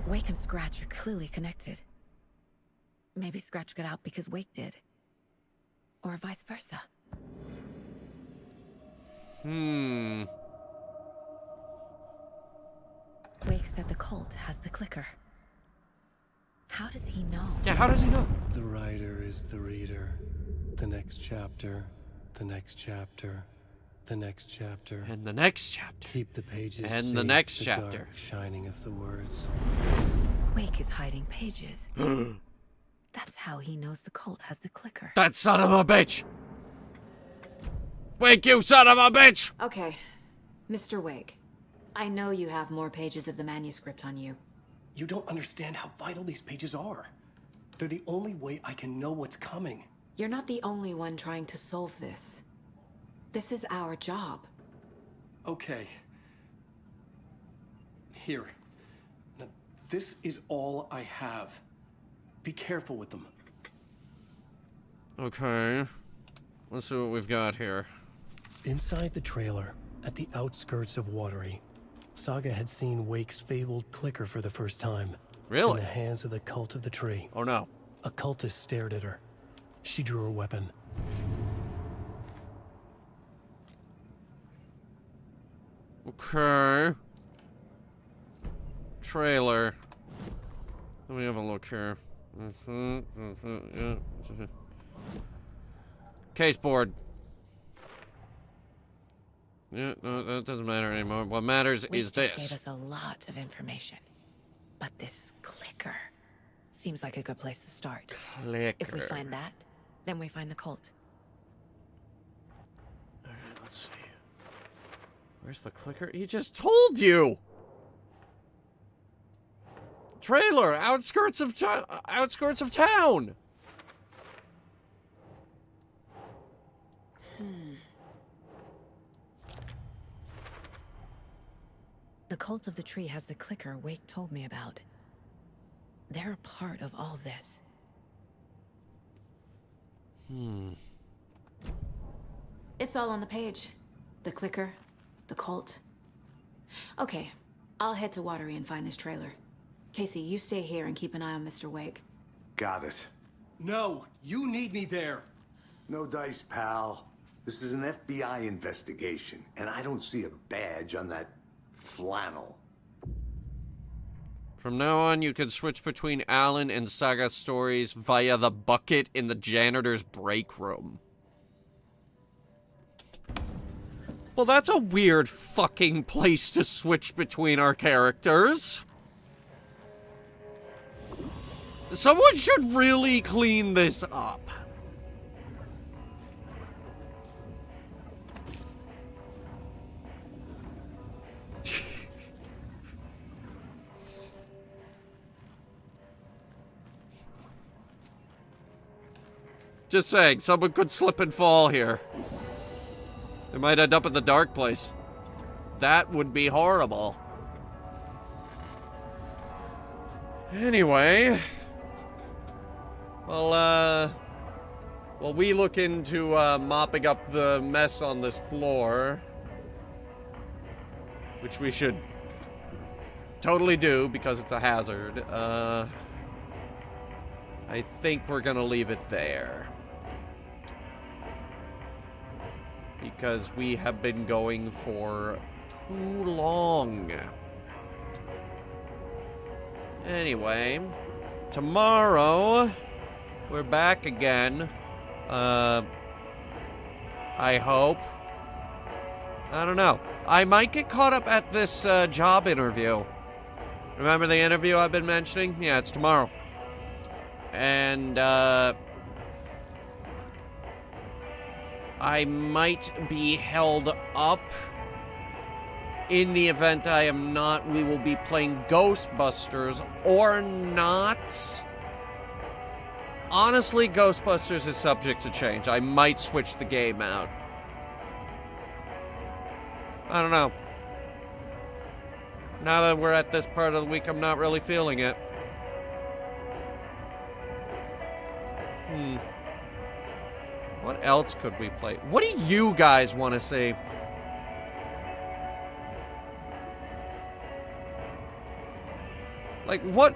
Wake and Scratch are clearly connected. Maybe Scratch got out because Wake did. Or vice versa. Wake said the cult has the clicker. How does he know? Yeah, how does he know? The writer is the reader. The next chapter. The next chapter. The next chapter. And the next chapter. Keep the pages and safe, the next the chapter. Dark shining of the words. Wake is hiding pages. That's how he knows the cult has the clicker. That son of a bitch! Wake, you son of a bitch! Okay, Mr. Wake. I know you have more pages of the manuscript on you. You don't understand how vital these pages are. They're the only way I can know what's coming. You're not the only one trying to solve this. This is our job. Okay. Here. Now, this is all I have. Be careful with them. Okay. Let's see what we've got here. Inside the trailer, at the outskirts of Watery, Saga had seen Wake's fabled clicker for the first time. Really? In the hands of the Cult of the Tree. Oh no. A cultist stared at her. She drew her weapon. Okay. Trailer. Let me have a look here. Case board. Yeah, no, that doesn't matter anymore. What matters is Wake this. gave us a lot of information. But this clicker seems like a good place to start. Clicker. If we find that, then we find the cult. Alright, let's see. Where's the clicker? He just told you! Trailer, outskirts of town. The cult of the tree has the clicker Wake told me about. They're a part of all this. It's all on the page. The clicker, the cult. Okay, I'll head to Watery and find this trailer. Casey, you stay here and keep an eye on Mr. Wake. Got it. No, you need me there. No dice, pal. This is an FBI investigation, and I don't see a badge on that flannel. From now on, you can switch between Alan and Saga stories via the bucket in the janitor's break room. Well, that's a weird fucking place to switch between our characters. Someone should really clean this up. Just saying, someone could slip and fall here. They might end up in the dark place. That would be horrible. Anyway. Well, we look into mopping up the mess on this floor. Which we should totally do because it's a hazard. I think we're gonna leave it there. Because we have been going for too long. Anyway, tomorrow we're back again. I hope. I don't know. I might get caught up at this job interview. Remember the interview I've been mentioning? Yeah, it's tomorrow. And I might be held up in the event I am not. We will be playing Ghostbusters or not. Honestly, Ghostbusters is subject to change. I might switch the game out. I don't know. Now that we're at this part of the week, I'm not really feeling it. What else could we play? What do you guys want to see? Like, what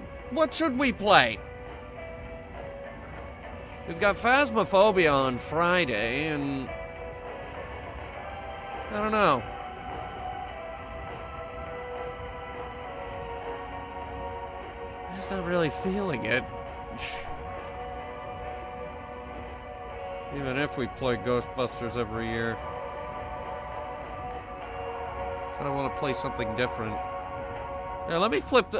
should we play? We've got Phasmophobia on Friday, and I don't know. I'm just not really feeling it. Even if we play Ghostbusters every year. I don't want to play something different. Here, let me flip the,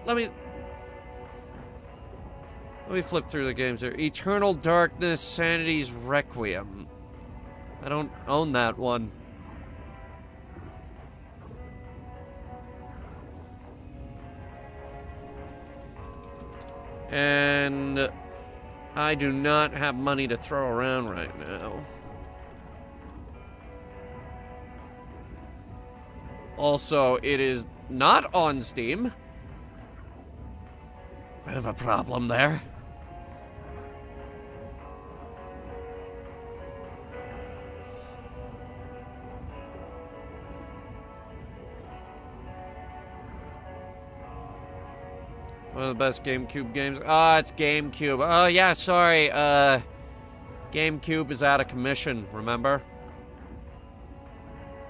let me flip through the games here. Eternal Darkness, Sanity's Requiem. I don't own that one. And I do not have money to throw around right now. Also, it is not on Steam. Bit of a problem there. One of the best GameCube games. Ah, it's GameCube. Oh, yeah, sorry. GameCube is out of commission, remember?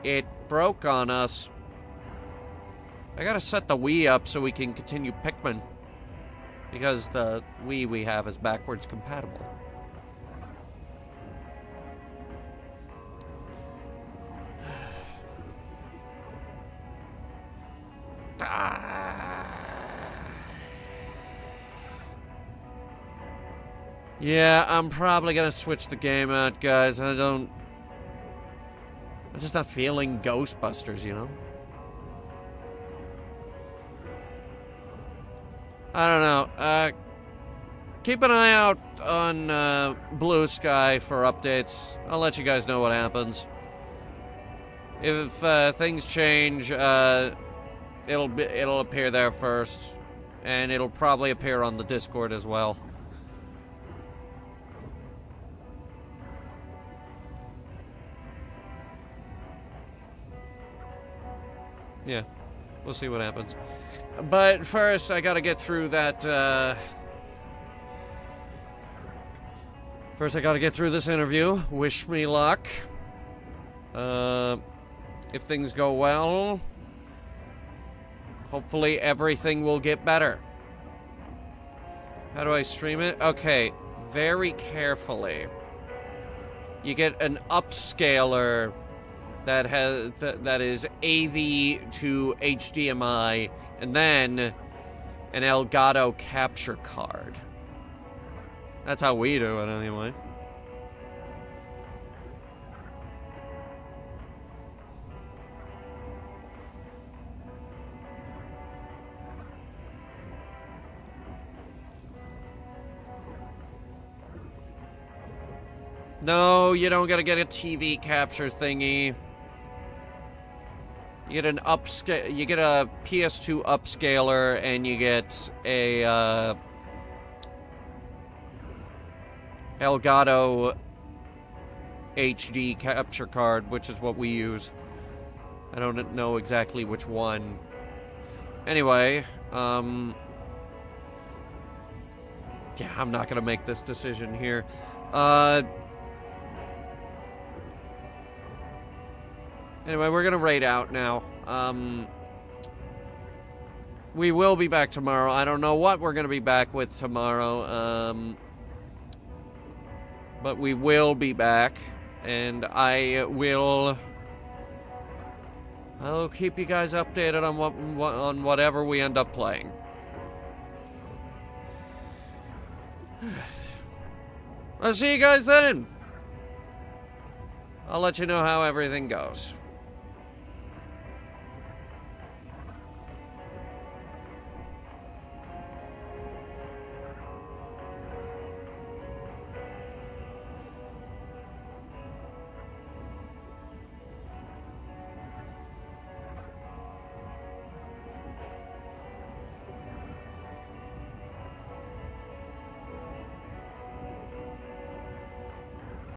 It broke on us. I gotta set the Wii up so we can continue Pikmin. Because the Wii we have is backwards compatible. Yeah, I'm probably gonna switch the game out, guys. I'm just not feeling Ghostbusters, you know? I don't know. Keep an eye out on Blue Sky for updates. I'll let you guys know what happens. If things change, it'll appear there first, and it'll probably appear on the Discord as well. Yeah, we'll see what happens. But first, I gotta get through that, First, I gotta get through this interview. Wish me luck. If things go well, hopefully everything will get better. How do I stream it? Okay, very carefully. You get an upscaler that has that is AV to HDMI, and then an Elgato capture card. That's how we do it anyway. No, you don't gotta get a TV capture thingy. You get an you get a PS2 upscaler, and you get a Elgato HD capture card, which is what we use. I don't know exactly which one. Anyway, yeah, I'm not gonna make this decision here. Anyway, we're gonna raid out now. We will be back tomorrow. I don't know what we're gonna be back with tomorrow. But we will be back, and I'll keep you guys updated on whatever we end up playing. I'll see you guys then. I'll let you know how everything goes.